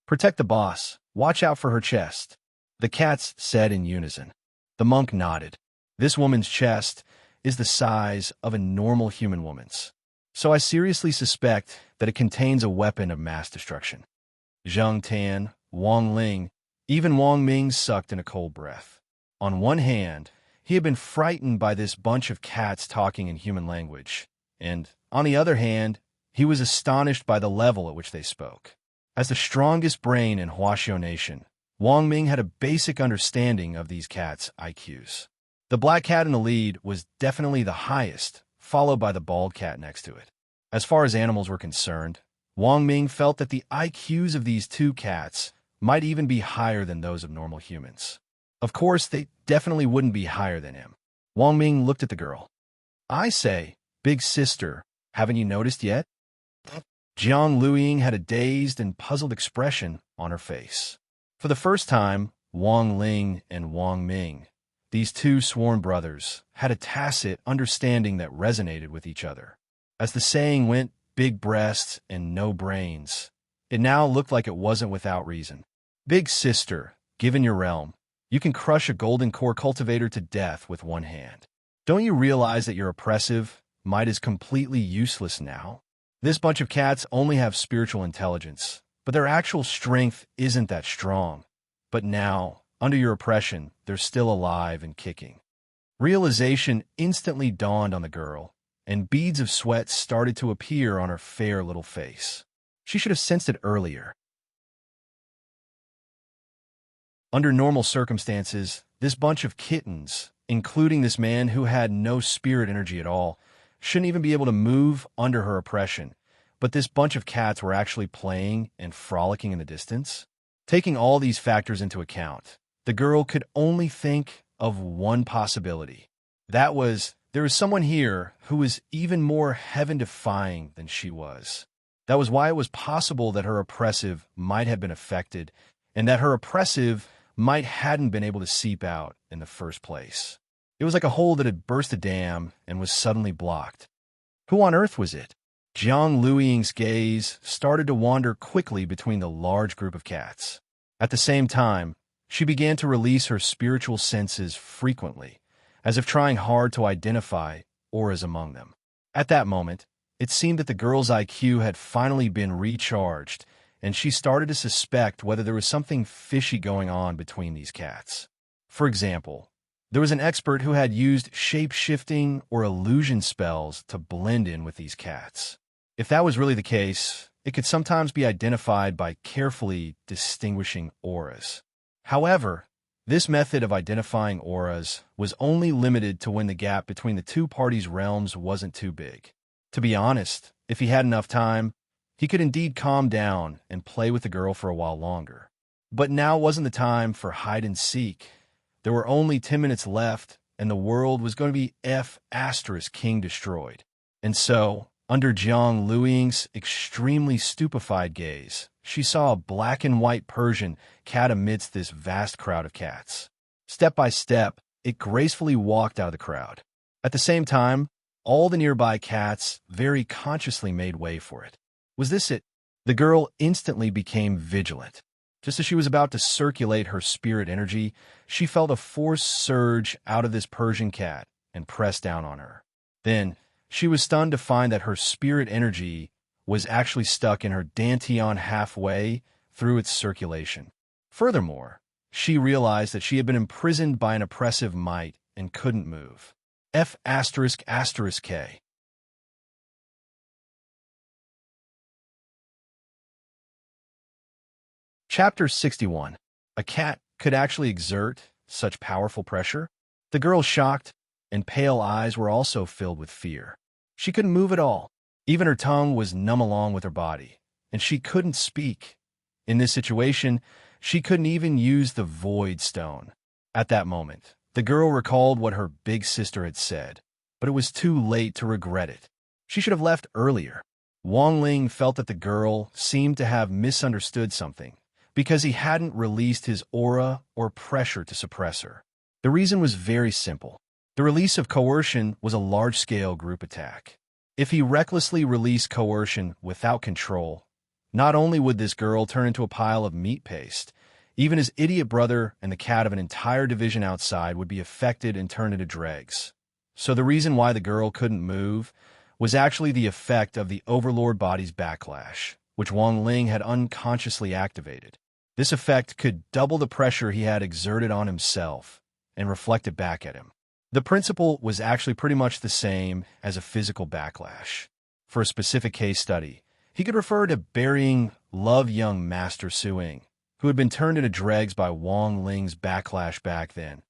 "Protect the boss. Watch out for her chest," the cats said in unison. The monk nodded. "This woman's chest is the size of a normal human woman's, so I seriously suspect that it contains a weapon of mass destruction." Zheng Tan, Wang Ling, even Wang Ming sucked in a cold breath. On one hand, he had been frightened by this bunch of cats talking in human language, and, on the other hand, he was astonished by the level at which they spoke. As the strongest brain in Huaxiao Nation, Wang Ming had a basic understanding of these cats' IQs. The black cat in the lead was definitely the highest, followed by the bald cat next to it. As far as animals were concerned, Wang Ming felt that the IQs of these 2 cats might even be higher than those of normal humans. Of course, they definitely wouldn't be higher than him. Wang Ming looked at the girl. I say, big sister, haven't you noticed yet? Jiang Luiying had a dazed and puzzled expression on her face. For the first time, Wang Ling and Wang Ming, these two sworn brothers, had a tacit understanding that resonated with each other. As the saying went, big breasts and no brains, it now looked like it wasn't without reason. Big sister, given your realm, you can crush a golden core cultivator to death with one hand. Don't you realize that your oppressive might is completely useless now? This bunch of cats only have spiritual intelligence, but their actual strength isn't that strong. But now, under your oppression, they're still alive and kicking. Realization instantly dawned on the girl, and beads of sweat started to appear on her fair little face. She should have sensed it earlier. Under normal circumstances, this bunch of kittens, including this man who had no spirit energy at all, shouldn't even be able to move under her oppression, but this bunch of cats were actually playing and frolicking in the distance. Taking all these factors into account, the girl could only think of one possibility. That was, there is someone here who is even more heaven-defying than she was. That was why it was possible that her oppressive might have been affected, and that her oppressive might hadn't been able to seep out in the first place. It was like a hole that had burst a dam and was suddenly blocked. Who on earth was it? Jiang Luiying's gaze started to wander quickly between the large group of cats. At the same time, she began to release her spiritual senses frequently, as if trying hard to identify auras among them. At that moment, it seemed that the girl's IQ had finally been recharged, and she started to suspect whether there was something fishy going on between these cats. For example, there was an expert who had used shape-shifting or illusion spells to blend in with these cats. If that was really the case, it could sometimes be identified by carefully distinguishing auras. However, this method of identifying auras was only limited to when the gap between the two parties' realms wasn't too big. To be honest, if he had enough time, he could indeed calm down and play with the girl for a while longer. But now wasn't the time for hide-and-seek. There were only 10 minutes left, and the world was going to be King destroyed. And so, under Jiang Luiying's extremely stupefied gaze, she saw a black and white Persian cat amidst this vast crowd of cats. Step by step, it gracefully walked out of the crowd. At the same time, all the nearby cats very consciously made way for it. Was this it? The girl instantly became vigilant. Just as she was about to circulate her spirit energy, she felt a forced surge out of this Persian cat and pressed down on her. Then, she was stunned to find that her spirit energy was actually stuck in her dantian halfway through its circulation. Furthermore, she realized that she had been imprisoned by an oppressive might and couldn't move. K. Chapter 61. A cat could actually exert such powerful pressure? The girl's shocked and pale eyes were also filled with fear. She couldn't move at all. Even her tongue was numb along with her body, and she couldn't speak. In this situation, she couldn't even use the void stone. At that moment, the girl recalled what her big sister had said, but it was too late to regret it. She should have left earlier. Wang Ling felt that the girl seemed to have misunderstood something, because he hadn't released his aura or pressure to suppress her. The reason was very simple. The release of coercion was a large-scale group attack. If he recklessly released coercion without control, not only would this girl turn into a pile of meat paste, even his idiot brother and the cat of an entire division outside would be affected and turned into dregs. So the reason why the girl couldn't move was actually the effect of the Overlord body's backlash, which Wang Ling had unconsciously activated. This effect could double the pressure he had exerted on himself and reflect it back at him. The principle was actually pretty much the same as a physical backlash. For a specific case study, he could refer to burying Love Young Master Suing, who had been turned into dregs by Wang Ling's backlash back then.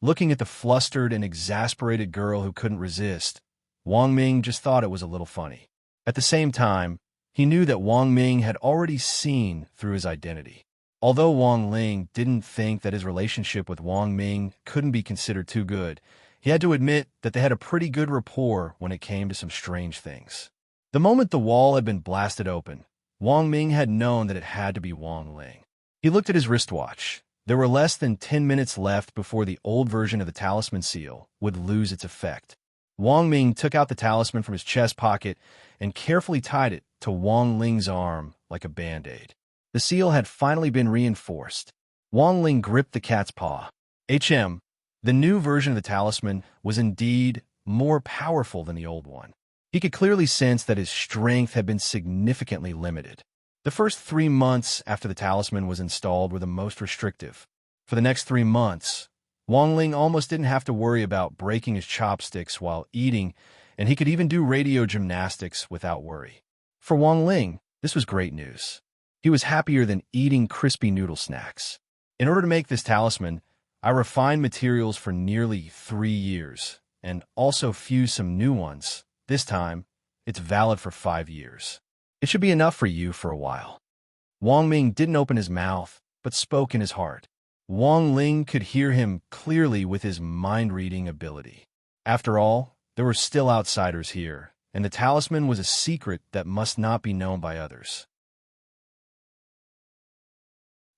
Looking at the flustered and exasperated girl who couldn't resist, Wang Ming just thought it was a little funny. At the same time, he knew that Wang Ming had already seen through his identity. Although Wang Ling didn't think that his relationship with Wang Ming couldn't be considered too good, He had to admit that they had a pretty good rapport when it came to some strange things. The moment the wall had been blasted open, Wang Ming had known that it had to be Wang Ling. He looked at his wristwatch. There were less than 10 minutes left before the old version of the talisman seal would lose its effect. Wang Ming took out the talisman from his chest pocket and carefully tied it to Wang Ling's arm like a band-aid. The seal had finally been reinforced. Wang Ling gripped the cat's paw. The new version of the talisman was indeed more powerful than the old one. He could clearly sense that his strength had been significantly limited. The first 3 months after the talisman was installed were the most restrictive. For the next 3 months, Wang Ling almost didn't have to worry about breaking his chopsticks while eating, and he could even do radio gymnastics without worry. For Wang Ling, this was great news. He was happier than eating crispy noodle snacks. In order to make this talisman, I refined materials for nearly 3 years, and also fused some new ones. This time, it's valid for 5 years. It should be enough for you for a while. Wang Ming didn't open his mouth, but spoke in his heart. Wang Ling could hear him clearly with his mind-reading ability. After all, there were still outsiders here, and the talisman was a secret that must not be known by others.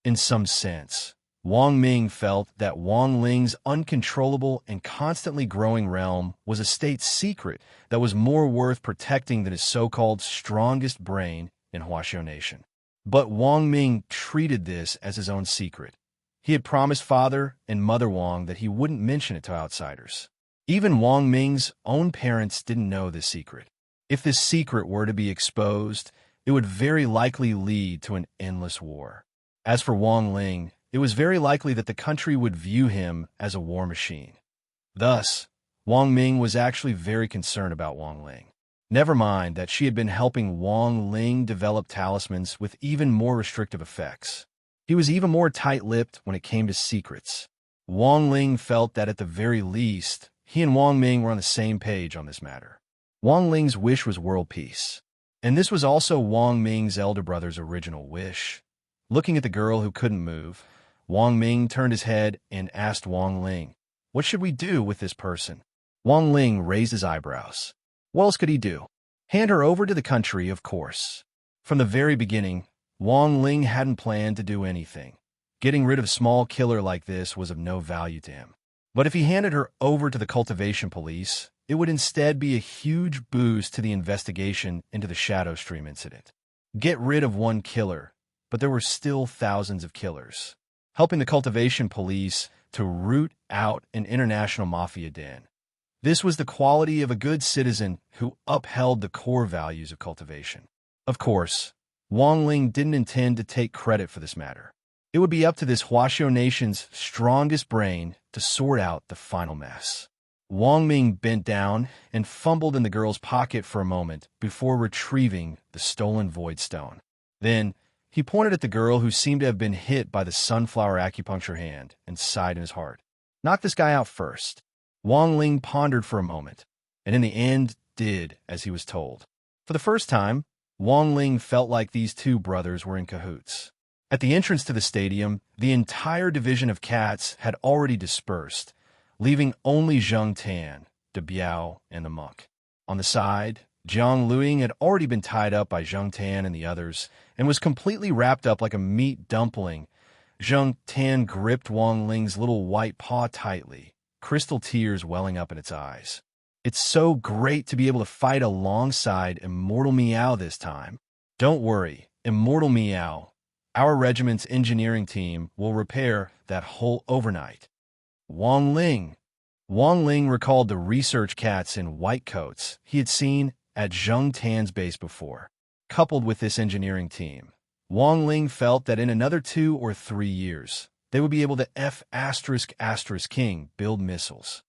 In some sense, Wang Ming felt that Wang Ling's uncontrollable and constantly growing realm was a state secret that was more worth protecting than his so-called strongest brain in Huaxiao Nation. But Wang Ming treated this as his own secret. He had promised Father and Mother Wang that he wouldn't mention it to outsiders. Even Wang Ming's own parents didn't know this secret. If this secret were to be exposed, it would very likely lead to an endless war. As for Wang Ling, it was very likely that the country would view him as a war machine. Thus, Wang Ming was actually very concerned about Wang Ling. Never mind that she had been helping Wang Ling develop talismans with even more restrictive effects. He was even more tight-lipped when it came to secrets. Wang Ling felt that at the very least, he and Wang Ming were on the same page on this matter. Wang Ling's wish was world peace. And this was also Wang Ming's elder brother's original wish. Looking at the girl who couldn't move, Wang Ming turned his head and asked Wang Ling, "What should we do with this person?" Wang Ling raised his eyebrows. What else could he do? Hand her over to the country, of course. From the very beginning, Wang Ling hadn't planned to do anything. Getting rid of a small killer like this was of no value to him. But if he handed her over to the cultivation police, it would instead be a huge boost to the investigation into the Shadow Stream incident. Get rid of one killer, but there were still thousands of killers. Helping the cultivation police to root out an international mafia den. This was the quality of a good citizen who upheld the core values of cultivation. Of course, Wang Ling didn't intend to take credit for this matter. It would be up to this Huaxiao Nation's strongest brain to sort out the final mess. Wang Ming bent down and fumbled in the girl's pocket for a moment before retrieving the stolen void stone. Then, he pointed at the girl who seemed to have been hit by the sunflower acupuncture hand and sighed in his heart. Knock this guy out first. Wang Ling pondered for a moment, and in the end did as he was told. For the first time, Wang Ling felt like these two brothers were in cahoots. At the entrance to the stadium, the entire division of cats had already dispersed, leaving only Zheng Tan, De Biao, and the monk. On the side, Jiang Luing had already been tied up by Zheng Tan and the others, and was completely wrapped up like a meat dumpling. Zheng Tan gripped Wang Ling's little white paw tightly, crystal tears welling up in its eyes. It's so great to be able to fight alongside Immortal Meow this time. Don't worry, Immortal Meow. Our regiment's engineering team will repair that hole overnight. Wang Ling. Wang Ling recalled the research cats in white coats he had seen at Zheng Tan's base before. Coupled with this engineering team, Wang Ling felt that in another 2 or 3 years, they would be able to F***King build missiles.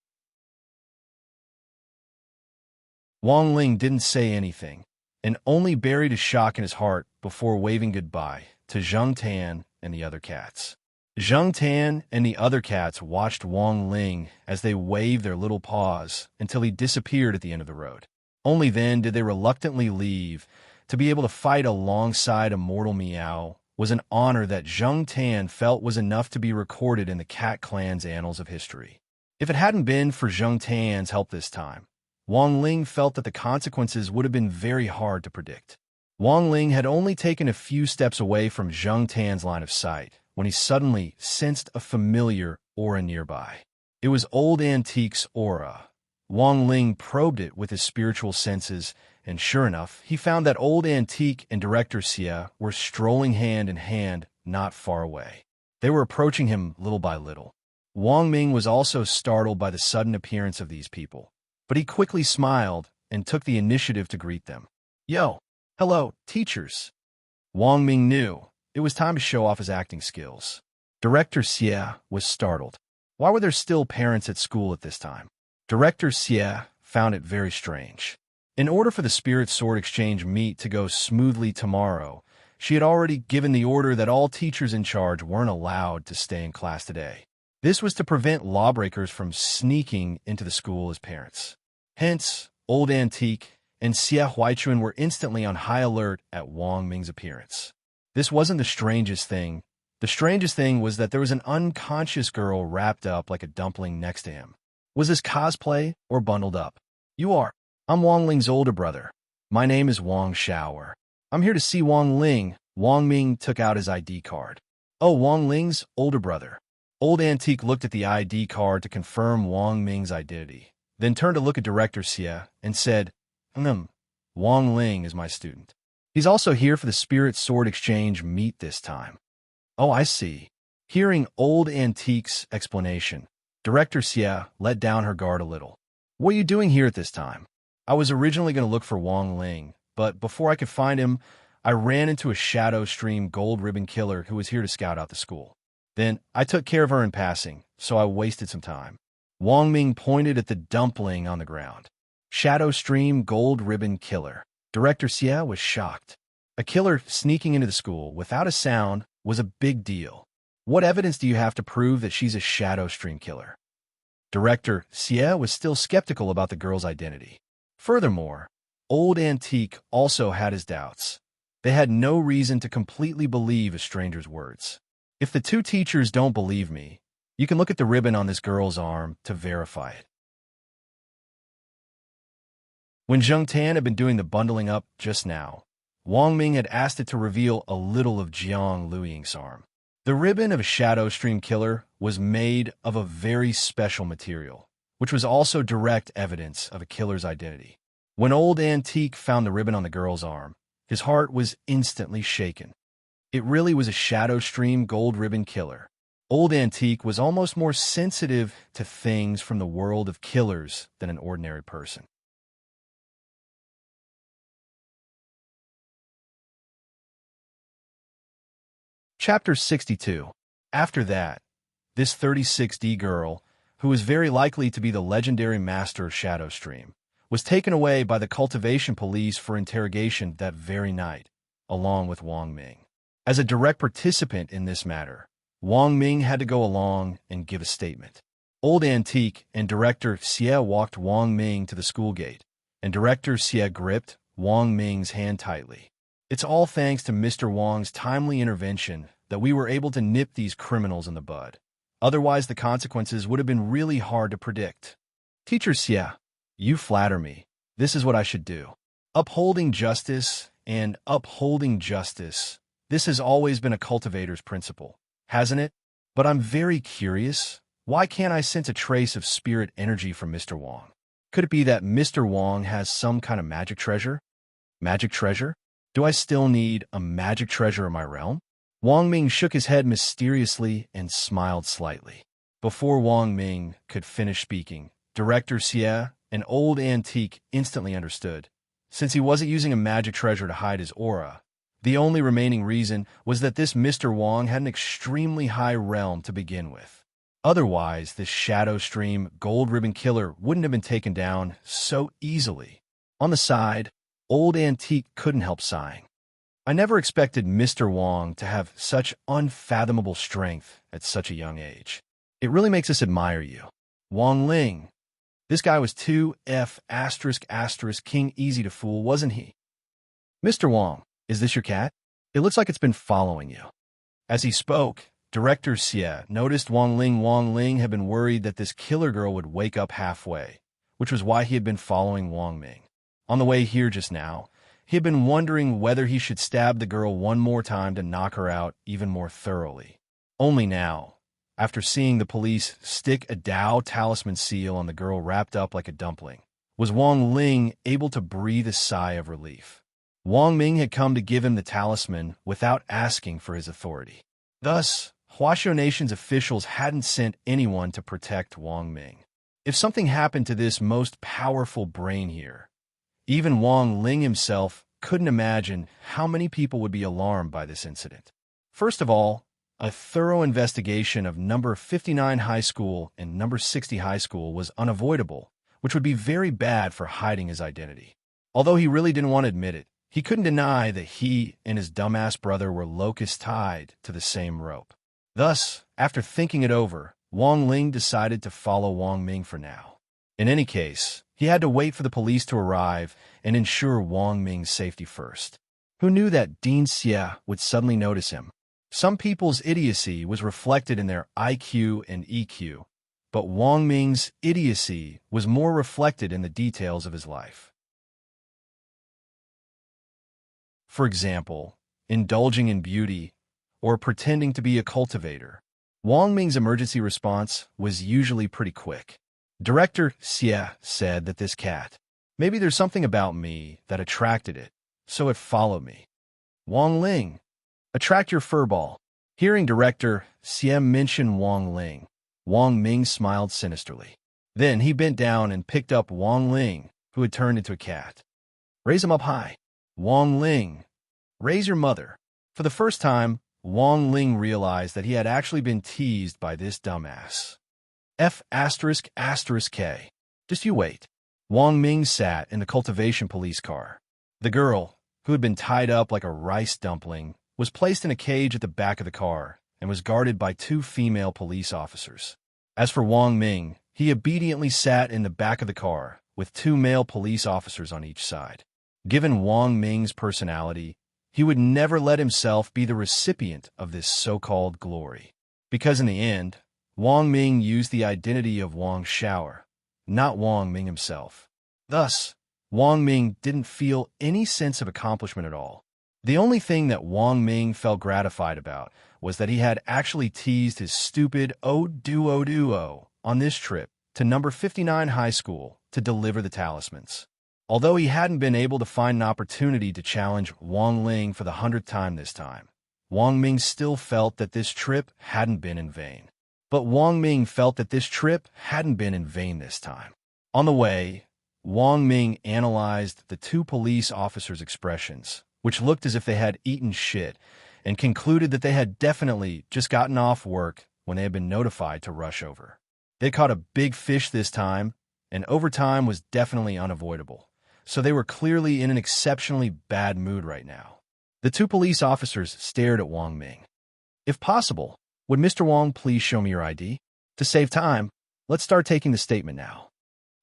Wang Ling didn't say anything, and only buried his shock in his heart before waving goodbye to Zheng Tan and the other cats. Zheng Tan and the other cats watched Wang Ling as they waved their little paws until he disappeared at the end of the road. Only then did they reluctantly leave. To be able to fight alongside Immortal Meow was an honor that Zheng Tan felt was enough to be recorded in the Cat Clan's annals of history. If it hadn't been for Zheng Tan's help this time, Wang Ling felt that the consequences would have been very hard to predict. Wang Ling had only taken a few steps away from Zheng Tan's line of sight when he suddenly sensed a familiar aura nearby. It was Old Antique's aura. Wang Ling probed it with his spiritual senses, and sure enough, he found that Old Antique and Director Xie were strolling hand in hand not far away. They were approaching him little by little. Wang Ming was also startled by the sudden appearance of these people, but he quickly smiled and took the initiative to greet them. Yo, hello, teachers. Wang Ming knew it was time to show off his acting skills. Director Xie was startled. Why were there still parents at school at this time? Director Xie found it very strange. In order for the Spirit Sword Exchange meet to go smoothly tomorrow, she had already given the order that all teachers in charge weren't allowed to stay in class today. This was to prevent lawbreakers from sneaking into the school as parents. Hence, Old Antique and Xie Huaichuan were instantly on high alert at Wang Ming's appearance. This wasn't the strangest thing. The strangest thing was that there was an unconscious girl wrapped up like a dumpling next to him. Was this cosplay or bundled up? You are. I'm Wang Ling's older brother. My name is Wang Shaoer. I'm here to see Wang Ling. Wang Ming took out his ID card. Oh, Wang Ling's older brother. Old Antique looked at the ID card to confirm Wang Ming's identity, then turned to look at Director Xie and said, Wang Ling is my student. He's also here for the Spirit Sword Exchange meet this time. Oh, I see. Hearing Old Antique's explanation, Director Xie let down her guard a little. What are you doing here at this time? I was originally going to look for Wang Ling, but before I could find him, I ran into a Shadow Stream Gold Ribbon Killer who was here to scout out the school. Then I took care of her in passing, so I wasted some time. Wang Ming pointed at the dumpling on the ground. Shadow Stream Gold Ribbon Killer. Director Xie was shocked. A killer sneaking into the school without a sound was a big deal. What evidence do you have to prove that she's a Shadow Stream killer? Director Xie was still skeptical about the girl's identity. Furthermore, Old Antique also had his doubts. They had no reason to completely believe a stranger's words. If the two teachers don't believe me, you can look at the ribbon on this girl's arm to verify it. When Zheng Tan had been doing the bundling up just now, Wang Ming had asked it to reveal a little of Jiang Luying's arm. The ribbon of a Shadow Stream Killer was made of a very special material, which was also direct evidence of a killer's identity. When Old Antique found the ribbon on the girl's arm, his heart was instantly shaken. It really was a Shadow Stream Gold Ribbon Killer. Old Antique was almost more sensitive to things from the world of killers than an ordinary person. Chapter 62. After that, this 36D girl, who was very likely to be the legendary master of Shadow Stream, was taken away by the cultivation police for interrogation that very night, along with Wang Ming. As a direct participant in this matter, Wang Ming had to go along and give a statement. Old Antique and Director Xie walked Wang Ming to the school gate, and Director Xie gripped Wang Ming's hand tightly. It's all thanks to Mr. Wang's timely intervention that we were able to nip these criminals in the bud. Otherwise, the consequences would have been really hard to predict. Teacher Xie, you flatter me. This is what I should do. Upholding justice and upholding justice. This has always been a cultivator's principle, hasn't it? But I'm very curious. Why can't I sense a trace of spirit energy from Mr. Wang? Could it be that Mr. Wang has some kind of magic treasure? Magic treasure? Do I still need a magic treasure in my realm? Wang Ming shook his head mysteriously and smiled slightly. Before Wang Ming could finish speaking, Director Xie, an Old Antique, instantly understood. Since he wasn't using a magic treasure to hide his aura, the only remaining reason was that this Mr. Wang had an extremely high realm to begin with. Otherwise, this Shadow Stream Gold Ribbon Killer wouldn't have been taken down so easily. On the side, Old Antique couldn't help sighing. I never expected Mr. Wang to have such unfathomable strength at such a young age. It really makes us admire you. Wang Ling. This guy was 2F*** King easy to fool, wasn't he? Mr. Wang, is this your cat? It looks like it's been following you. As he spoke, Director Xie noticed Wang Ling. Wang Ling had been worried that this killer girl would wake up halfway, which was why he had been following Wang Ming. On the way here just now, he had been wondering whether he should stab the girl one more time to knock her out even more thoroughly. Only now, after seeing the police stick a Dao talisman seal on the girl wrapped up like a dumpling, was Wang Ling able to breathe a sigh of relief. Wang Ming had come to give him the talisman without asking for his authority. Thus, Huaxiao Nation's officials hadn't sent anyone to protect Wang Ming. If something happened to this most powerful brain here, even Wang Ling himself couldn't imagine how many people would be alarmed by this incident. First of all, a thorough investigation of number 59 High School and number 60 High School was unavoidable, which would be very bad for hiding his identity. Although he really didn't want to admit it, he couldn't deny that he and his dumbass brother were locust tied to the same rope. Thus, after thinking it over, Wang Ling decided to follow Wang Ming for now. In any case, he had to wait for the police to arrive and ensure Wang Ming's safety first. Who knew that Dean Xie would suddenly notice him? Some people's idiocy was reflected in their IQ and EQ, but Wang Ming's idiocy was more reflected in the details of his life. For example, indulging in beauty or pretending to be a cultivator. Wang Ming's emergency response was usually pretty quick. Director Xie said that this cat, maybe there's something about me that attracted it, so it followed me. Wang Ling, attract your furball. Hearing Director Xie mention Wang Ling, Wang Ming smiled sinisterly. Then he bent down and picked up Wang Ling, who had turned into a cat. Raise him up high. Wang Ling, raise your mother. For the first time, Wang Ling realized that he had actually been teased by this dumbass. F***K. Just you wait. Wang Ming sat in the cultivation police car. The girl, who had been tied up like a rice dumpling, was placed in a cage at the back of the car and was guarded by 2 female police officers. As for Wang Ming, he obediently sat in the back of the car with 2 male police officers on each side. Given Wang Ming's personality, he would never let himself be the recipient of this so-called glory. Because in the end, Wang Ming used the identity of Wang Xiao, not Wang Ming himself. Thus, Wang Ming didn't feel any sense of accomplishment at all. The only thing that Wang Ming felt gratified about was that he had actually teased his stupid duo on this trip to number 59 High School to deliver the talismans. Although he hadn't been able to find an opportunity to challenge Wang Ling for the 100th time this time, Wang Ming still felt that this trip hadn't been in vain. But Wang Ming felt that this trip hadn't been in vain this time. On the way, Wang Ming analyzed the 2 police officers' expressions, which looked as if they had eaten shit, and concluded that they had definitely just gotten off work when they had been notified to rush over. They caught a big fish this time, and overtime was definitely unavoidable, so they were clearly in an exceptionally bad mood right now. The 2 police officers stared at Wang Ming. If possible, would Mr. Wang please show me your ID? To save time, let's start taking the statement now.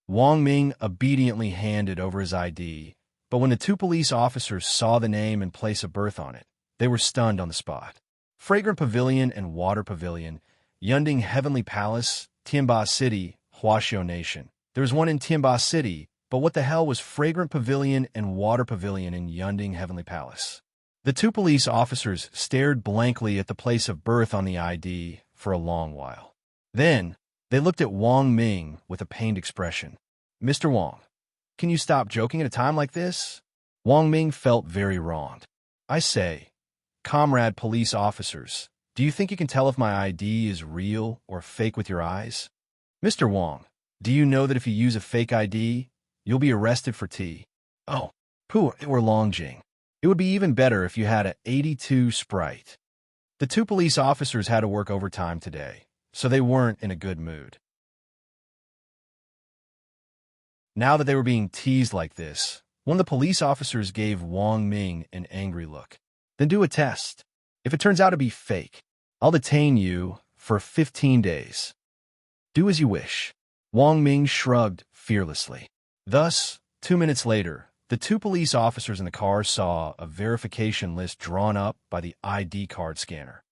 Wang Ming obediently handed over his ID, but when the 2 police officers saw the name and place of birth on it, they were stunned on the spot. Fragrant Pavilion and Water Pavilion, Yunding Heavenly Palace, Tianba City, Huaxiao Nation. There was one in Tianba City, but what the hell was Fragrant Pavilion and Water Pavilion in Yunding Heavenly Palace? The 2 police officers stared blankly at the place of birth on the ID for a long while. Then, they looked at Wang Ming with a pained expression. Mr. Wang, can you stop joking at a time like this? Wang Ming felt very wronged. I say, comrade police officers, do you think you can tell if my ID is real or fake with your eyes? Mr. Wang, do you know that if you use a fake ID, you'll be arrested for tea? Oh, pooh, it were Longjing. It would be even better if you had a 82 Sprite. The 2 police officers had to work overtime today, so they weren't in a good mood. Now that they were being teased like this, one of the police officers gave Wang Ming an angry look. Then do a test. If it turns out to be fake, I'll detain you for 15 days. Do as you wish. Wang Ming shrugged fearlessly. Thus, 2 minutes later, the 2 police officers in the car saw a verification list drawn up by the ID card scanner.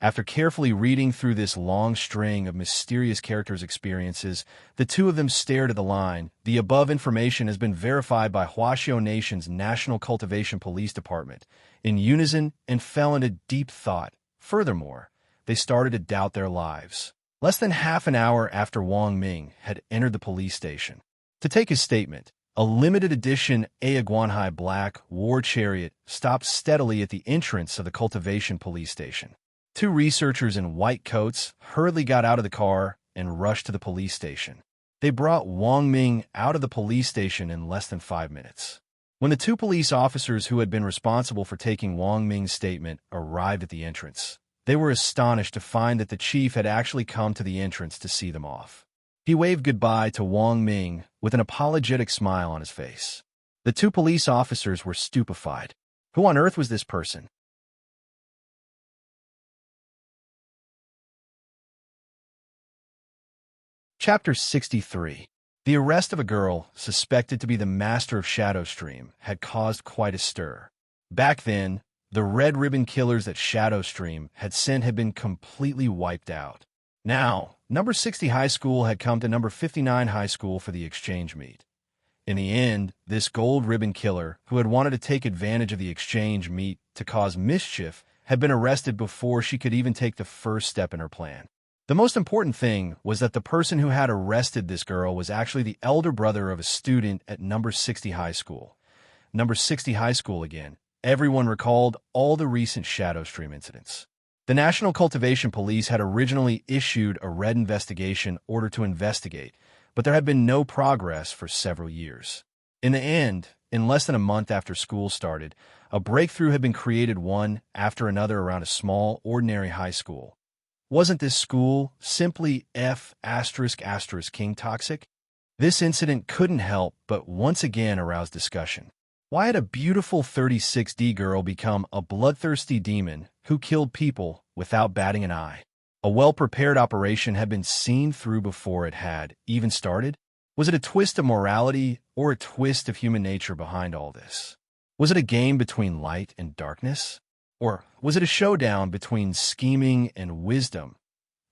After carefully reading through this long string of mysterious characters' experiences, the two of them stared at the line. The above information has been verified by Huaxiao Nation's National Cultivation Police Department in unison and fell into deep thought. Furthermore, they started to doubt their lives. Less than half an hour after Wang Ming had entered the police station. To take his statement, a limited edition Aiguanhai Black War Chariot stopped steadily at the entrance of the cultivation police station. Two researchers in white coats hurriedly got out of the car and rushed to the police station. They brought Wang Ming out of the police station in less than 5 minutes. When the two police officers who had been responsible for taking Wang Ming's statement arrived at the entrance, they were astonished to find that the chief had actually come to the entrance to see them off. He waved goodbye to Wang Ming with an apologetic smile on his face. The two police officers were stupefied. Who on earth was this person? Chapter 63. The arrest of a girl suspected to be the master of Shadowstream had caused quite a stir. Back then, the red ribbon killers that Shadowstream had sent had been completely wiped out. Now, number 60 High School had come to number 59 High School for the exchange meet. In the end, this gold ribbon killer, who had wanted to take advantage of the exchange meet to cause mischief, had been arrested before she could even take the first step in her plan. The most important thing was that the person who had arrested this girl was actually the elder brother of a student at number 60 High School. Number 60 High School again. Everyone recalled all the recent Shadowstream incidents. The National Cultivation Police had originally issued a red investigation order to investigate, but there had been no progress for several years. In the end, in less than a month after school started, a breakthrough had been created one after another around a small, ordinary high school. Wasn't this school simply F*** King toxic? This incident couldn't help but once again arouse discussion. Why had a beautiful 36D girl become a bloodthirsty demon who killed people without batting an eye? A well-prepared operation had been seen through before it had even started? Was it a twist of morality or a twist of human nature behind all this? Was it a game between light and darkness? Or was it a showdown between scheming and wisdom?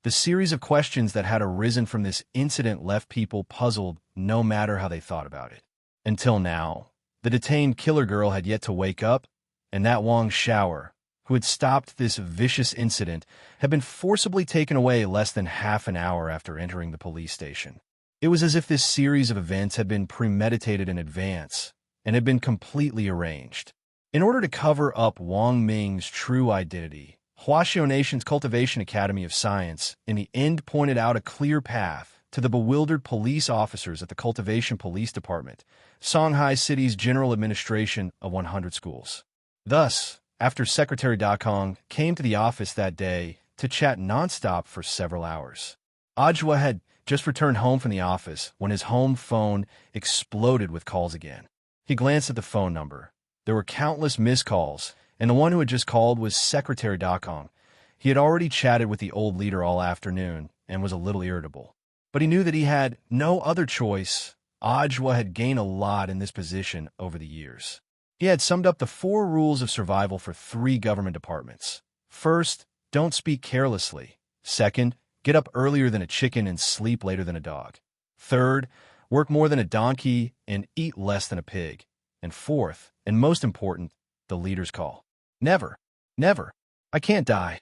The series of questions that had arisen from this incident left people puzzled no matter how they thought about it. Until now, the detained killer girl had yet to wake up, and that Wang Xiaoer, who had stopped this vicious incident, had been forcibly taken away less than half an hour after entering the police station. It was as if this series of events had been premeditated in advance and had been completely arranged. In order to cover up Wang Ming's true identity, Huaxiao Nation's Cultivation Academy of Science in the end pointed out a clear path to the bewildered police officers at the Cultivation Police Department, Shanghai City's general administration of 100 schools. Thus, after Secretary Dakong came to the office that day to chat nonstop for several hours, Ajwa had just returned home from the office when his home phone exploded with calls again. He glanced at the phone number. There were countless missed calls, and the one who had just called was Secretary Dakong. He had already chatted with the old leader all afternoon and was a little irritable. But he knew that he had no other choice. Ajwa had gained a lot in this position over the years. He had summed up the 4 rules of survival for 3 government departments. First, don't speak carelessly. Second, get up earlier than a chicken and sleep later than a dog. Third, work more than a donkey and eat less than a pig. And fourth, and most important, the leader's call. Never, never. I can't die.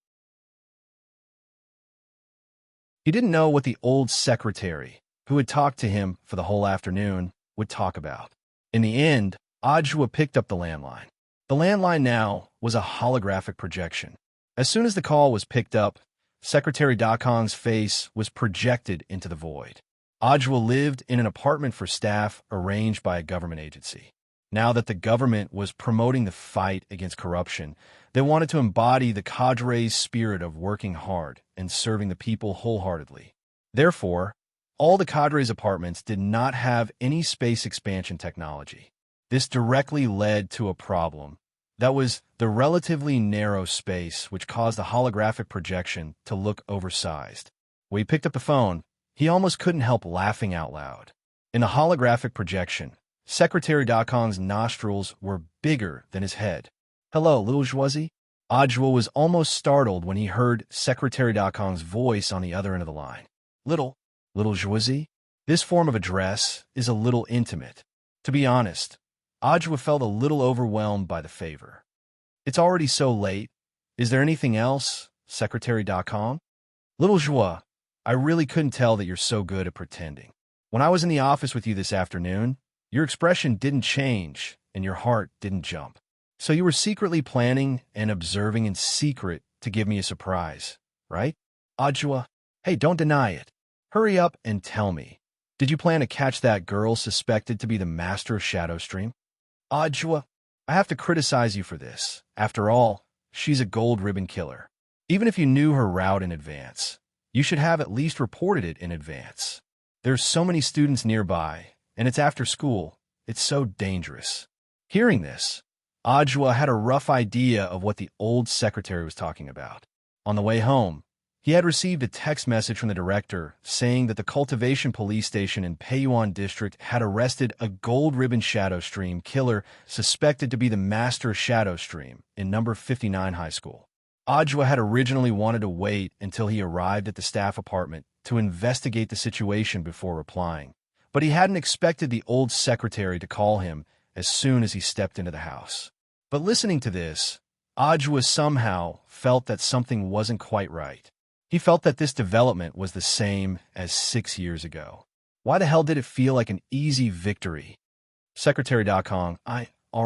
He didn't know what the old secretary, who had talked to him for the whole afternoon, would talk about. In the end, Ajwa picked up the landline. The landline now was a holographic projection. As soon as the call was picked up, Secretary Dakong's face was projected into the void. Ajwa lived in an apartment for staff arranged by a government agency. Now that the government was promoting the fight against corruption, they wanted to embody the cadre's spirit of working hard and serving the people wholeheartedly. Therefore, all the cadre's apartments did not have any space expansion technology. This directly led to a problem. That was the relatively narrow space which caused the holographic projection to look oversized. When he picked up the phone, he almost couldn't help laughing out loud. In the holographic projection, Secretary Dakong's nostrils were bigger than his head. "Hello, little Zhuozi. Ajwa was almost startled when he heard Secretary Dakong's voice on the other end of the line. Little Joisy? This form of address is a little intimate. To be honest, Ajwa felt a little overwhelmed by the favor. It's already so late. Is there anything else, Secretary Dakong? Little Joie, I really couldn't tell that you're so good at pretending. When I was in the office with you this afternoon, your expression didn't change and your heart didn't jump. So you were secretly planning and observing in secret to give me a surprise, right? Ajwa, hey, don't deny it. Hurry up and tell me. Did you plan to catch that girl suspected to be the master of Shadowstream? Ajwa, I have to criticize you for this. After all, she's a gold ribbon killer. Even if you knew her route in advance, you should have at least reported it in advance. There's so many students nearby, and it's after school. It's so dangerous. Hearing this, Ajwa had a rough idea of what the old secretary was talking about. On the way home, he had received a text message from the director saying that the Cultivation Police Station in Peiyuan District had arrested a gold ribbon Shadowstream killer suspected to be the master of Shadowstream in number 59 high school. Ajwa had originally wanted to wait until he arrived at the staff apartment to investigate the situation before replying, but he hadn't expected the old secretary to call him as soon as he stepped into the house. But listening to this, Ajwa somehow felt that something wasn't quite right. He felt that this development was the same as 6 years ago. Why the hell did it feel like an easy victory? Secretary Dakong, all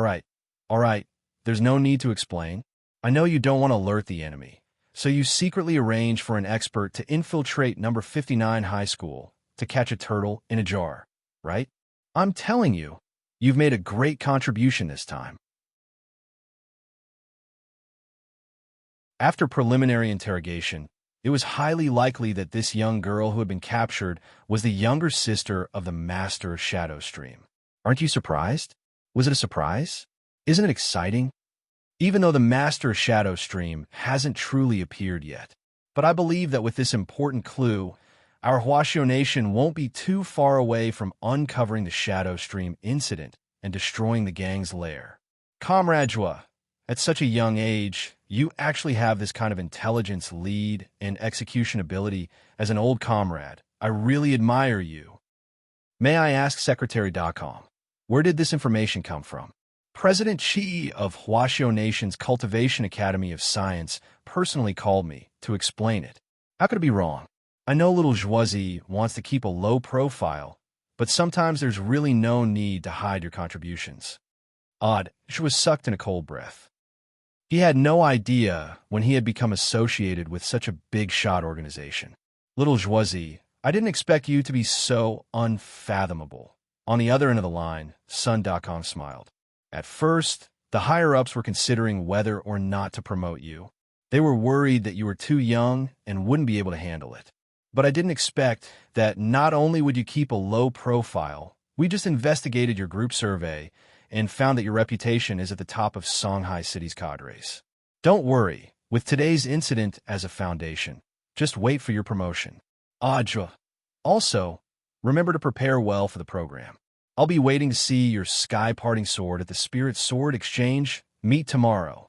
right, there's no need to explain. I know you don't want to alert the enemy, so you secretly arranged for an expert to infiltrate number 59 high school to catch a turtle in a jar, right? I'm telling you, you've made a great contribution this time. After preliminary interrogation, it was highly likely that this young girl who had been captured was the younger sister of the master of Shadowstream. Aren't you surprised? Was it a surprise? Isn't it exciting? Even though the master of Shadowstream hasn't truly appeared yet. But I believe that with this important clue, our Huashio Nation won't be too far away from uncovering the Shadowstream incident and destroying the gang's lair. Comrade Jua, at such a young age, you actually have this kind of intelligence, lead, and execution ability as an old comrade. I really admire you. May I ask Secretary Dakong, where did this information come from? President Chi of Huashio Nation's Cultivation Academy of Science personally called me to explain it. How could it be wrong? I know little Joisy wants to keep a low profile, but sometimes there's really no need to hide your contributions. Odd, she was sucked in a cold breath. He had no idea when he had become associated with such a big-shot organization. Little Joisy, I didn't expect you to be so unfathomable. On the other end of the line, Sun Dakong smiled. At first, the higher-ups were considering whether or not to promote you. They were worried that you were too young and wouldn't be able to handle it. But I didn't expect that not only would you keep a low profile, we just investigated your group survey and found that your reputation is at the top of Songhai City's cadres. Don't worry, with today's incident as a foundation, just wait for your promotion. Ajwa. Also, remember to prepare well for the program. I'll be waiting to see your sky-parting sword at the Spirit Sword Exchange. Meet tomorrow.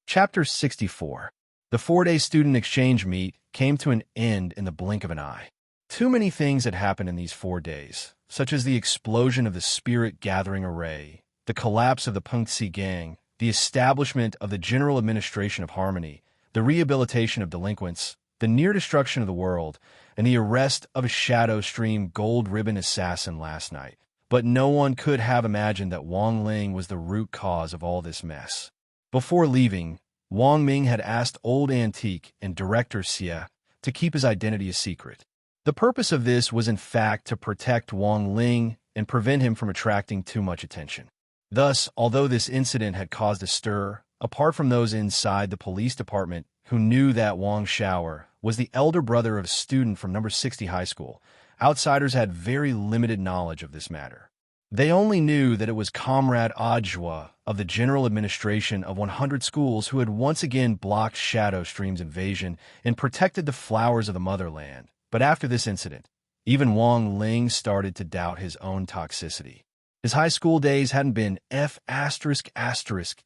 Chapter 64. The 4-day student exchange meet came to an end in the blink of an eye. Too many things had happened in these 4 days, such as the explosion of the Spirit Gathering Array, the collapse of the Punxi Gang, the establishment of the General Administration of Harmony, the rehabilitation of delinquents, the near destruction of the world, and the arrest of a Shadowstream gold ribbon assassin last night. But no one could have imagined that Wang Ling was the root cause of all this mess. Before leaving, Wang Ming had asked Old Antique and Director Xie to keep his identity a secret. The purpose of this was in fact to protect Wang Ling and prevent him from attracting too much attention. Thus, although this incident had caused a stir, apart from those inside the police department who knew that Wang Shower was the elder brother of a student from number 60 high school, outsiders had very limited knowledge of this matter. They only knew that it was Comrade Ajwa of the General Administration of 100 schools who had once again blocked Shadowstream's invasion and protected the flowers of the motherland. But after this incident, Even Wang Ling started to doubt his own toxicity. His high school days hadn't been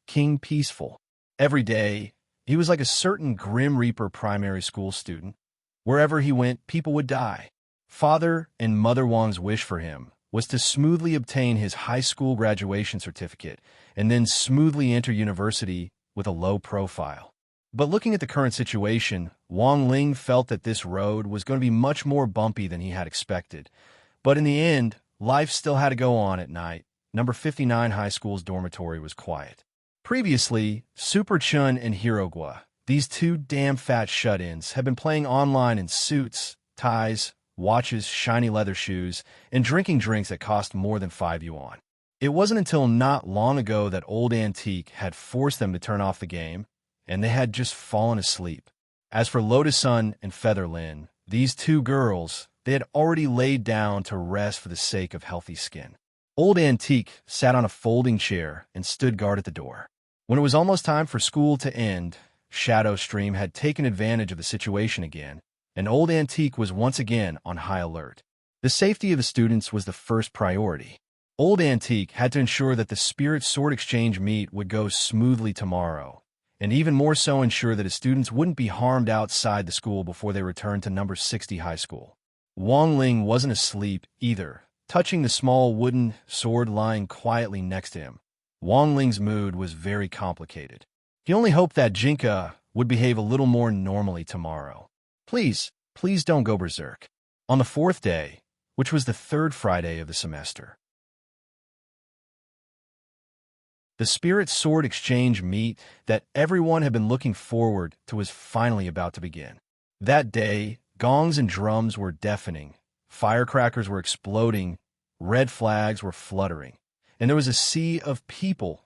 king peaceful. Every day, he was like a certain Grim Reaper primary school student. Wherever he went, people would die. Father and Mother Wang's wish for him was to smoothly obtain his high school graduation certificate and then smoothly enter university with a low profile. But looking at the current situation, Wang Ling felt that this road was going to be much more bumpy than he had expected. But in the end, life still had to go on at night. Number 59 High School's dormitory was quiet. Previously, Super Chun and Hirogwa, these two damn fat shut-ins, had been playing online in suits, ties, watches, shiny leather shoes, and drinking drinks that cost more than 5 yuan. It wasn't until not long ago that Old Antique had forced them to turn off the game, and they had just fallen asleep. As for Lotus Sun and Feather Lin, these two girls, they had already laid down to rest for the sake of healthy skin. Old Antique sat on a folding chair and stood guard at the door. When it was almost time for school to end, Shadow Stream had taken advantage of the situation again, and Old Antique was once again on high alert. The safety of the students was the first priority. Old Antique had to ensure that the Spirit Sword Exchange meet would go smoothly tomorrow, and even more so ensure that his students wouldn't be harmed outside the school before they returned to number 60 High School. Wang Ling wasn't asleep either, touching the small wooden sword lying quietly next to him. Wang Ling's mood was very complicated. He only hoped that Jinka would behave a little more normally tomorrow. Please don't go berserk. On the fourth day, which was the third Friday of the semester, the Spirit Sword Exchange meet that everyone had been looking forward to was finally about to begin. That day, gongs and drums were deafening, firecrackers were exploding, red flags were fluttering, and there was a sea of people.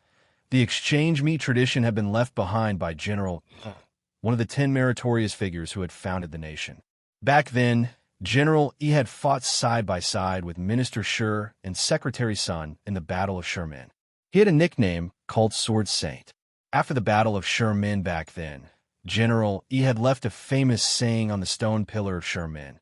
The exchange meet tradition had been left behind by General, one of the 10 meritorious figures who had founded the nation. Back then, General Yi had fought side by side with Minister Shi and Secretary Sun in the Battle of Sherman. He had a nickname called Sword Saint. After the Battle of Sherman back then, General Yi had left a famous saying on the stone pillar of Sherman: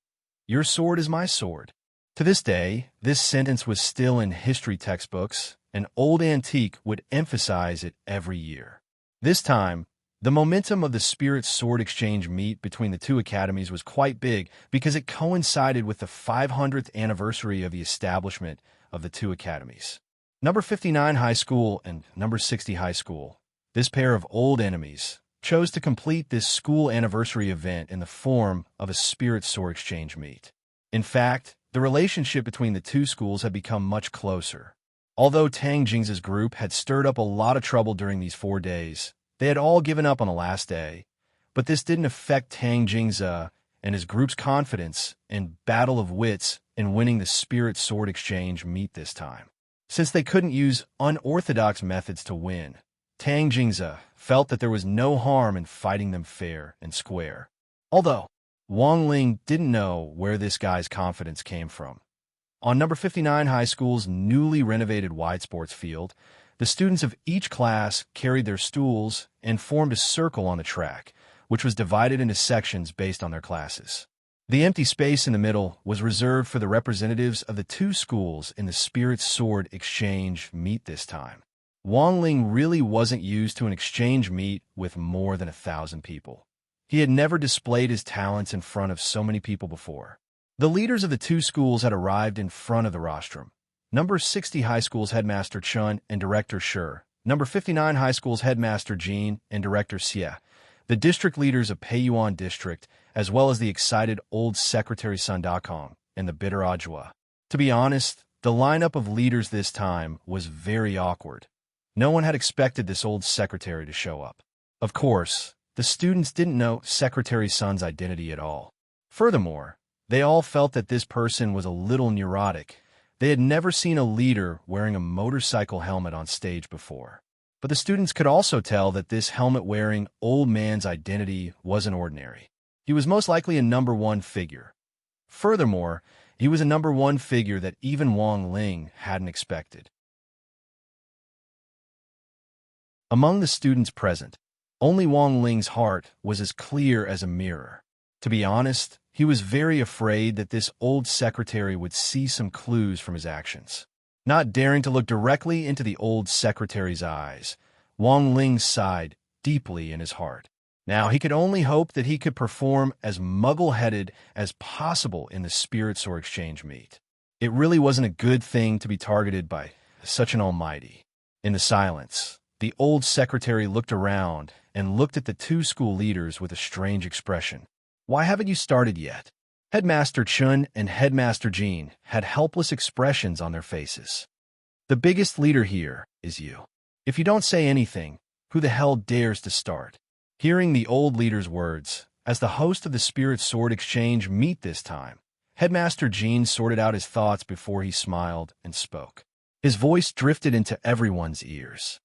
"Your sword is my sword." To this day, this sentence was still in history textbooks, and Old Antique would emphasize it every year. This time, the momentum of the Spirit Sword Exchange meet between the two academies was quite big because it coincided with the 500th anniversary of the establishment of the two academies. Number 59 High School and number 60 High School, this pair of old enemies, chose to complete this school anniversary event in the form of a Spirit Sword Exchange meet. In fact, the relationship between the two schools had become much closer. Although Tang Jing's group had stirred up a lot of trouble during these 4 days, they had all given up on the last day, but this didn't affect Tang Jing's and his group's confidence in battle of wits in winning the Spirit Sword Exchange meet this time. Since they couldn't use unorthodox methods to win, Tang Jingza felt that there was no harm in fighting them fair and square. Although Wang Ling didn't know where this guy's confidence came from. On number 59 High School's newly renovated wide sports field, the students of each class carried their stools and formed a circle on the track, which was divided into sections based on their classes. The empty space in the middle was reserved for the representatives of the two schools in the Spirit Sword Exchange meet this time. Wang Ling really wasn't used to an exchange meet with more than 1,000 people. He had never displayed his talents in front of so many people before. The leaders of the two schools had arrived in front of the rostrum. Number 60 High School's headmaster Chun and director Shi, number 59 High School's headmaster Jin and director Xie, the district leaders of Peiyuan District, as well as the excited old secretary Sun Dakong and the bitter Ajwa. To be honest, the lineup of leaders this time was very awkward. No one had expected this old secretary to show up. Of course, the students didn't know Secretary Sun's identity at all. Furthermore, they all felt that this person was a little neurotic. They had never seen a leader wearing a motorcycle helmet on stage before. But the students could also tell that this helmet-wearing old man's identity wasn't ordinary. He was most likely a number 1 figure. Furthermore, he was a number 1 figure that even Wang Ling hadn't expected. Among the students present, only Wang Ling's heart was as clear as a mirror. To be honest, he was very afraid that this old secretary would see some clues from his actions. Not daring to look directly into the old secretary's eyes, Wang Ling sighed deeply in his heart. Now he could only hope that he could perform as muggle-headed as possible in the spirit sword exchange meet. It really wasn't a good thing to be targeted by such an almighty. In the silence, the old secretary looked around and looked at the two school leaders with a strange expression. "Why haven't you started yet?" Headmaster Chun and Headmaster Jean had helpless expressions on their faces. "The biggest leader here is you. If you don't say anything, who the hell dares to start?" Hearing the old leader's words, as the host of the Spirit Sword Exchange meet this time, Headmaster Jean sorted out his thoughts before he smiled and spoke. His voice drifted into everyone's ears.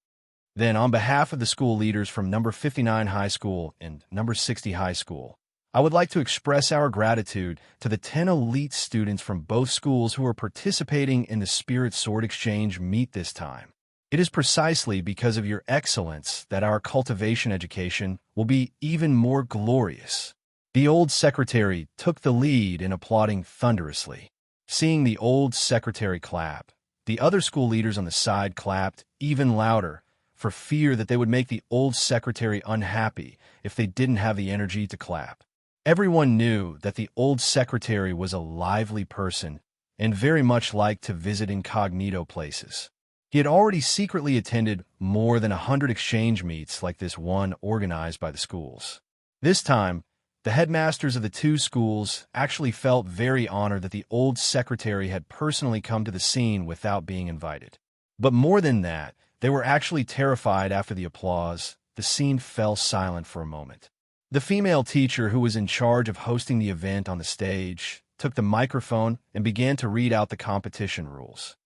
Then, on behalf of the school leaders from number 59 High School and number 60 High School, I would like to express our gratitude to the 10 elite students from both schools who are participating in the Spirit Sword Exchange meet this time. It is precisely because of your excellence that our cultivation education will be even more glorious. The old secretary took the lead in applauding thunderously. Seeing the old secretary clap, the other school leaders on the side clapped even louder for fear that they would make the old secretary unhappy if they didn't have the energy to clap. Everyone knew that the old secretary was a lively person and very much liked to visit incognito places. He had already secretly attended more than 100 exchange meets like this one organized by the schools. This time, the headmasters of the two schools actually felt very honored that the old secretary had personally come to the scene without being invited. But more than that, they were actually terrified after the applause. The scene fell silent for a moment. The female teacher who was in charge of hosting the event on the stage took the microphone and began to read out the competition rules.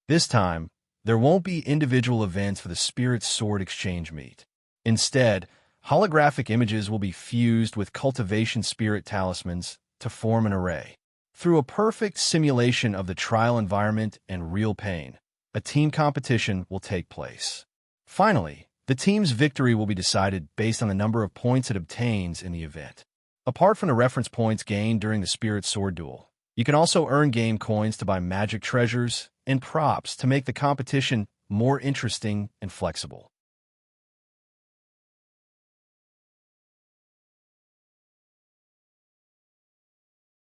This time, there won't be individual events for the Spirit Sword Exchange meet. Instead, holographic images will be fused with cultivation spirit talismans to form an array. Through a perfect simulation of the trial environment and real pain, a team competition will take place. Finally, the team's victory will be decided based on the number of points it obtains in the event. Apart from the reference points gained during the Spirit Sword Duel, you can also earn game coins to buy magic treasures and props to make the competition more interesting and flexible.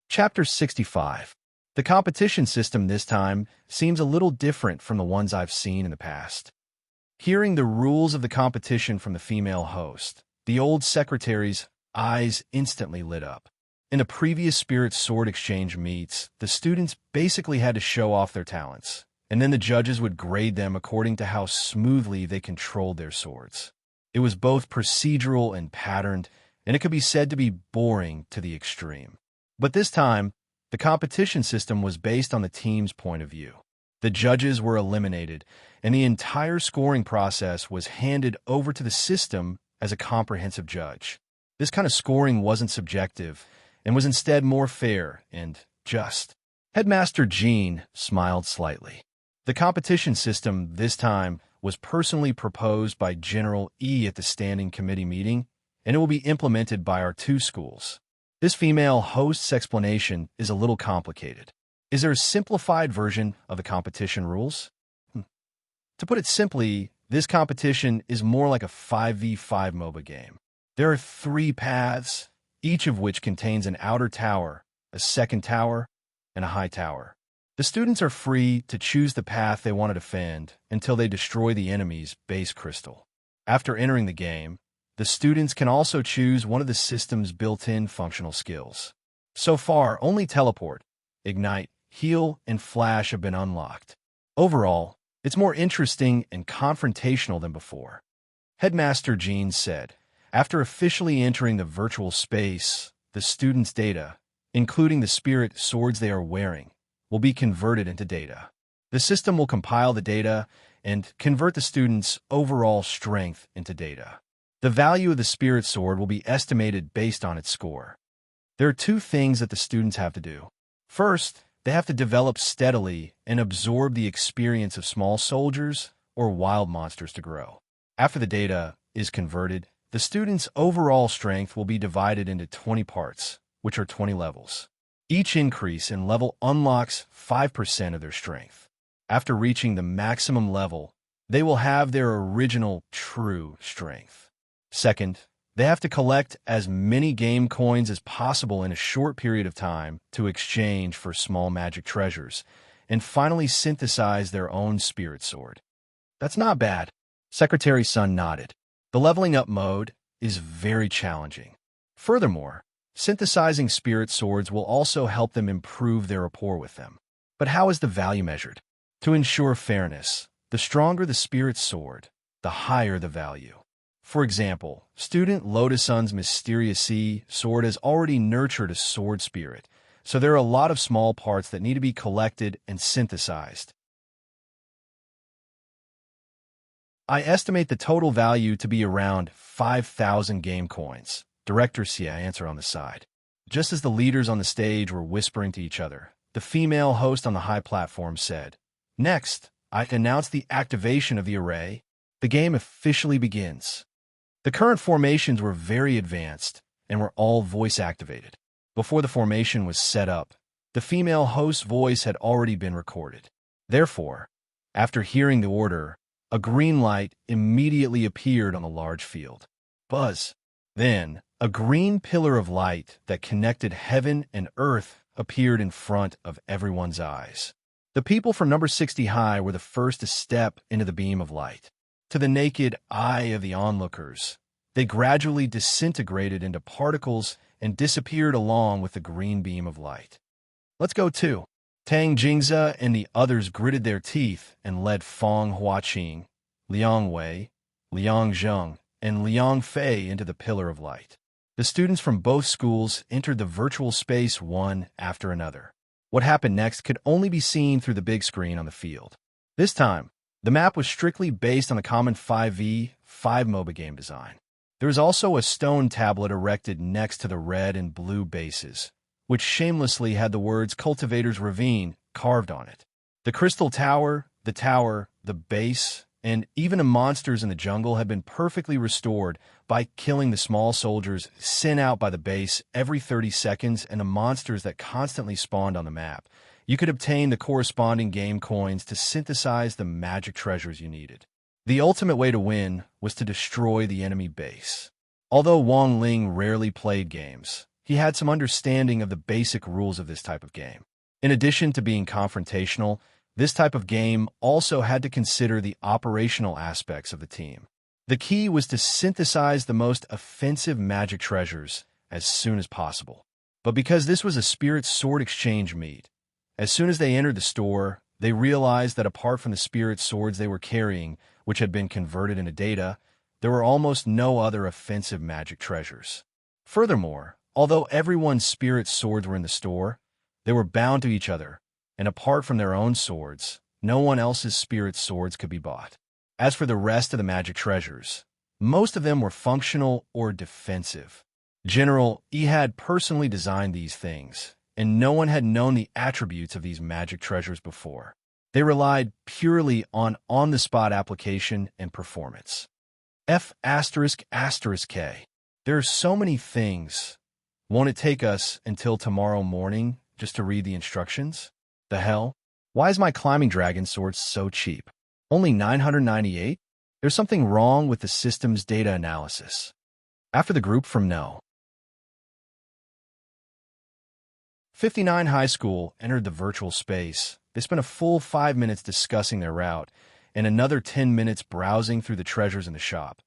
Chapter 65. The competition system this time seems a little different from the ones I've seen in the past. Hearing the rules of the competition from the female host, the old secretary's eyes instantly lit up. In the previous Spirit Sword Exchange meets, the students basically had to show off their talents, and then the judges would grade them according to how smoothly they controlled their swords. It was both procedural and patterned, and it could be said to be boring to the extreme. But this time, the competition system was based on the team's point of view. The judges were eliminated, and the entire scoring process was handed over to the system as a comprehensive judge. This kind of scoring wasn't subjective, and was instead more fair and just. Headmaster Jean smiled slightly. The competition system this time was personally proposed by General E at the Standing Committee meeting, and it will be implemented by our two schools. This female host's explanation is a little complicated. Is there a simplified version of the competition rules? To put it simply, this competition is more like a 5v5 MOBA game. There are 3 paths, each of which contains an outer tower, a second tower, and a high tower. The students are free to choose the path they want to defend until they destroy the enemy's base crystal. After entering the game, the students can also choose one of the system's built-in functional skills. So far, only Teleport, Ignite, Heal, and Flash have been unlocked. Overall, it's more interesting and confrontational than before. Headmaster Jean said, after officially entering the virtual space, the students' data, including the spirit swords they are wearing, will be converted into data. The system will compile the data and convert the students' overall strength into data. The value of the spirit sword will be estimated based on its score. There are 2 things that the students have to do. First, they have to develop steadily and absorb the experience of small soldiers or wild monsters to grow. After the data is converted, the student's overall strength will be divided into 20 parts, which are 20 levels. Each increase in level unlocks 5% of their strength. After reaching the maximum level, they will have their original true strength. Second, they have to collect as many game coins as possible in a short period of time to exchange for small magic treasures, and finally synthesize their own spirit sword. That's not bad. Secretary Sun nodded. The leveling up mode is very challenging. Furthermore, synthesizing spirit swords will also help them improve their rapport with them. But how is the value measured? To ensure fairness, the stronger the spirit sword, the higher the value. For example, student Lotus Sun's Mysterious Sea sword has already nurtured a sword spirit, so there are a lot of small parts that need to be collected and synthesized. I estimate the total value to be around 5,000 game coins, Director Xie answered on the side. Just as the leaders on the stage were whispering to each other, the female host on the high platform said, "Next, I announce the activation of the array. The game officially begins." The current formations were very advanced and were all voice-activated. Before the formation was set up, the female host's voice had already been recorded. Therefore, after hearing the order, a green light immediately appeared on the large field. Buzz. Then, a green pillar of light that connected heaven and earth appeared in front of everyone's eyes. The people from number 60 high were the first to step into the beam of light. To the naked eye of the onlookers, they gradually disintegrated into particles and disappeared along with the green beam of light. "Let's go too." Tang Jingze and the others gritted their teeth and led Fong Huaqing, Liang Wei, Liang Zheng, and Liang Fei into the pillar of light. The students from both schools entered the virtual space one after another. What happened next could only be seen through the big screen on the field. This time, the map was strictly based on the common 5v5 MOBA game design. There was also a stone tablet erected next to the red and blue bases, which shamelessly had the words Cultivator's Ravine carved on it. The crystal tower, the base, and even the monsters in the jungle had been perfectly restored by killing the small soldiers sent out by the base every 30 seconds and the monsters that constantly spawned on the map. You could obtain the corresponding game coins to synthesize the magic treasures you needed. The ultimate way to win was to destroy the enemy base. Although Wang Ling rarely played games, he had some understanding of the basic rules of this type of game. In addition to being confrontational, this type of game also had to consider the operational aspects of the team. The key was to synthesize the most offensive magic treasures as soon as possible. But because this was a spirit sword exchange meet, as soon as they entered the store, they realized that apart from the spirit swords they were carrying, which had been converted into data, there were almost no other offensive magic treasures. Furthermore, although everyone's spirit swords were in the store, they were bound to each other, and apart from their own swords, no one else's spirit swords could be bought. As for the rest of the magic treasures, most of them were functional or defensive. General Yi had personally designed these things, and no one had known the attributes of these magic treasures before. They relied purely on on-the-spot application and performance. F***K. There are so many things. Won't it take us until tomorrow morning just to read the instructions? The hell? Why is my climbing dragon sword so cheap? Only 998? There's something wrong with the system's data analysis. After the group from No. 59 High School entered the virtual space, they spent a full 5 minutes discussing their route and another 10 minutes browsing through the treasures in the shop.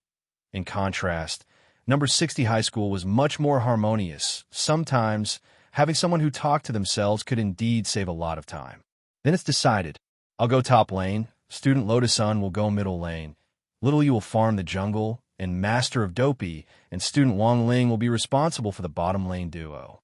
In contrast, number 60 High School was much more harmonious. Sometimes, having someone who talked to themselves could indeed save a lot of time. Then it's decided. I'll go top lane, student Lotus Sun will go middle lane, Little You will farm the jungle, and Master of Dopey and student Wang Ling will be responsible for the bottom lane duo.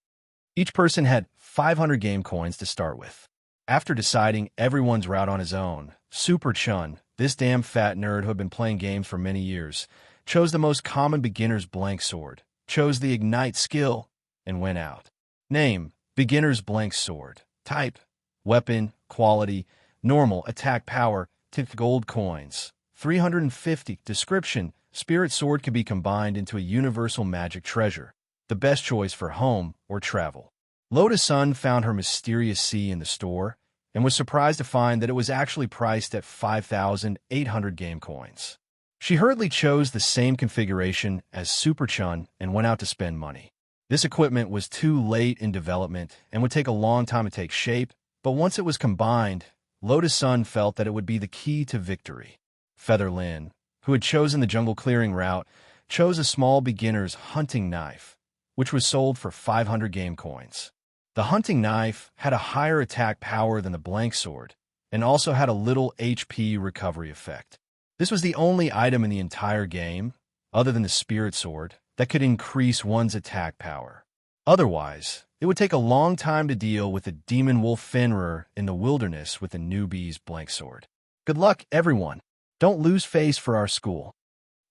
Each person had 500 game coins to start with. After deciding everyone's route on his own, Super Chun, this damn fat nerd who had been playing games for many years, chose the most common beginner's blank sword, chose the Ignite skill, and went out. Name, beginner's blank sword. Type, weapon, quality, normal, attack power, 10 gold coins, 350. Description, spirit sword can be combined into a universal magic treasure. the best choice for home or travel. Lotus Sun found her mysterious sea in the store and was surprised to find that it was actually priced at 5,800 game coins. She hurriedly chose the same configuration as Super Chun and went out to spend money. This equipment was too late in development and would take a long time to take shape, but once it was combined, Lotus Sun felt that it would be the key to victory. Feather Lin, who had chosen the jungle clearing route, chose a small beginner's hunting knife, which was sold for 500 game coins. The hunting knife had a higher attack power than the blank sword, and also had a little HP recovery effect. This was the only item in the entire game, other than the spirit sword, that could increase one's attack power. Otherwise, it would take a long time to deal with the demon wolf Fenrir in the wilderness with the newbie's blank sword. Good luck, everyone! Don't lose face for our school.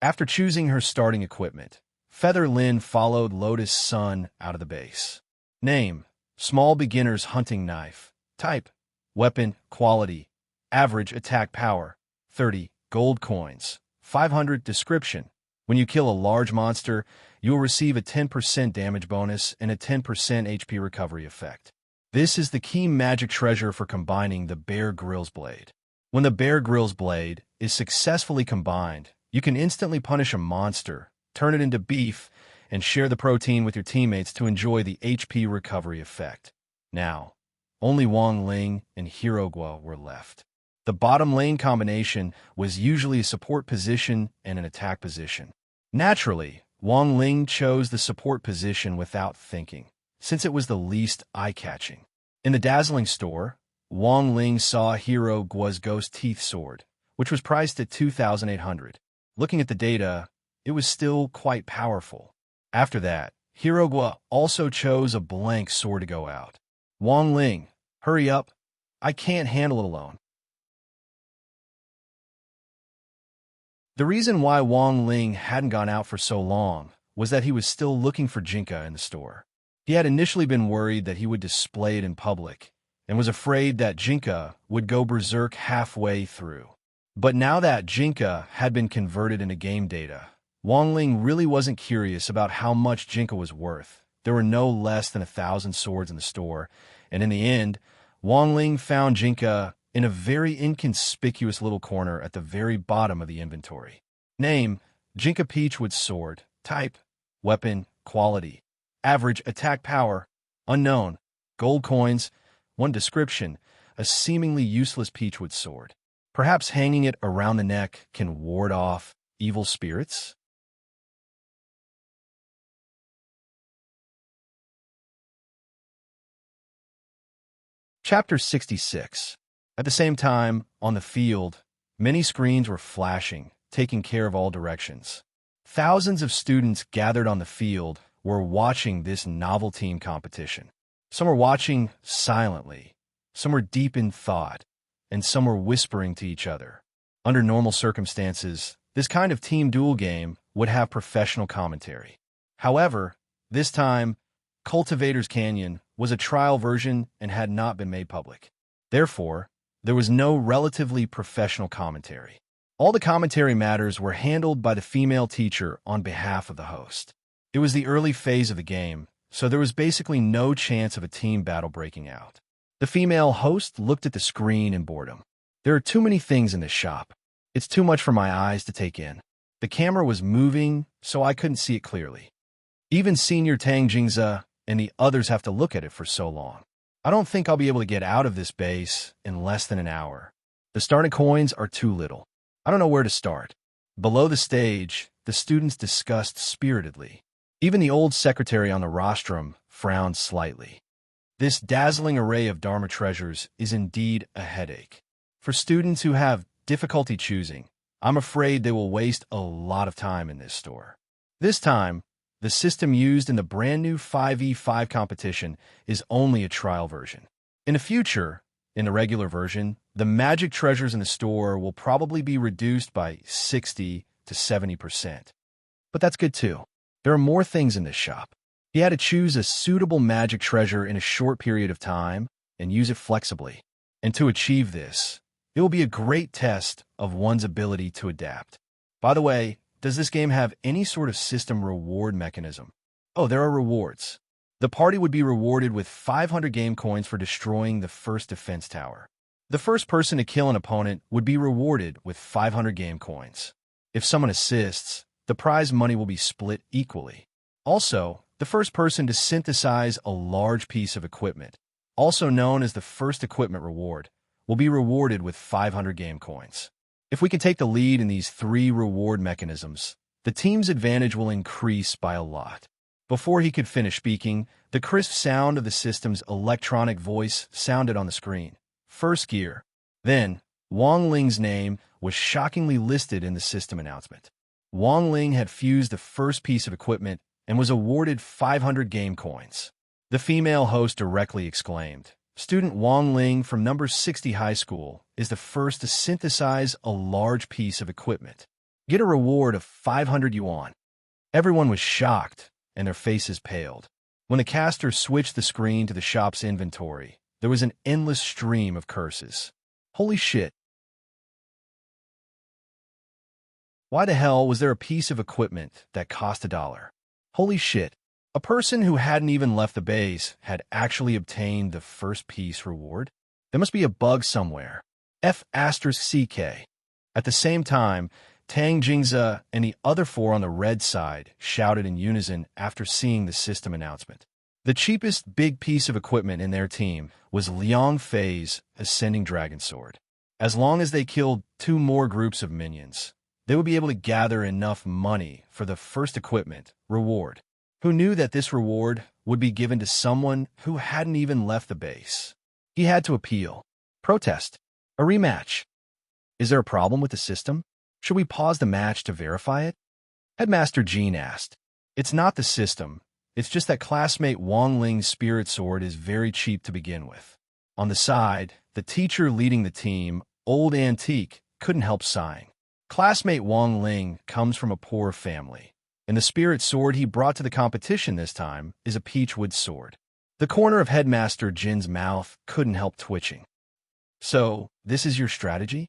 After choosing her starting equipment, Feather Lin followed Lotus Sun out of the base. Name: Small Beginner's Hunting Knife. Type: Weapon. Quality: Average attack power. 30 gold coins. 500 Description: When you kill a large monster, you will receive a 10% damage bonus and a 10% HP recovery effect. This is the key magic treasure for combining the Bear Grylls blade. When the Bear Grylls blade is successfully combined, you can instantly punish a monster, turn it into beef, and share the protein with your teammates to enjoy the HP recovery effect. Now, only Wang Ling and Hirogua were left. The bottom lane combination was usually a support position and an attack position. Naturally, Wang Ling chose the support position without thinking, since it was the least eye-catching. In the dazzling store, Wang Ling saw Hirogua's ghost teeth sword, which was priced at 2,800. Looking at the data, it was still quite powerful. After that, Hirogua also chose a blank sword to go out. Wang Ling, hurry up. I can't handle it alone. The reason why Wang Ling hadn't gone out for so long was that he was still looking for Jinka in the store. He had initially been worried that he would display it in public, and was afraid that Jinka would go berserk halfway through. But now that Jinka had been converted into game data, Wang Ling really wasn't curious about how much Jinka was worth. There were no less than 1,000 swords in the store, and in the end, Wang Ling found Jinka in a very inconspicuous little corner at the very bottom of the inventory. Name: Jinka Peachwood Sword. Type: Weapon. Quality: Average attack power. Unknown. Gold coins. 1 Description: A seemingly useless Peachwood sword. Perhaps hanging it around the neck can ward off evil spirits? Chapter 66. At the same time, on the field, many screens were flashing, taking care of all directions. Thousands of students gathered on the field were watching this novel team competition. Some were watching silently, some were deep in thought, and some were whispering to each other. Under normal circumstances, this kind of team duel game would have professional commentary. However, this time, Cultivator's Canyon was a trial version and had not been made public. Therefore, there was no relatively professional commentary. All the commentary matters were handled by the female teacher on behalf of the host. It was the early phase of the game, so there was basically no chance of a team battle breaking out. The female host looked at the screen in boredom. There are too many things in this shop. It's too much for my eyes to take in. The camera was moving, so I couldn't see it clearly. Even Senior Tang Jingza and the others have to look at it for so long. I don't think I'll be able to get out of this base in less than an hour. The starting coins are too little. I don't know where to start. Below the stage, the students discussed spiritedly. Even the old secretary on the rostrum frowned slightly. This dazzling array of Dharma treasures is indeed a headache. For students who have difficulty choosing, I'm afraid they will waste a lot of time in this store. This time, the system used in the brand new 5v5 competition is only a trial version. In the future, in the regular version, the magic treasures in the store will probably be reduced by 60 to 70%. But that's good too. There are more things in this shop. He had to choose a suitable magic treasure in a short period of time and use it flexibly. And to achieve this, it will be a great test of one's ability to adapt. By the way, does this game have any sort of system reward mechanism? Oh, there are rewards. The party would be rewarded with 500 game coins for destroying the first defense tower. The first person to kill an opponent would be rewarded with 500 game coins. If someone assists, the prize money will be split equally. Also, the first person to synthesize a large piece of equipment, also known as the first equipment reward, will be rewarded with 500 game coins. If we can take the lead in these three reward mechanisms, the team's advantage will increase by a lot. Before he could finish speaking, the crisp sound of the system's electronic voice sounded on the screen. First gear. Then, Wang Ling's name was shockingly listed in the system announcement. Wang Ling had fused the first piece of equipment and was awarded 500 game coins. The female host directly exclaimed, "Student Wang Ling from number 60 high school is the first to synthesize a large piece of equipment. Get a reward of 500 yuan." Everyone was shocked, and their faces paled. When the caster switched the screen to the shop's inventory, there was an endless stream of curses. Holy shit. Why the hell was there a piece of equipment that cost $1? Holy shit. A person who hadn't even left the base had actually obtained the first piece reward? There must be a bug somewhere. F***CK. At the same time, Tang Jingze and the other four on the red side shouted in unison after seeing the system announcement. The cheapest big piece of equipment in their team was Liang Fei's Ascending Dragon Sword. As long as they killed 2 more groups of minions, they would be able to gather enough money for the first equipment reward. Who knew that this reward would be given to someone who hadn't even left the base? He had to appeal. Protest. A rematch. Is there a problem with the system? Should we pause the match to verify it? Headmaster Jean asked. It's not the system. It's just that classmate Wang Ling's spirit sword is very cheap to begin with. On the side, the teacher leading the team, Old Antique, couldn't help sighing. Classmate Wang Ling comes from a poor family, and the spirit sword he brought to the competition this time is a peachwood sword. The corner of Headmaster Jin's mouth couldn't help twitching. So, this is your strategy?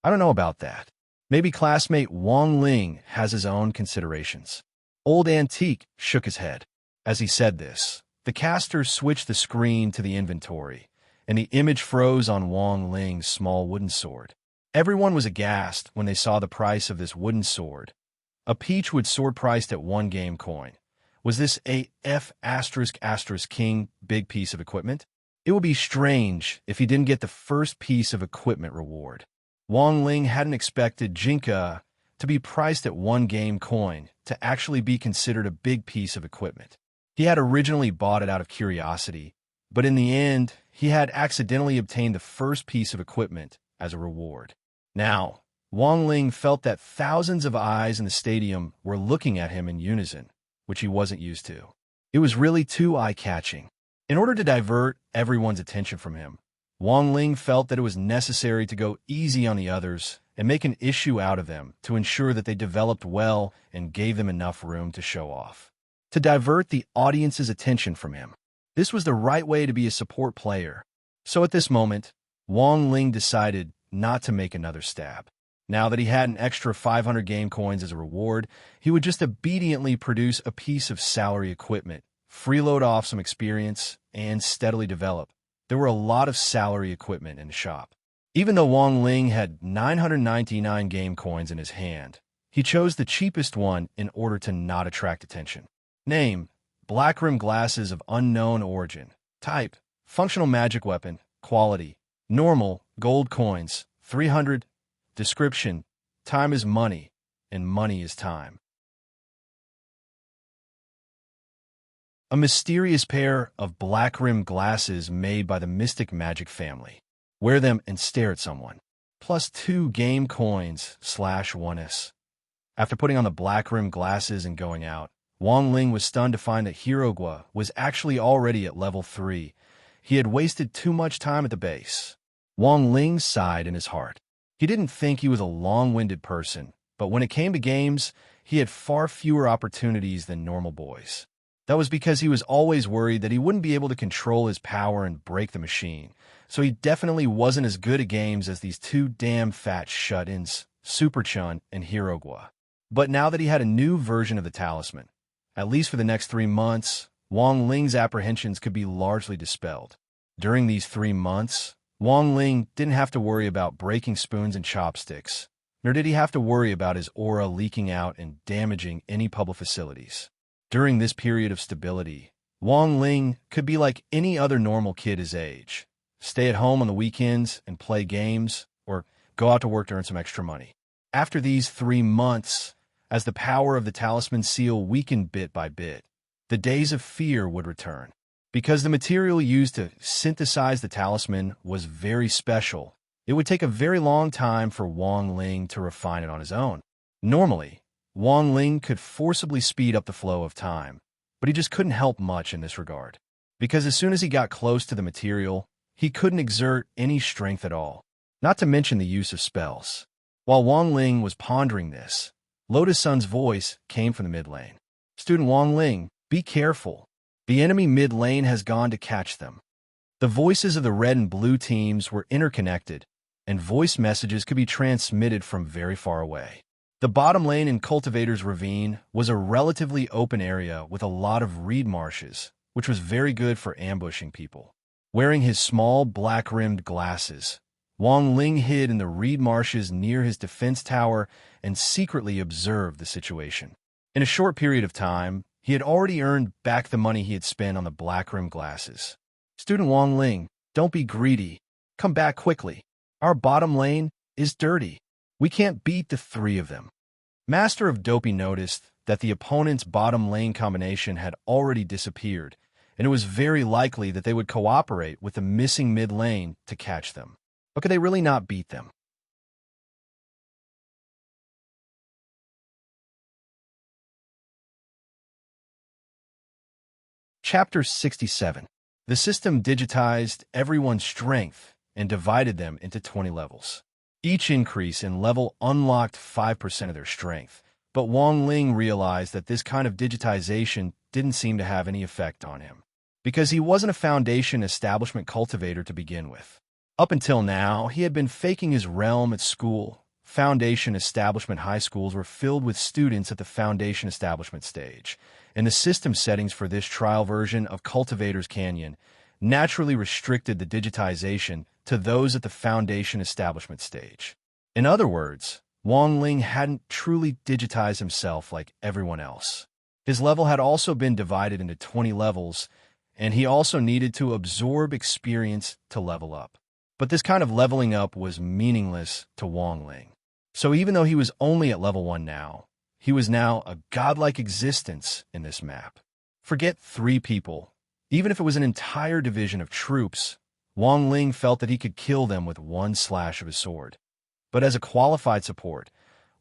I don't know about that. Maybe classmate Wang Ling has his own considerations. Old Antique shook his head. As he said this, the caster switched the screen to the inventory, and the image froze on Wang Ling's small wooden sword. Everyone was aghast when they saw the price of this wooden sword. A peachwood sword priced at 1 game coin. Was this a F***king big piece of equipment? It would be strange if he didn't get the first piece of equipment reward. Wang Ling hadn't expected Jinka to be priced at 1 game coin to actually be considered a big piece of equipment. He had originally bought it out of curiosity, but in the end, he had accidentally obtained the first piece of equipment as a reward. Now, Wang Ling felt that thousands of eyes in the stadium were looking at him in unison, which he wasn't used to. It was really too eye-catching. In order to divert everyone's attention from him, Wang Ling felt that it was necessary to go easy on the others and make an issue out of them to ensure that they developed well and gave them enough room to show off. To divert the audience's attention from him. This was the right way to be a support player. So at this moment, Wang Ling decided not to make another stab. Now that he had an extra 500 game coins as a reward, he would just obediently produce a piece of salary equipment, freeload off some experience, and steadily develop. There were a lot of salary equipment in the shop. Even though Wang Ling had 999 game coins in his hand, he chose the cheapest one in order to not attract attention. Name: black rim glasses of unknown origin. Type: functional magic weapon. Quality: normal, gold coins, 300. Description: time is money, and money is time. A mysterious pair of black rim glasses made by the Mystic Magic family. Wear them and stare at someone. Plus 2 game coins /1s. After putting on the black rim glasses and going out, Wang Ling was stunned to find that Hirogwa was actually already at level 3. He had wasted too much time at the base. Wang Ling sighed in his heart. He didn't think he was a long-winded person, but when it came to games, he had far fewer opportunities than normal boys. That was because he was always worried that he wouldn't be able to control his power and break the machine, so he definitely wasn't as good at games as these 2 damn fat shut-ins, Super Chun and Hirogwa. But now that he had a new version of the talisman, At least for the next 3 months, Wang Ling's apprehensions could be largely dispelled. During these 3 months, Wang Ling didn't have to worry about breaking spoons and chopsticks, nor did he have to worry about his aura leaking out and damaging any public facilities. During this period of stability, Wang Ling could be like any other normal kid his age, stay at home on the weekends and play games, or go out to work to earn some extra money. After these 3 months, as the power of the talisman seal weakened bit by bit, the days of fear would return. Because the material used to synthesize the talisman was very special, it would take a very long time for Wang Ling to refine it on his own. Normally, Wang Ling could forcibly speed up the flow of time, but he just couldn't help much in this regard. Because as soon as he got close to the material, he couldn't exert any strength at all, not to mention the use of spells. While Wang Ling was pondering this, Lotus Sun's voice came from the mid lane. "Student Wang Ling, be careful. The enemy mid lane has gone to catch them." The voices of the red and blue teams were interconnected, and voice messages could be transmitted from very far away. The bottom lane in Cultivator's Ravine was a relatively open area with a lot of reed marshes, which was very good for ambushing people. Wearing his small black-rimmed glasses, Wang Ling hid in the reed marshes near his defense tower and secretly observed the situation. In a short period of time, he had already earned back the money he had spent on the black-rimmed glasses. "Student Wang Ling, don't be greedy. Come back quickly. Our bottom lane is dirty. We can't beat the three of them." Master of Dopey noticed that the opponent's bottom lane combination had already disappeared, and it was very likely that they would cooperate with the missing mid lane to catch them. But could they really not beat them? Chapter 67. The system digitized everyone's strength and divided them into 20 levels. Each increase in level unlocked 5% of their strength, but Wang Ling realized that this kind of digitization didn't seem to have any effect on him, because he wasn't a Foundation Establishment cultivator to begin with. Up until now, he had been faking his realm at school. Foundation Establishment high schools were filled with students at the Foundation Establishment stage, and the system settings for this trial version of Cultivator's Canyon naturally restricted the digitization to those at the Foundation Establishment stage. In other words, Wang Ling hadn't truly digitized himself like everyone else. His level had also been divided into 20 levels, and he also needed to absorb experience to level up. But this kind of leveling up was meaningless to Wang Ling. So even though he was only at level 1 now, he was now a godlike existence in this map. Forget 3 people. Even if it was an entire division of troops, Wang Ling felt that he could kill them with one slash of his sword. But as a qualified support,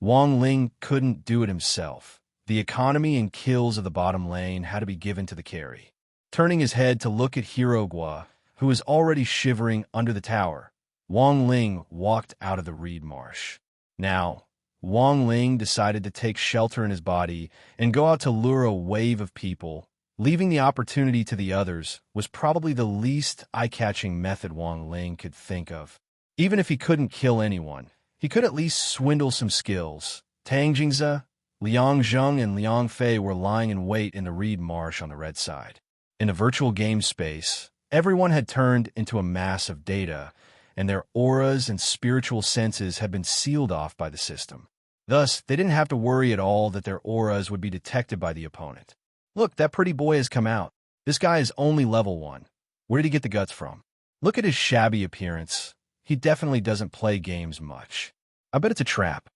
Wang Ling couldn't do it himself. The economy and kills of the bottom lane had to be given to the carry. Turning his head to look at Hirogua, who was already shivering under the tower, Wang Ling walked out of the reed marsh. Now, Wang Ling decided to take shelter in his body and go out to lure a wave of people. Leaving the opportunity to the others was probably the least eye-catching method Wang Ling could think of. Even if he couldn't kill anyone, he could at least swindle some skills. Tang Jingze, Liang Zheng, and Liang Fei were lying in wait in the reed marsh on the red side. In the virtual game space, everyone had turned into a mass of data, and their auras and spiritual senses had been sealed off by the system. Thus, they didn't have to worry at all that their auras would be detected by the opponent. "Look, that pretty boy has come out. This guy is only level 1. Where did he get the guts from? Look at his shabby appearance. He definitely doesn't play games much. I bet it's a trap.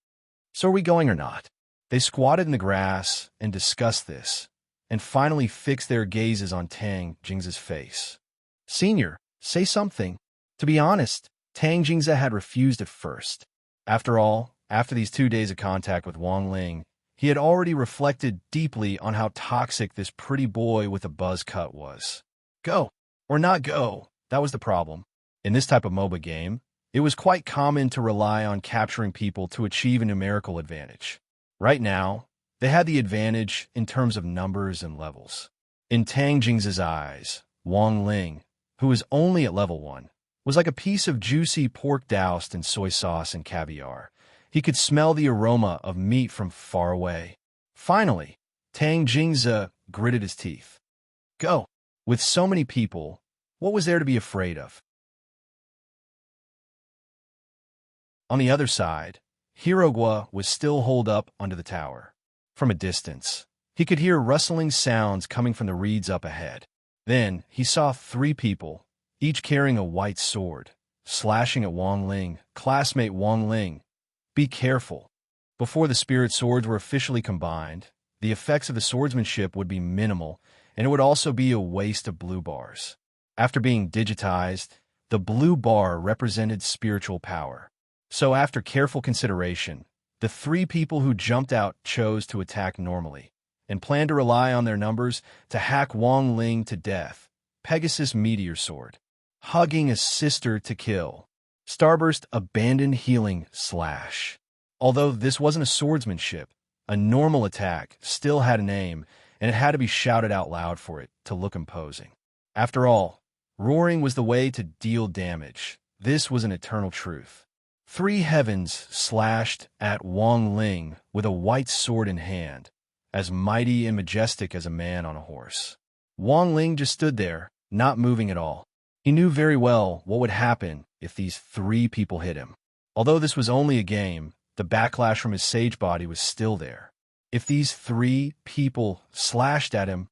So are we going or not?" They squatted in the grass and discussed this, and finally fixed their gazes on Tang Jingze's face. "Senior, say something." To be honest, Tang Jingze had refused at first. After all, after these 2 days of contact with Wang Ling, he had already reflected deeply on how toxic this pretty boy with a buzz cut was. Go, or not go, that was the problem. In this type of MOBA game, it was quite common to rely on capturing people to achieve a numerical advantage. Right now, they had the advantage in terms of numbers and levels. In Tang Jingze's eyes, Wang Ling, who was only at level 1, was like a piece of juicy pork doused in soy sauce and caviar. He could smell the aroma of meat from far away. Finally, Tang Jingze gritted his teeth. Go. With so many people, what was there to be afraid of? On the other side, Hirogwa was still holed up under the tower. From a distance, he could hear rustling sounds coming from the reeds up ahead. Then he saw 3 people, each carrying a white sword, slashing at Wang Ling. Classmate Wang Ling, be careful. Before the spirit swords were officially combined, the effects of the swordsmanship would be minimal, and it would also be a waste of blue bars. After being digitized, the blue bar represented spiritual power. So after careful consideration, the 3 people who jumped out chose to attack normally, and planned to rely on their numbers to hack Wang Ling to death. Pegasus Meteor Sword. Hugging a sister to kill. Starburst Abandoned Healing Slash. Although this wasn't a swordsmanship, a normal attack still had an aim, and it had to be shouted out loud for it to look imposing. After all, roaring was the way to deal damage. This was an eternal truth. 3 heavens slashed at Wang Ling with a white sword in hand, as mighty and majestic as a man on a horse. Wang Ling just stood there, not moving at all. He knew very well what would happen if these 3 people hit him. Although this was only a game, the backlash from his sage body was still there. If these 3 people slashed at him,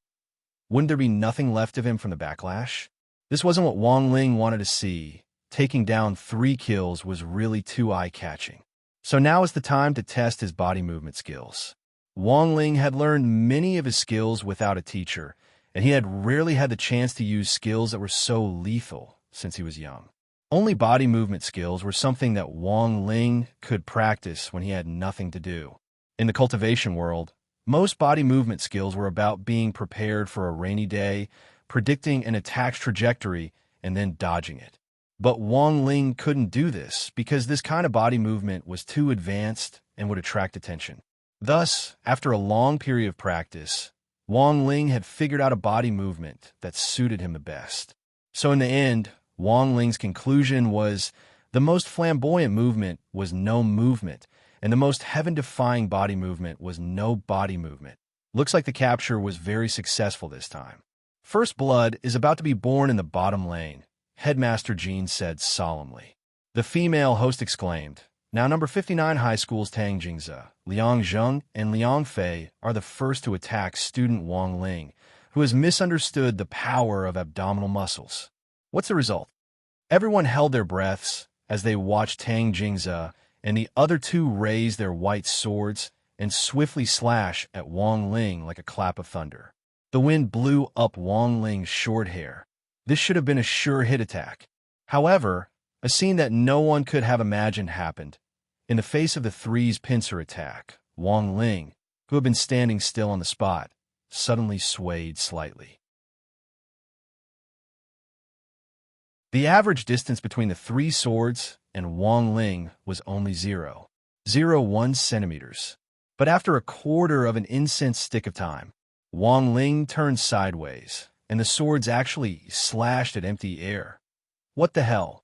wouldn't there be nothing left of him from the backlash? This wasn't what Wang Ling wanted to see. Taking down 3 kills was really too eye-catching. So now is the time to test his body movement skills. Wang Ling had learned many of his skills without a teacher, and he had rarely had the chance to use skills that were so lethal since he was young. Only body movement skills were something that Wang Ling could practice when he had nothing to do. In the cultivation world, most body movement skills were about being prepared for a rainy day, predicting an attack's trajectory, and then dodging it. But Wang Ling couldn't do this because this kind of body movement was too advanced and would attract attention. Thus, after a long period of practice, Wang Ling had figured out a body movement that suited him the best. So in the end, Wang Ling's conclusion was the most flamboyant movement was no movement, and the most heaven-defying body movement was no body movement. Looks like the capture was very successful this time. First blood is about to be born in the bottom lane, Headmaster Jean said solemnly. The female host exclaimed, now number 59 high school's Tang Jingze, Liang Zheng, and Liang Fei are the first to attack student Wang Ling, who has misunderstood the power of abdominal muscles. What's the result? Everyone held their breaths as they watched Tang Jingze and the other 2 raise their white swords and swiftly slash at Wang Ling like a clap of thunder. The wind blew up Wang Ling's short hair. This should have been a sure hit attack. However, a scene that no one could have imagined happened. In the face of the 3's pincer attack, Wang Ling, who had been standing still on the spot, suddenly swayed slightly. The average distance between the 3 swords and Wang Ling was only 0.01 centimeters. But after a quarter of an incense stick of time, Wang Ling turned sideways, and the swords actually slashed at empty air. What the hell?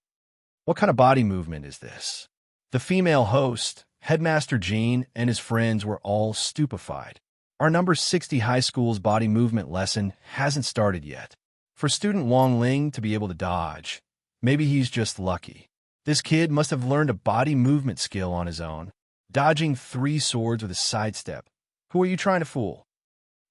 What kind of body movement is this? The female host, Headmaster Jean, and his friends were all stupefied. Our number 60 high school's body movement lesson hasn't started yet. For student Wang Ling to be able to dodge, maybe he's just lucky. This kid must have learned a body movement skill on his own, dodging 3 swords with a sidestep. Who are you trying to fool?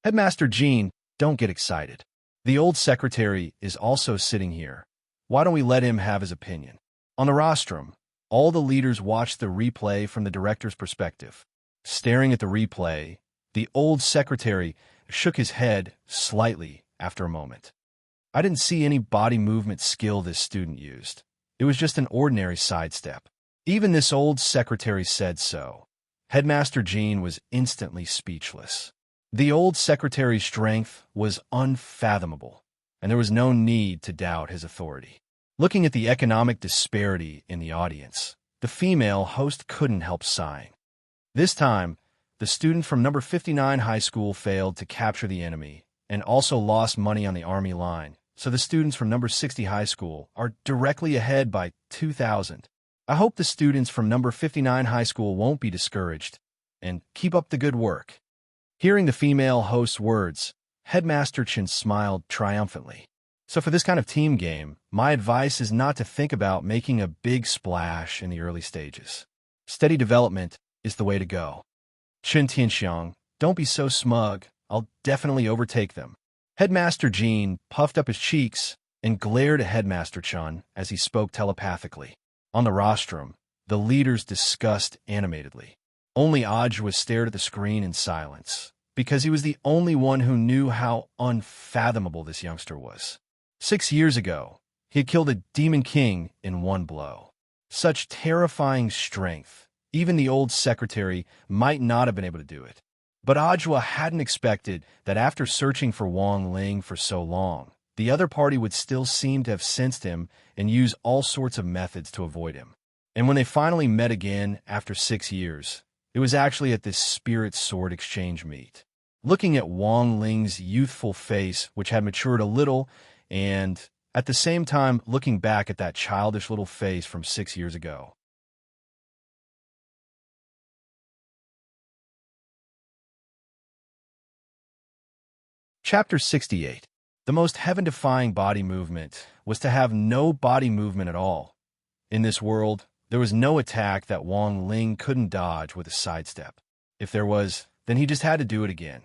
Headmaster Jean, don't get excited. The old secretary is also sitting here. Why don't we let him have his opinion? On the rostrum, all the leaders watched the replay from the director's perspective. Staring at the replay, the old secretary shook his head slightly after a moment. I didn't see any body movement skill this student used. It was just an ordinary sidestep. Even this old secretary said so. Headmaster Jean was instantly speechless. The old secretary's strength was unfathomable, and there was no need to doubt his authority. Looking at the economic disparity in the audience, the female host couldn't help sighing. This time, the student from number 59 high school failed to capture the enemy and also lost money on the army line, so the students from number 60 high school are directly ahead by 2,000. I hope the students from number 59 high school won't be discouraged and keep up the good work. Hearing the female host's words, Headmaster Chen smiled triumphantly. So for this kind of team game, my advice is not to think about making a big splash in the early stages. Steady development is the way to go. Chen Tianxiang, don't be so smug. I'll definitely overtake them. Headmaster Jean puffed up his cheeks and glared at Headmaster Chun as he spoke telepathically. On the rostrum, the leaders discussed animatedly. Only Ajwa stared at the screen in silence, because he was the only one who knew how unfathomable this youngster was. 6 years ago, he had killed a demon king in one blow. Such terrifying strength, even the old secretary might not have been able to do it. But Ajwa hadn't expected that after searching for Wang Ling for so long, the other party would still seem to have sensed him and use all sorts of methods to avoid him. And when they finally met again after 6 years, it was actually at this spirit sword exchange meet. Looking at Wang Ling's youthful face, which had matured a little, and at the same time looking back at that childish little face from 6 years ago. Chapter 68. The most heaven-defying body movement was to have no body movement at all. In this world, there was no attack that Wang Ling couldn't dodge with a sidestep. If there was, then he just had to do it again.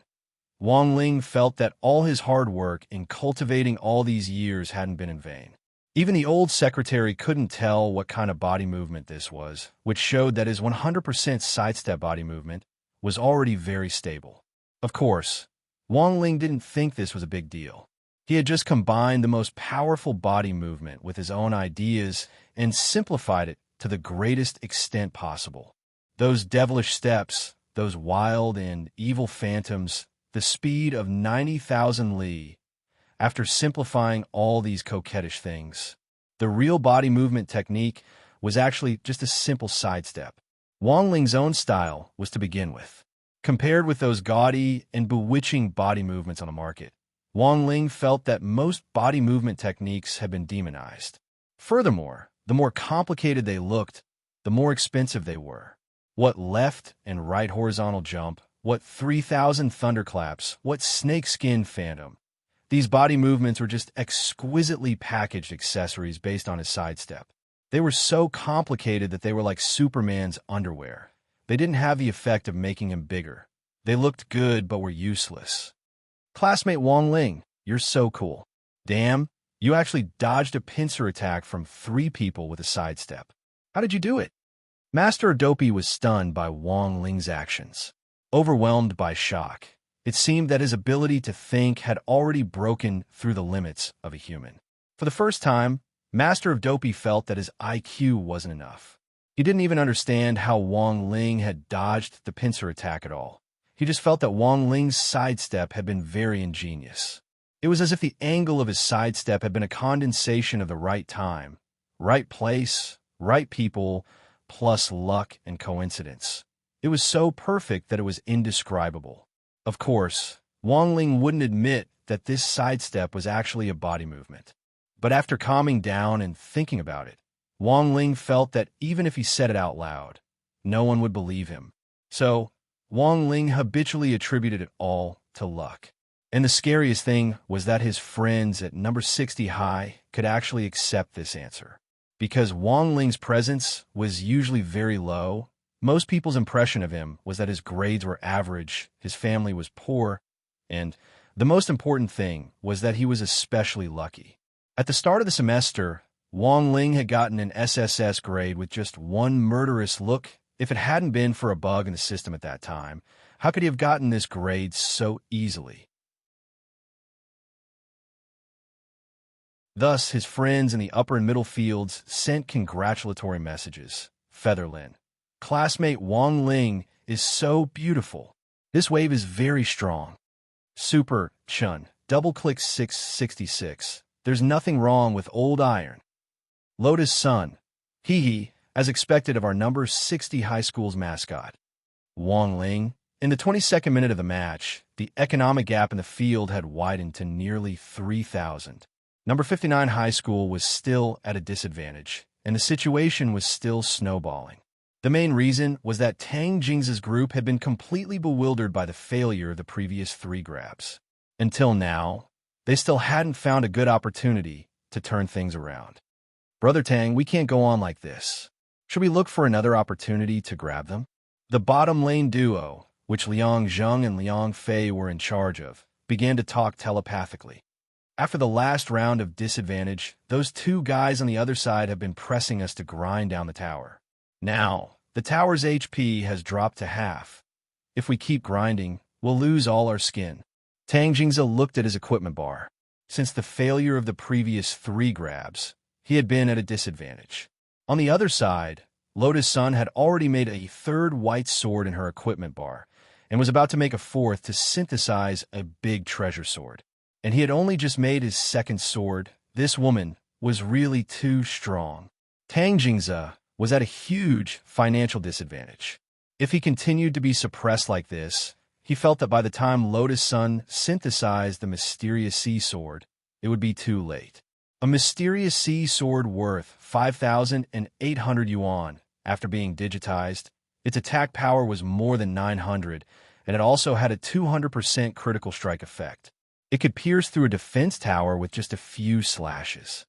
Wang Ling felt that all his hard work in cultivating all these years hadn't been in vain. Even the old secretary couldn't tell what kind of body movement this was, which showed that his 100% sidestep body movement was already very stable. Of course, Wang Ling didn't think this was a big deal. He had just combined the most powerful body movement with his own ideas and simplified it to the greatest extent possible. Those devilish steps, those wild and evil phantoms, the speed of 90,000 li. After simplifying all these coquettish things, the real body movement technique was actually just a simple sidestep. Wang Ling's own style was to begin with. Compared with those gaudy and bewitching body movements on the market, Wang Ling felt that most body movement techniques had been demonized. Furthermore, the more complicated they looked, the more expensive they were. What left and right horizontal jump, what 3,000 thunderclaps, what snakeskin phantom. These body movements were just exquisitely packaged accessories based on his sidestep. They were so complicated that they were like Superman's underwear. They didn't have the effect of making him bigger. They looked good but were useless. Classmate Wang Ling, you're so cool. Damn, you actually dodged a pincer attack from 3 people with a sidestep. How did you do it? Master Dopey was stunned by Wang Ling's actions. Overwhelmed by shock, it seemed that his ability to think had already broken through the limits of a human. For the first time, Master of Dopey felt that his IQ wasn't enough. He didn't even understand how Wang Ling had dodged the pincer attack at all. He just felt that Wang Ling's sidestep had been very ingenious. It was as if the angle of his sidestep had been a condensation of the right time, right place, right people, plus luck and coincidence. It was so perfect that it was indescribable. Of course, Wang Ling wouldn't admit that this sidestep was actually a body movement. But after calming down and thinking about it, Wang Ling felt that even if he said it out loud, no one would believe him. So, Wang Ling habitually attributed it all to luck. And the scariest thing was that his friends at number 60 high could actually accept this answer. Because Wang Ling's presence was usually very low, most people's impression of him was that his grades were average, his family was poor, and the most important thing was that he was especially lucky. At the start of the semester, Wang Ling had gotten an SSS grade with just one murderous look. If it hadn't been for a bug in the system at that time, how could he have gotten this grade so easily? Thus, his friends in the upper and middle fields sent congratulatory messages. Featherlin. Classmate Wang Ling is so beautiful. This wave is very strong. Super Chun. Double-click 666. There's nothing wrong with old iron. Lotus Sun. Hee, as expected of our number 60 high school's mascot. Wang Ling. In the 22nd minute of the match, the economic gap in the field had widened to nearly 3,000. Number 59 high school was still at a disadvantage, and the situation was still snowballing. The main reason was that Tang Jing's group had been completely bewildered by the failure of the previous 3 grabs. Until now, they still hadn't found a good opportunity to turn things around. "Brother Tang, we can't go on like this. Should we look for another opportunity to grab them?" The bottom lane duo, which Liang Zheng and Liang Fei were in charge of, began to talk telepathically. "After the last round of disadvantage, those 2 guys on the other side have been pressing us to grind down the tower. Now, the tower's HP has dropped to half. If we keep grinding, we'll lose all our skin." Tang Jingze looked at his equipment bar. Since the failure of the previous 3 grabs, he had been at a disadvantage. On the other side, Lotus Sun had already made a 3rd white sword in her equipment bar and was about to make a 4th to synthesize a big treasure sword. And he had only just made his 2nd sword. This woman was really too strong. Tang Jingze was at a huge financial disadvantage. If he continued to be suppressed like this, he felt that by the time Lotus Sun synthesized the mysterious sea sword, it would be too late. A mysterious sea sword worth 5,800 yuan. After being digitized, its attack power was more than 900, and it also had a 200% critical strike effect. It could pierce through a defense tower with just a few slashes.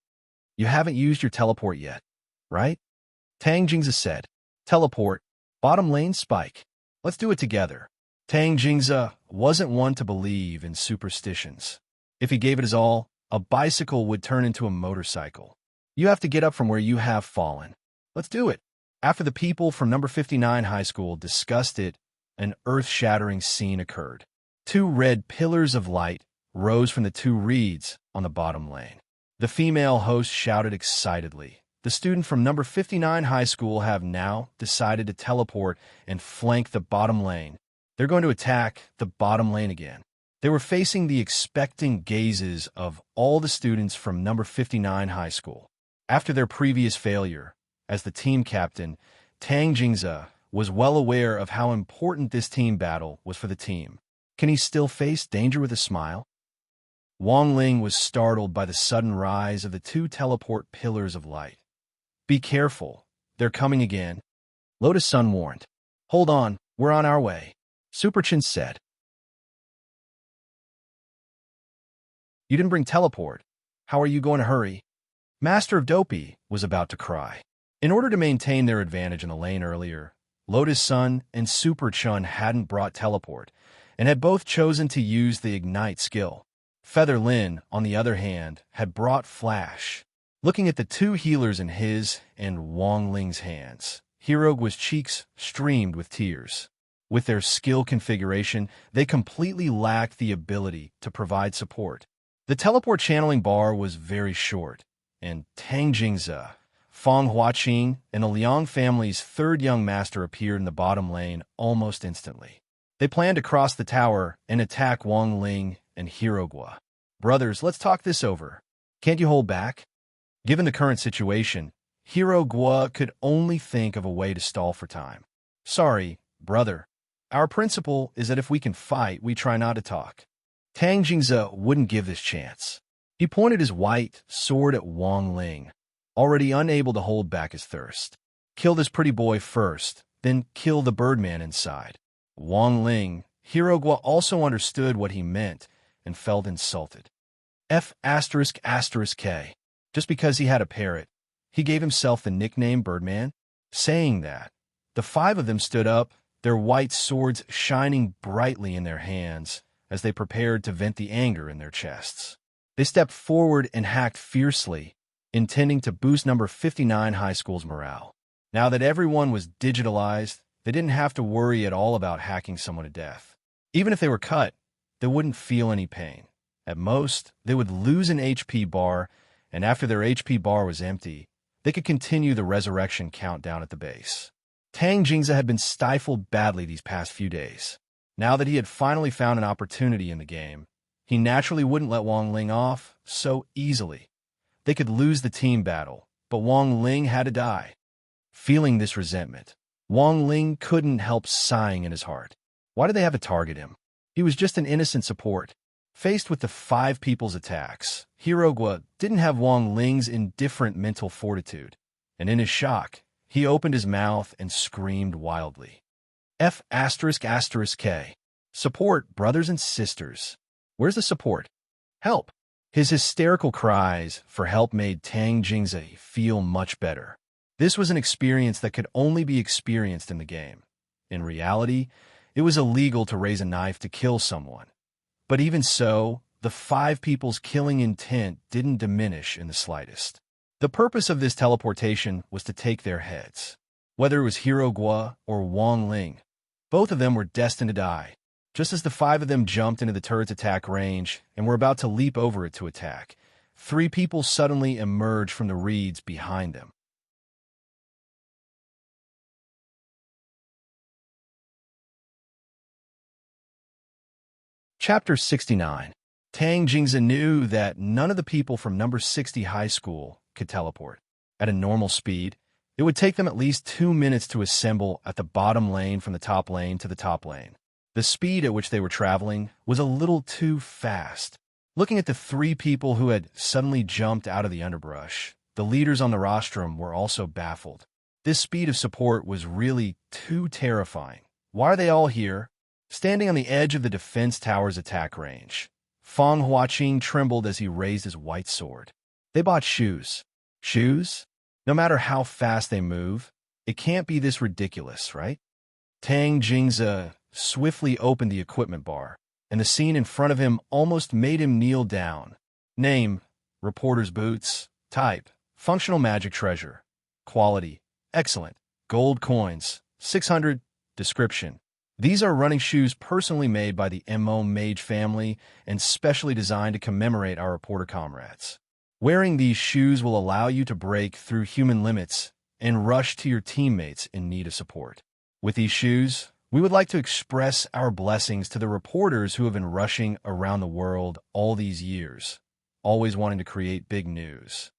"You haven't used your teleport yet, right?" Tang Jingze said. "Teleport, bottom lane spike. Let's do it together." Tang Jingze wasn't one to believe in superstitions. If he gave it his all, a bicycle would turn into a motorcycle. "You have to get up from where you have fallen. Let's do it." After the people from number 59 high school discussed it, an earth-shattering scene occurred. 2 red pillars of light rose from the 2 reeds on the bottom lane. The female host shouted excitedly. The student from number 59 high school have now decided to teleport and flank the bottom lane. They're going to attack the bottom lane again. They were facing the expectant gazes of all the students from number 59 high school. After their previous failure, as the team captain, Tang Jingze was well aware of how important this team battle was for the team. Can he still face danger with a smile? Wang Ling was startled by the sudden rise of the 2 teleport pillars of light. "Be careful, they're coming again," Lotus Sun warned. "Hold on, we're on our way," Superchin said. "You didn't bring teleport. How are you going to hurry?" Master of Dopey was about to cry. In order to maintain their advantage in the lane earlier, Lotus Sun and Super Chun hadn't brought teleport, and had both chosen to use the Ignite skill. Feather Lin, on the other hand, had brought Flash. Looking at the 2 healers in his and Wang Ling's hands, Hirogwa's cheeks streamed with tears. With their skill configuration, they completely lacked the ability to provide support. The teleport channeling bar was very short, and Tang Jingze, Fang Huaqing, and the Liang family's 3rd young master appeared in the bottom lane almost instantly. They planned to cross the tower and attack Wang Ling and Hirogwa. "Brothers, let's talk this over. Can't you hold back?" Given the current situation, Hirogwa could only think of a way to stall for time. "Sorry, brother. Our principle is that if we can fight, we try not to talk." Tang Jingze wouldn't give this chance. He pointed his white sword at Wang Ling, already unable to hold back his thirst. "Kill this pretty boy first, then kill the birdman inside." Wang Ling, Hirogwa also understood what he meant and felt insulted. F***K. Just because he had a parrot, he gave himself the nickname Birdman. Saying that, the 5 of them stood up, their white swords shining brightly in their hands as they prepared to vent the anger in their chests. They stepped forward and hacked fiercely, intending to boost number 59 high school's morale. Now that everyone was digitalized, they didn't have to worry at all about hacking someone to death. Even if they were cut, they wouldn't feel any pain. At most, they would lose an HP bar, and after their HP bar was empty, they could continue the resurrection countdown at the base. Tang Jingze had been stifled badly these past few days. Now that he had finally found an opportunity in the game, he naturally wouldn't let Wang Ling off so easily. They could lose the team battle, but Wang Ling had to die. Feeling this resentment, Wang Ling couldn't help sighing in his heart. Why did they have to target him? He was just an innocent support. Faced with the 5 people's attacks, Hirogwa didn't have Wang Ling's indifferent mental fortitude, and in his shock, he opened his mouth and screamed wildly. F asterisk asterisk K. Support, brothers and sisters. Where's the support? Help! His hysterical cries for help made Tang Jingzi feel much better. This was an experience that could only be experienced in the game. In reality, it was illegal to raise a knife to kill someone. But even so, the 5 people's killing intent didn't diminish in the slightest. The purpose of this teleportation was to take their heads. Whether it was Hero Guo or Wang Ling, both of them were destined to die. Just as the 5 of them jumped into the turret's attack range and were about to leap over it to attack, 3 people suddenly emerged from the reeds behind them. Chapter 69. Tang Jingzi knew that none of the people from number 60 high school could teleport. At a normal speed, it would take them at least 2 minutes to assemble at the bottom lane from the top lane to the top lane. The speed at which they were traveling was a little too fast. Looking at the 3 people who had suddenly jumped out of the underbrush, the leaders on the rostrum were also baffled. This speed of support was really too terrifying. Why are they all here? Standing on the edge of the defense tower's attack range, Feng Huaqing trembled as he raised his white sword. They bought shoes. Shoes? No matter how fast they move, it can't be this ridiculous, right? Tang Jingzi swiftly opened the equipment bar, and the scene in front of him almost made him kneel down. Name, reporter's boots. Type, functional magic treasure. Quality, excellent. Gold coins, 600. Description. These are running shoes personally made by the MO Mage family and specially designed to commemorate our reporter comrades. Wearing these shoes will allow you to break through human limits and rush to your teammates in need of support. With these shoes, we would like to express our blessings to the reporters who have been rushing around the world all these years, always wanting to create big news.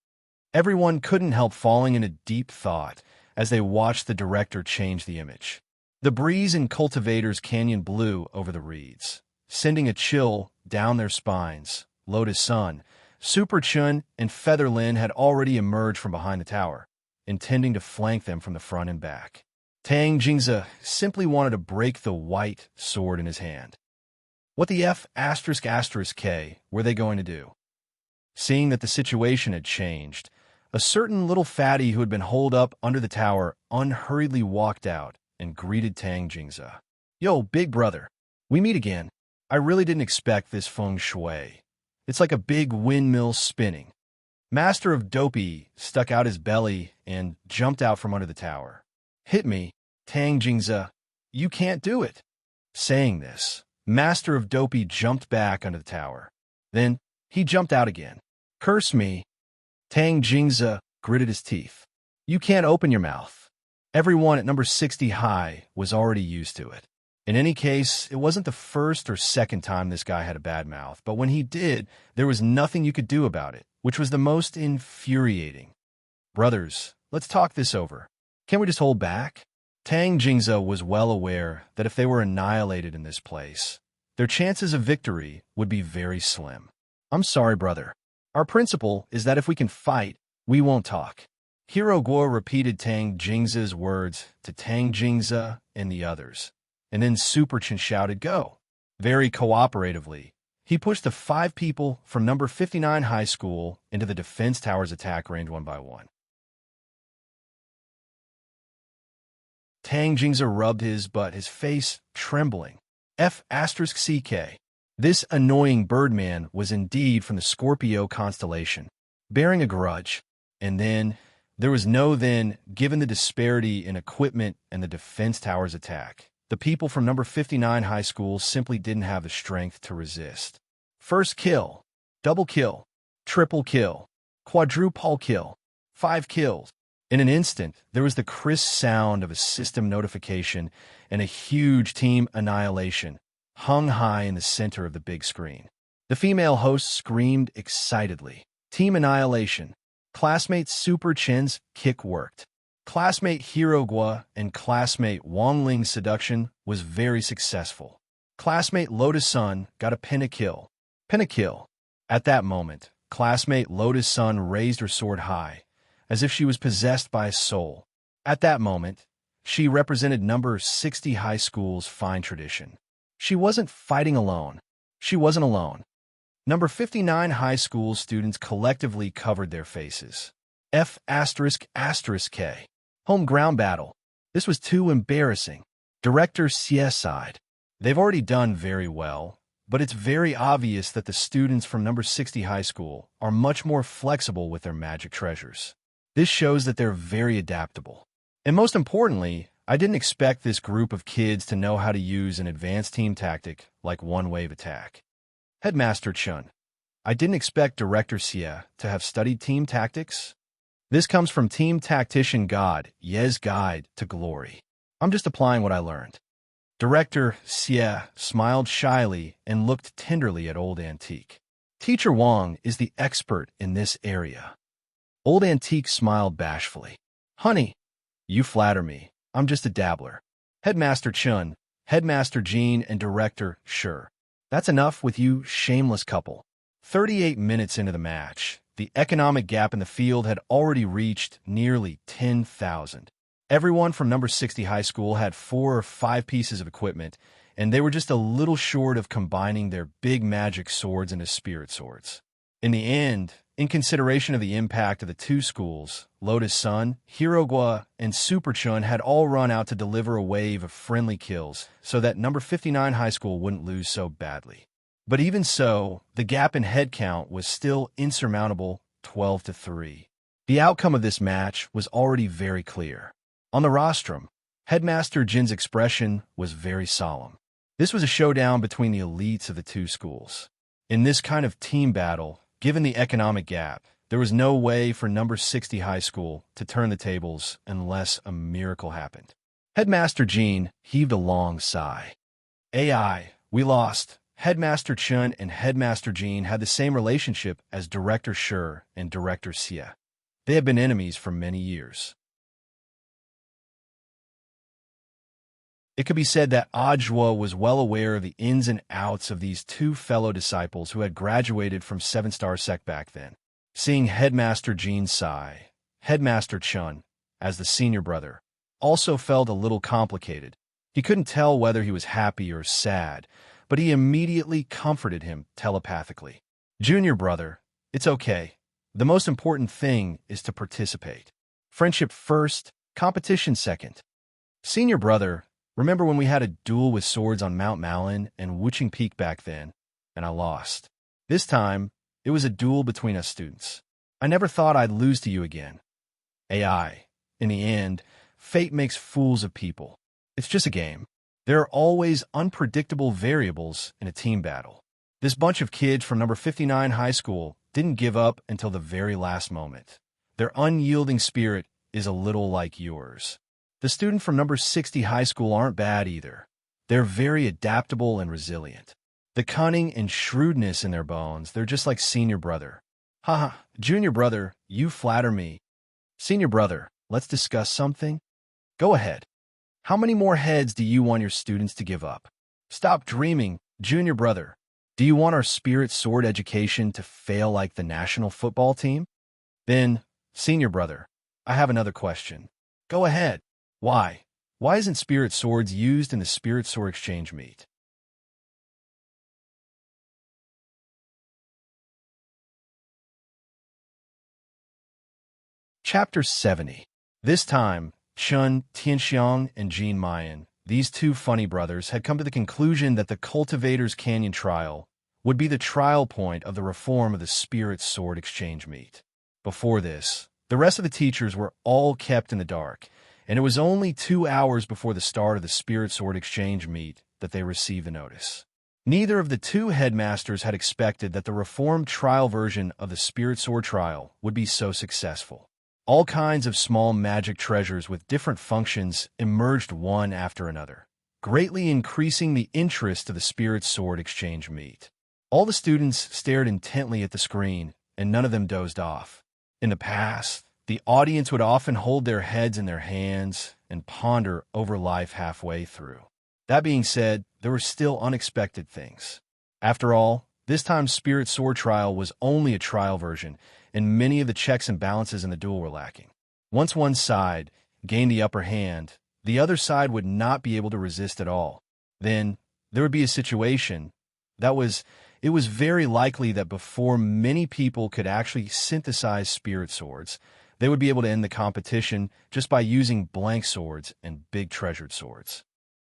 Everyone couldn't help falling into deep thought as they watched the director change the image. The breeze in Cultivator's Canyon blew over the reeds, sending a chill down their spines. Lotus Sun, Super Chun, and Featherlin had already emerged from behind the tower, intending to flank them from the front and back. Tang Jingzi simply wanted to break the white sword in his hand. What the F asterisk asterisk K were they going to do? Seeing that the situation had changed, a certain little fatty who had been holed up under the tower unhurriedly walked out and greeted Tang Jingzi. Yo, big brother, we meet again. I really didn't expect this feng shui. It's like a big windmill spinning. Master of Dopey stuck out his belly and jumped out from under the tower. Hit me, Tang Jingzi. You can't do it. Saying this, Master of Dopey jumped back under the tower. Then he jumped out again. Curse me. Tang Jingzi gritted his teeth. You can't open your mouth. Everyone at number 60 high was already used to it. In any case, it wasn't the first or second time this guy had a bad mouth, but when he did, there was nothing you could do about it, which was the most infuriating. Brothers, let's talk this over. Can't we just hold back? Tang Jingzi was well aware that if they were annihilated in this place, their chances of victory would be very slim. I'm sorry, brother. Our principle is that if we can fight, we won't talk. Hero Guo repeated Tang Jingzi's words to Tang Jingzi and the others, and then Super Chen shouted, "Go!" Very cooperatively, he pushed the 5 people from number 59 high school into the defense tower's attack range one by one. Tang Jingzi rubbed his butt, his face trembling. F asterisk CK. This annoying birdman was indeed from the Scorpio constellation, bearing a grudge. And then, there was no then, given the disparity in equipment and the defense tower's attack. The people from number 59 high school simply didn't have the strength to resist. First kill, double kill, triple kill, quadruple kill, 5 kills. In an instant, there was the crisp sound of a system notification and a huge team annihilation hung high in the center of the big screen. The female host screamed excitedly. Team annihilation. Classmate Super Chen's kick worked. Classmate Hero Guo and classmate Wang Ling's seduction was very successful. Classmate Lotus Sun got a pentakill. Pentakill. At that moment, classmate Lotus Sun raised her sword high, as if she was possessed by a soul. At that moment, she represented number 60 high school's fine tradition. She wasn't fighting alone. She wasn't alone. Number 59 high school students collectively covered their faces. F***K. Home ground battle. This was too embarrassing. Director CS sighed. They've already done very well, but it's very obvious that the students from number 60 high school are much more flexible with their magic treasures. This shows that they're very adaptable. And most importantly, I didn't expect this group of kids to know how to use an advanced team tactic like one-wave attack. Headmaster Chun. I didn't expect Director Xie to have studied team tactics. This comes from Team Tactician God, Ye's Guide to Glory. I'm just applying what I learned. Director Xie smiled shyly and looked tenderly at Old Antique. Teacher Wang is the expert in this area. Old Antique smiled bashfully. Honey, you flatter me. I'm just a dabbler. Headmaster Chun, Headmaster Jean, and Director, sure. That's enough with you shameless couple. 38 minutes into the match, the economic gap in the field had already reached nearly 10,000. Everyone from number 60 high school had 4 or 5 pieces of equipment, and they were just a little short of combining their big magic swords into spirit swords. In the end, in consideration of the impact of the two schools, Lotus Sun, Hirogwa, and Super Chun had all run out to deliver a wave of friendly kills so that number 59 high school wouldn't lose so badly. But even so, the gap in head count was still insurmountable, 12-3. The outcome of this match was already very clear. On the rostrum, Headmaster Jin's expression was very solemn. This was a showdown between the elites of the two schools. In this kind of team battle, given the economic gap, there was no way for number 60 high school to turn the tables unless a miracle happened. Headmaster Jean heaved a long sigh. AI, we lost. Headmaster Chun and Headmaster Jean had the same relationship as Director Shi and Director Xie. They had been enemies for many years. It could be said that Ajwa was well aware of the ins and outs of these two fellow disciples who had graduated from 7-star sect back then. Seeing Headmaster Jean sigh, Headmaster Chun, as the senior brother, also felt a little complicated. He couldn't tell whether he was happy or sad, but he immediately comforted him telepathically. Junior brother, it's okay. The most important thing is to participate. Friendship first, competition second. Senior brother, remember when we had a duel with swords on Mount Malin and Witching Peak back then, and I lost? This time, it was a duel between us students. I never thought I'd lose to you again. AI. In the end, fate makes fools of people. It's just a game. There are always unpredictable variables in a team battle. This bunch of kids from number 59 high school didn't give up until the very last moment. Their unyielding spirit is a little like yours. The students from number 60 high school aren't bad either. They're very adaptable and resilient. The cunning and shrewdness in their bones, they're just like senior brother. Haha, junior brother, you flatter me. Senior brother, let's discuss something. Go ahead. How many more heads do you want your students to give up? Stop dreaming, junior brother. Do you want our spirit sword education to fail like the national football team? Then, senior brother, I have another question. Go ahead. Why? Why isn't spirit swords used in the spirit sword exchange meet? Chapter 70. This time, Chun, Tianxiang, and Jean Mayan, these two funny brothers, had come to the conclusion that the Cultivator's Canyon trial would be the trial point of the reform of the spirit sword exchange meet. Before this, the rest of the teachers were all kept in the dark, and it was only 2 hours before the start of the spirit sword exchange meet that they received the notice. Neither of the two headmasters had expected that the reformed trial version of the spirit sword trial would be so successful. All kinds of small magic treasures with different functions emerged one after another, greatly increasing the interest of the spirit sword exchange meet. All the students stared intently at the screen, and none of them dozed off. In the past, the audience would often hold their heads in their hands and ponder over life halfway through. That being said, there were still unexpected things. After all, this time's Spirit Sword trial was only a trial version, and many of the checks and balances in the duel were lacking. Once one side, gained the upper hand, the other side would not be able to resist at all. Then there would be a situation it was very likely that before many people could actually synthesize spirit swords, they would be able to end the competition just by using blank swords and big treasured swords.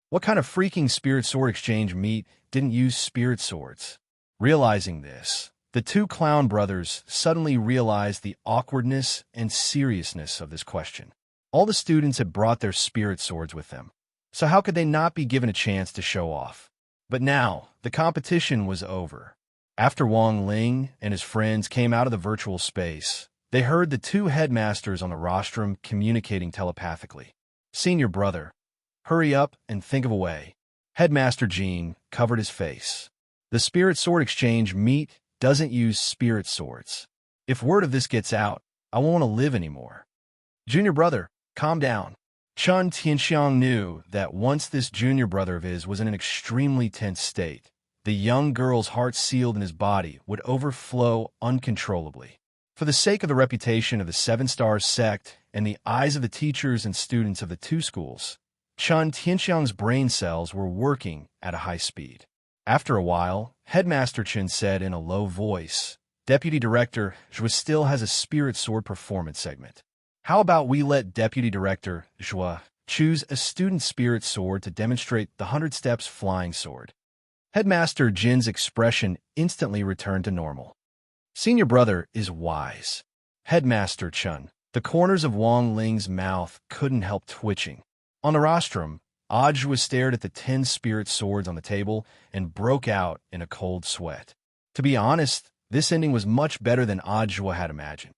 What kind of freaking spirit sword exchange meet didn't use spirit swords? Realizing this, the two clown brothers suddenly realized the awkwardness and seriousness of this question. All the students had brought their spirit swords with them, so how could they not be given a chance to show off? But now, the competition was over. After Wang Ling and his friends came out of the virtual space, they heard the two headmasters on the rostrum communicating telepathically. "Senior brother, hurry up and think of a way." Headmaster Jean covered his face. "The spirit sword exchange meet doesn't use spirit swords. If word of this gets out, I won't want to live anymore." "Junior brother, calm down." Chun Tianxiang knew that once this junior brother of his was in an extremely tense state, the young girl's heart sealed in his body would overflow uncontrollably. For the sake of the reputation of the Seven Stars sect and the eyes of the teachers and students of the two schools, Chun Tianxiang's brain cells were working at a high speed. After a while, Headmaster Chen said in a low voice, "Deputy Director Zhua still has a spirit sword performance segment. How about we let Deputy Director Zhua choose a student spirit sword to demonstrate the 100 Steps flying sword?" Headmaster Jin's expression instantly returned to normal. "Senior brother is wise." Headmaster Chun, the corners of Wang Ling's mouth couldn't help twitching. On the rostrum, Ajwa stared at the 10 spirit swords on the table and broke out in a cold sweat. To be honest, this ending was much better than Ajwa had imagined.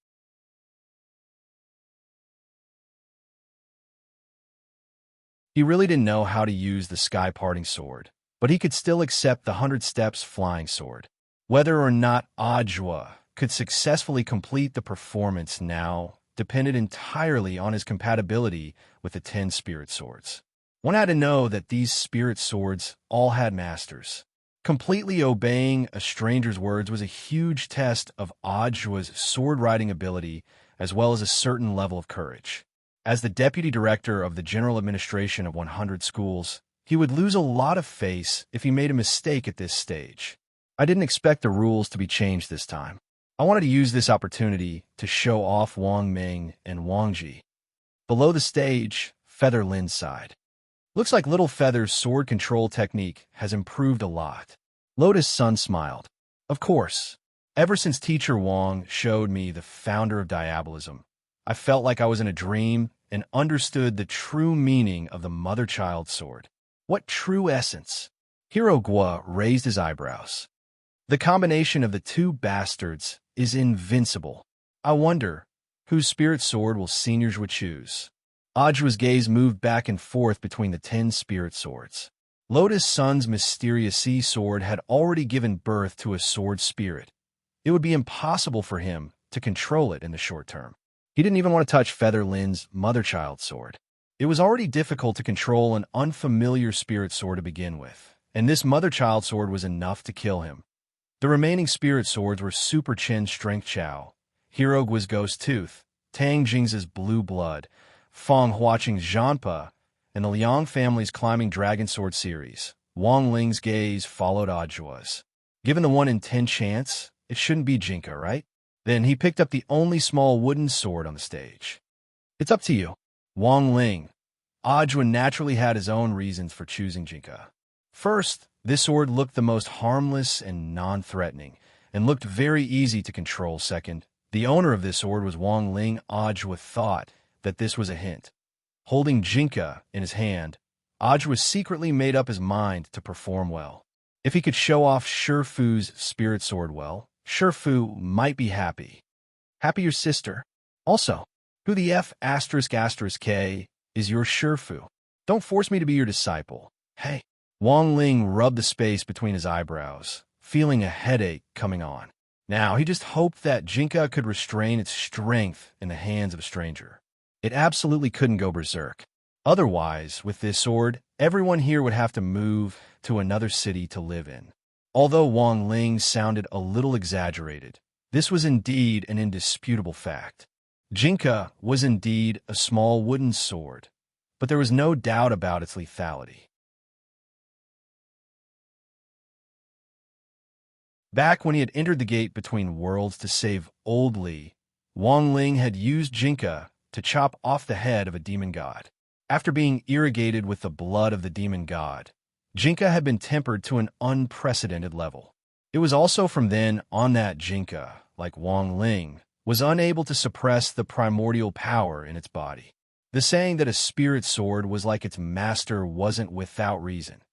He really didn't know how to use the sky-parting sword, but he could still accept the 100 Steps flying sword. Whether or not Ajwa could successfully complete the performance now depended entirely on his compatibility with the 10 spirit swords. One had to know that these spirit swords all had masters. Completely obeying a stranger's words was a huge test of Ajwa's sword-riding ability as well as a certain level of courage. As the deputy director of the general administration of 100 schools, he would lose a lot of face if he made a mistake at this stage. I didn't expect the rules to be changed this time. I wanted to use this opportunity to show off Wang Ming and Wang Ji. Below the stage, Feather Lin sighed. "Looks like Little Feather's sword control technique has improved a lot." Lotus Sun smiled. "Of course. Ever since Teacher Wang showed me the founder of Diabolism, I felt like I was in a dream and understood the true meaning of the mother-child sword. What true essence?" Hero Guo raised his eyebrows. "The combination of the two bastards is invincible. I wonder whose spirit sword will Senior Zhua choose?" Ajwa's gaze moved back and forth between the 10 spirit swords. Lotus Sun's mysterious sea sword had already given birth to a sword spirit. It would be impossible for him to control it in the short term. He didn't even want to touch Feather Lin's mother-child sword. It was already difficult to control an unfamiliar spirit sword to begin with, and this mother-child sword was enough to kill him. The remaining spirit swords were Super Chen's Strength Chow, Hero Guo's Ghost Tooth, Tang Jing's Blue Blood, Feng Huaqing's Zhanpa, and the Liang family's Climbing Dragon Sword series. Wang Ling's gaze followed Ajwa's. Given the 1 in 10 chance, it shouldn't be Jinka, right? Then he picked up the only small wooden sword on the stage. "It's up to you." Wang Ling. Ajwa naturally had his own reasons for choosing Jinka. First, this sword looked the most harmless and non-threatening, and looked very easy to control. Second, the owner of this sword was Wang Ling. Ajwa thought that this was a hint. Holding Jinka in his hand, Ajwa secretly made up his mind to perform well. If he could show off Shifu's spirit sword well, Shifu might be happy. "Happy your sister. Also, who the F***K is your Shifu? Don't force me to be your disciple. Hey." Wang Ling rubbed the space between his eyebrows, feeling a headache coming on. Now, he just hoped that Jinka could restrain its strength in the hands of a stranger. It absolutely couldn't go berserk. Otherwise, with this sword, everyone here would have to move to another city to live in. Although Wang Ling sounded a little exaggerated, this was indeed an indisputable fact. Jinka was indeed a small wooden sword, but there was no doubt about its lethality. Back when he had entered the gate between worlds to save Old Li, Wang Ling had used Jinka to chop off the head of a demon god. After being irrigated with the blood of the demon god, Jinka had been tempered to an unprecedented level. It was also from then on that Jinka, like Wang Ling, was unable to suppress the primordial power in its body. The saying that a spirit sword was like its master wasn't without reason.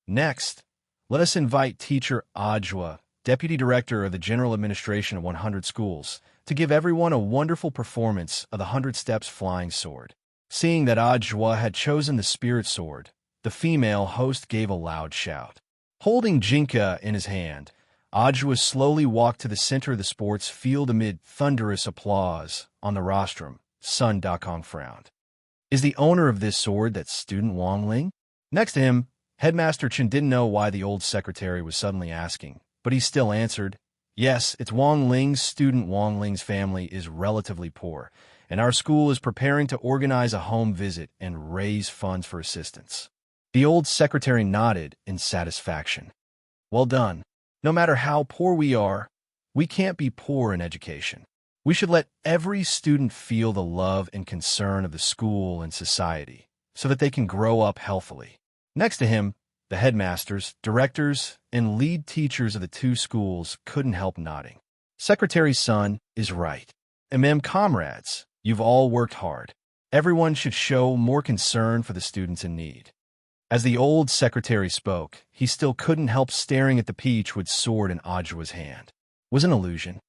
Next, let us invite teacher Ajwa, Deputy Director of the General Administration of 100 Schools, to give everyone a wonderful performance of the 100 Steps Flying Sword. Seeing that Ajwa had chosen the spirit sword, the female host gave a loud shout. Holding Jinka in his hand, Ajwa slowly walked to the center of the sports field amid thunderous applause. On the rostrum, Sun Dakong frowned. Is the owner of this sword that student Wang Ling? Next to him, Headmaster Chen didn't know why the old secretary was suddenly asking, but he still answered, yes, it's Wang Ling's student. Wang Ling's family is relatively poor, and our school is preparing to organize a home visit and raise funds for assistance. The old secretary nodded in satisfaction. Well done. No matter how poor we are, we can't be poor in education. We should let every student feel the love and concern of the school and society so that they can grow up healthily. Next to him, the headmasters, directors, and lead teachers of the two schools couldn't help nodding. Secretary Sun is right. Comrades, you've all worked hard. Everyone should show more concern for the students in need. As the old secretary spoke, he still couldn't help staring at the peachwood sword in Ajwa's hand. Was an illusion.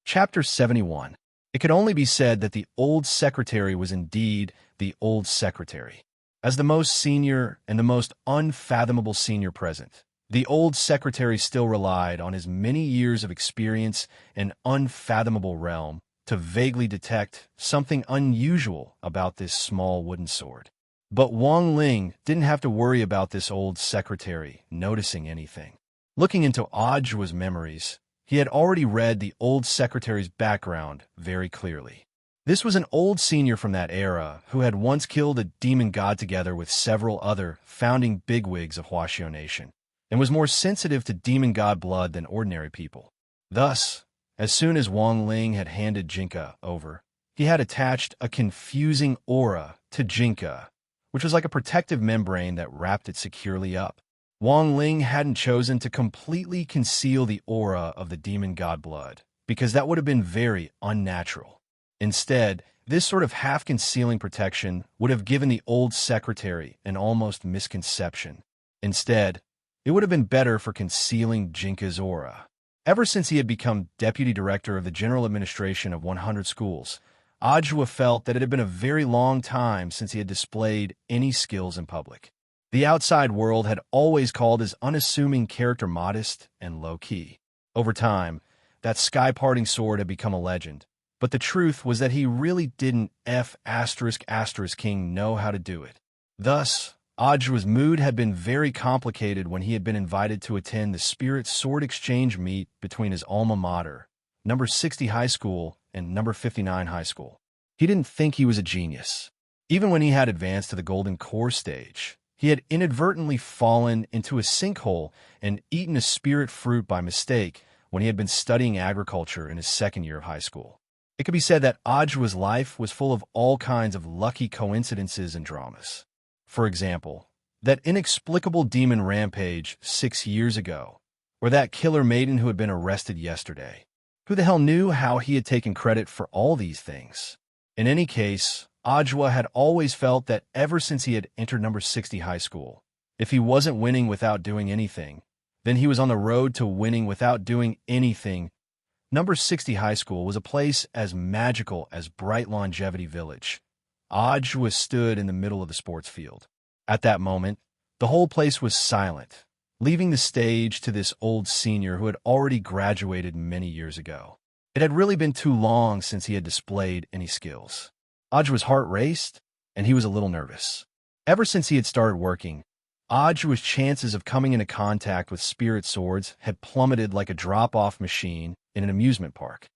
Chapter 71. It could only be said that the old secretary was indeed the old secretary. As the most senior and the most unfathomable senior present, the old secretary still relied on his many years of experience and unfathomable realm to vaguely detect something unusual about this small wooden sword. But Wang Ling didn't have to worry about this old secretary noticing anything. Looking into Ajwa's memories, he had already read the old secretary's background very clearly. This was an old senior from that era who had once killed a demon god together with several other founding bigwigs of Huaxiao Nation, and was more sensitive to demon god blood than ordinary people. Thus, as soon as Wang Ling had handed Jinka over, he had attached a confusing aura to Jinka, which was like a protective membrane that wrapped it securely up. Wang Ling hadn't chosen to completely conceal the aura of the demon god blood, because that would have been very unnatural. Instead, this sort of half-concealing protection would have given the old secretary an almost misconception. Instead, it would have been better for concealing Jinka's aura. Ever since he had become deputy director of the General Administration of 100 Schools, Ajwa felt that it had been a very long time since he had displayed any skills in public. The outside world had always called his unassuming character modest and low-key. Over time, that sky-parting sword had become a legend, but the truth was that he really didn't ***King know how to do it. Thus, Ajwa's mood had been very complicated when he had been invited to attend the Spirit Sword Exchange meet between his alma mater, number 60 High School, and number 59 High School. He didn't think he was a genius. Even when he had advanced to the Golden Core stage, he had inadvertently fallen into a sinkhole and eaten a spirit fruit by mistake when he had been studying agriculture in his second year of high school. It could be said that Ajwa's life was full of all kinds of lucky coincidences and dramas. For example, that inexplicable demon rampage 6 years ago, or that killer maiden who had been arrested yesterday. Who the hell knew how he had taken credit for all these things? In any case, Ajwa had always felt that ever since he had entered number 60 high school, if he wasn't winning without doing anything, then he was on the road to winning without doing anything. Number 60 high school was a place as magical as Bright Longevity Village. Ajwa stood in the middle of the sports field. At that moment, the whole place was silent, leaving the stage to this old senior who had already graduated many years ago. It had really been too long since he had displayed any skills. Ajwa's heart raced, and he was a little nervous. Ever since he had started working, Ajua's chances of coming into contact with spirit swords had plummeted like a drop-off machine in an amusement park.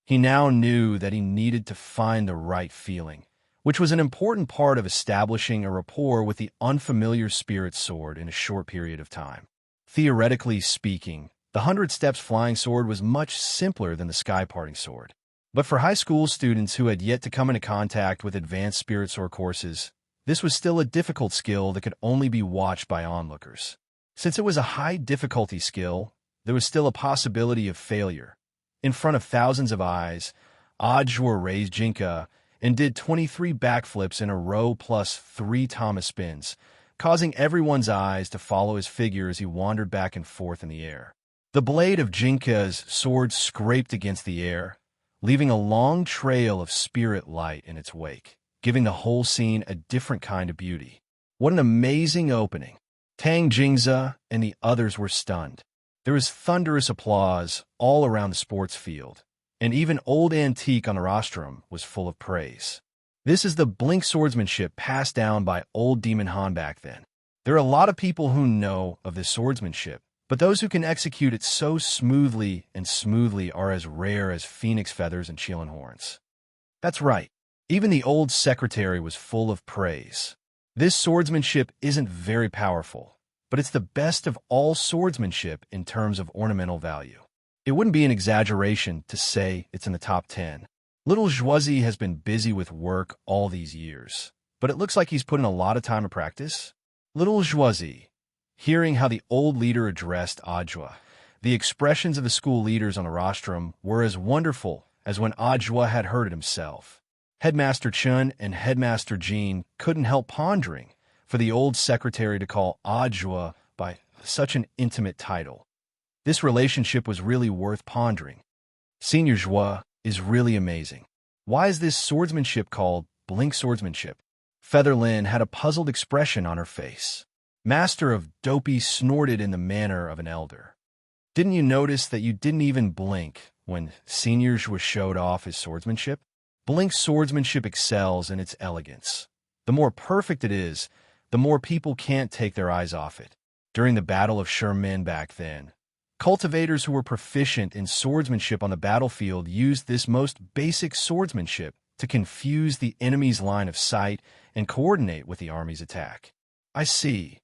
He now knew that he needed to find the right feeling, which was an important part of establishing a rapport with the unfamiliar spirit sword in a short period of time. Theoretically speaking, the 100 Steps Flying Sword was much simpler than the Sky Parting Sword. But for high school students who had yet to come into contact with advanced spirit sword courses, this was still a difficult skill that could only be watched by onlookers. Since it was a high-difficulty skill, there was still a possibility of failure. In front of thousands of eyes, Ajua raised Jinka and did 23 backflips in a row plus 3 Thomas spins, causing everyone's eyes to follow his figure as he wandered back and forth in the air. The blade of Jinka's sword scraped against the air, leaving a long trail of spirit light in its wake, giving the whole scene a different kind of beauty. What an amazing opening! Tang Jingza and the others were stunned. There was thunderous applause all around the sports field, and even Old Antique on the rostrum was full of praise. This is the blink swordsmanship passed down by Old Demon Han back then. There are a lot of people who know of this swordsmanship, but those who can execute it so smoothly are as rare as phoenix feathers and Chilean horns. That's right. Even the old secretary was full of praise. This swordsmanship isn't very powerful, but it's the best of all swordsmanship in terms of ornamental value. It wouldn't be an exaggeration to say it's in the top 10. Little Zhuozi has been busy with work all these years, but it looks like he's put in a lot of time to practice. Little Zhuozi, hearing how the old leader addressed Ajua, the expressions of the school leaders on the rostrum were as wonderful as when Ajua had heard it himself. Headmaster Chun and Headmaster Jean couldn't help pondering for the old secretary to call Ajua by such an intimate title. This relationship was really worth pondering. Senior Zhua is really amazing. Why is this swordsmanship called blink swordsmanship? Featherlin had a puzzled expression on her face. Master of Dopey snorted in the manner of an elder. Didn't you notice that you didn't even blink when Senior Zhua showed off his swordsmanship? Blink swordsmanship excels in its elegance. The more perfect it is, the more people can't take their eyes off it. During the Battle of Sherman back then, cultivators who were proficient in swordsmanship on the battlefield used this most basic swordsmanship to confuse the enemy's line of sight and coordinate with the army's attack. I see.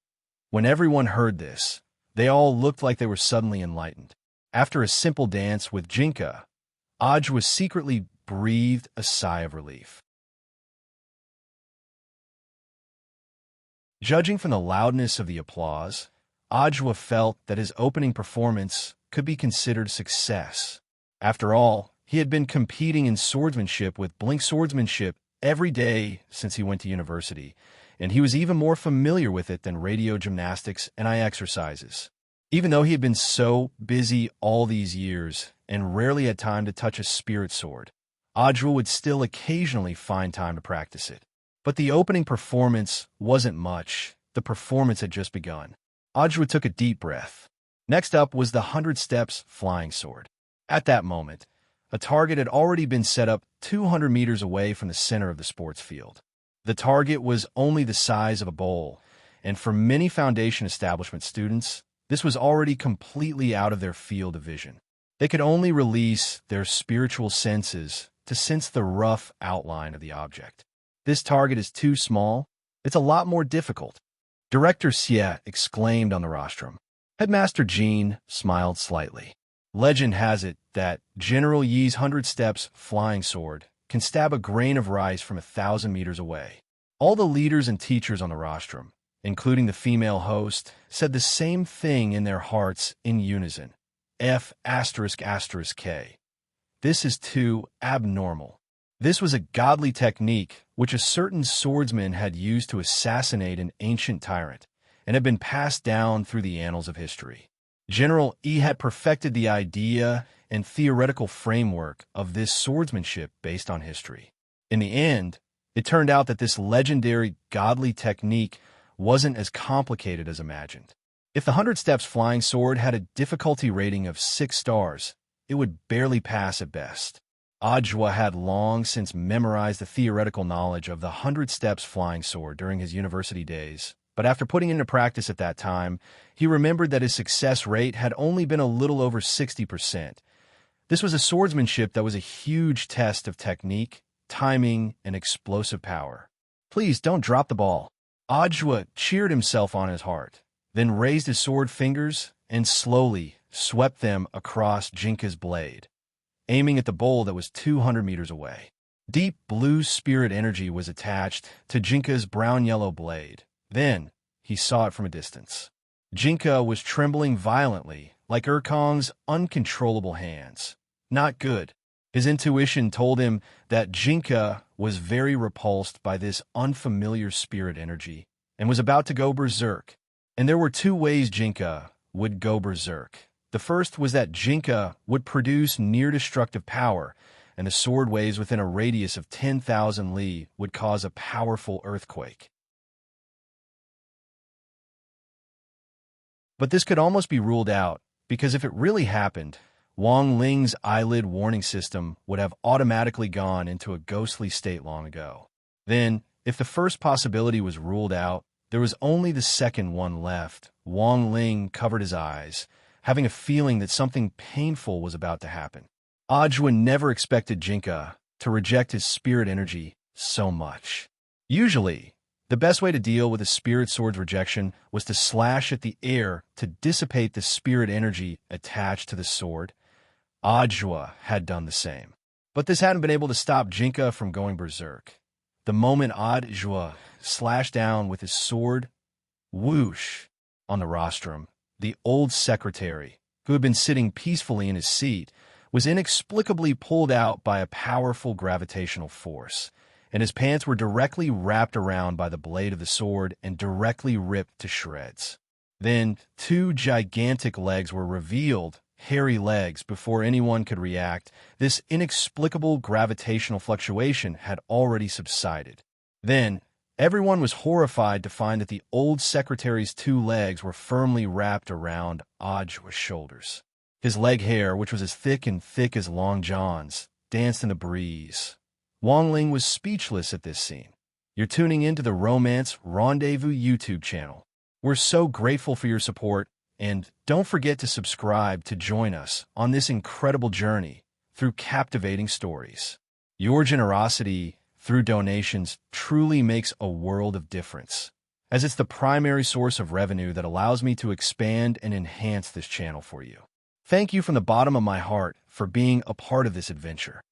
When everyone heard this, they all looked like they were suddenly enlightened. After a simple dance with Jinka, Ajwa secretly breathed a sigh of relief. Judging from the loudness of the applause, Ajwa felt that his opening performance could be considered a success. After all, he had been competing in swordsmanship with blink swordsmanship every day since he went to university, and he was even more familiar with it than radio gymnastics and eye exercises. Even though he had been so busy all these years and rarely had time to touch a spirit sword, Ajwa would still occasionally find time to practice it. But the opening performance wasn't much. The performance had just begun. Ajwa took a deep breath. Next up was the 100 Steps Flying Sword. At that moment, a target had already been set up 200 meters away from the center of the sports field. The target was only the size of a bowl, and for many foundation establishment students, this was already completely out of their field of vision. They could only release their spiritual senses to sense the rough outline of the object. This target is too small. It's a lot more difficult. Director Xie exclaimed on the rostrum. Headmaster Jean smiled slightly. Legend has it that General Yi's 100 Steps Flying Sword can stab a grain of rice from 1,000 meters away. All the leaders and teachers on the rostrum, including the female host, said the same thing in their hearts in unison. F***K. This is too abnormal. This was a godly technique which a certain swordsman had used to assassinate an ancient tyrant and had been passed down through the annals of history. General Yi had perfected the idea and theoretical framework of this swordsmanship based on history. In the end, it turned out that this legendary godly technique wasn't as complicated as imagined. If the 100 Steps Flying Sword had a difficulty rating of 6 stars, it would barely pass at best. Ajwa had long since memorized the theoretical knowledge of the 100 Steps flying sword during his university days, but after putting it into practice at that time, he remembered that his success rate had only been a little over 60%. This was a swordsmanship that was a huge test of technique, timing, and explosive power. "Please don't drop the ball." Ajwa cheered himself on his heart, then raised his sword fingers and slowly swept them across Jinka's blade, aiming at the bowl that was 200 meters away. Deep blue spirit energy was attached to Jinka's brown-yellow blade. Then, he saw it from a distance. Jinka was trembling violently, like Urkong's uncontrollable hands. Not good. His intuition told him that Jinka was very repulsed by this unfamiliar spirit energy and was about to go berserk. And there were two ways Jinka would go berserk. The first was that Jinka would produce near-destructive power, and the sword waves within a radius of 10,000 li would cause a powerful earthquake. But this could almost be ruled out, because if it really happened, Wang Ling's eyelid warning system would have automatically gone into a ghostly state long ago. Then, if the first possibility was ruled out, there was only the second one left. Wang Ling covered his eyes, having a feeling that something painful was about to happen. Ajwa never expected Jinka to reject his spirit energy so much. Usually, the best way to deal with a spirit sword's rejection was to slash at the air to dissipate the spirit energy attached to the sword. Ajwa had done the same. But this hadn't been able to stop Jinka from going berserk. The moment Ajwa slashed down with his sword, whoosh, on the rostrum, the old secretary, who had been sitting peacefully in his seat, was inexplicably pulled out by a powerful gravitational force, and his pants were directly wrapped around by the blade of the sword and directly ripped to shreds. Then, two gigantic legs were revealed, hairy legs, before anyone could react. This inexplicable gravitational fluctuation had already subsided. Then, everyone was horrified to find that the old secretary's two legs were firmly wrapped around Ajwa's shoulders. His leg hair, which was as thick as Long John's, danced in the breeze. Wang Ling was speechless at this scene. You're tuning into the Romance Rendezvous YouTube channel. We're so grateful for your support, and don't forget to subscribe to join us on this incredible journey through captivating stories. Your generosity through donations truly makes a world of difference, as it's the primary source of revenue that allows me to expand and enhance this channel for you. Thank you from the bottom of my heart for being a part of this adventure.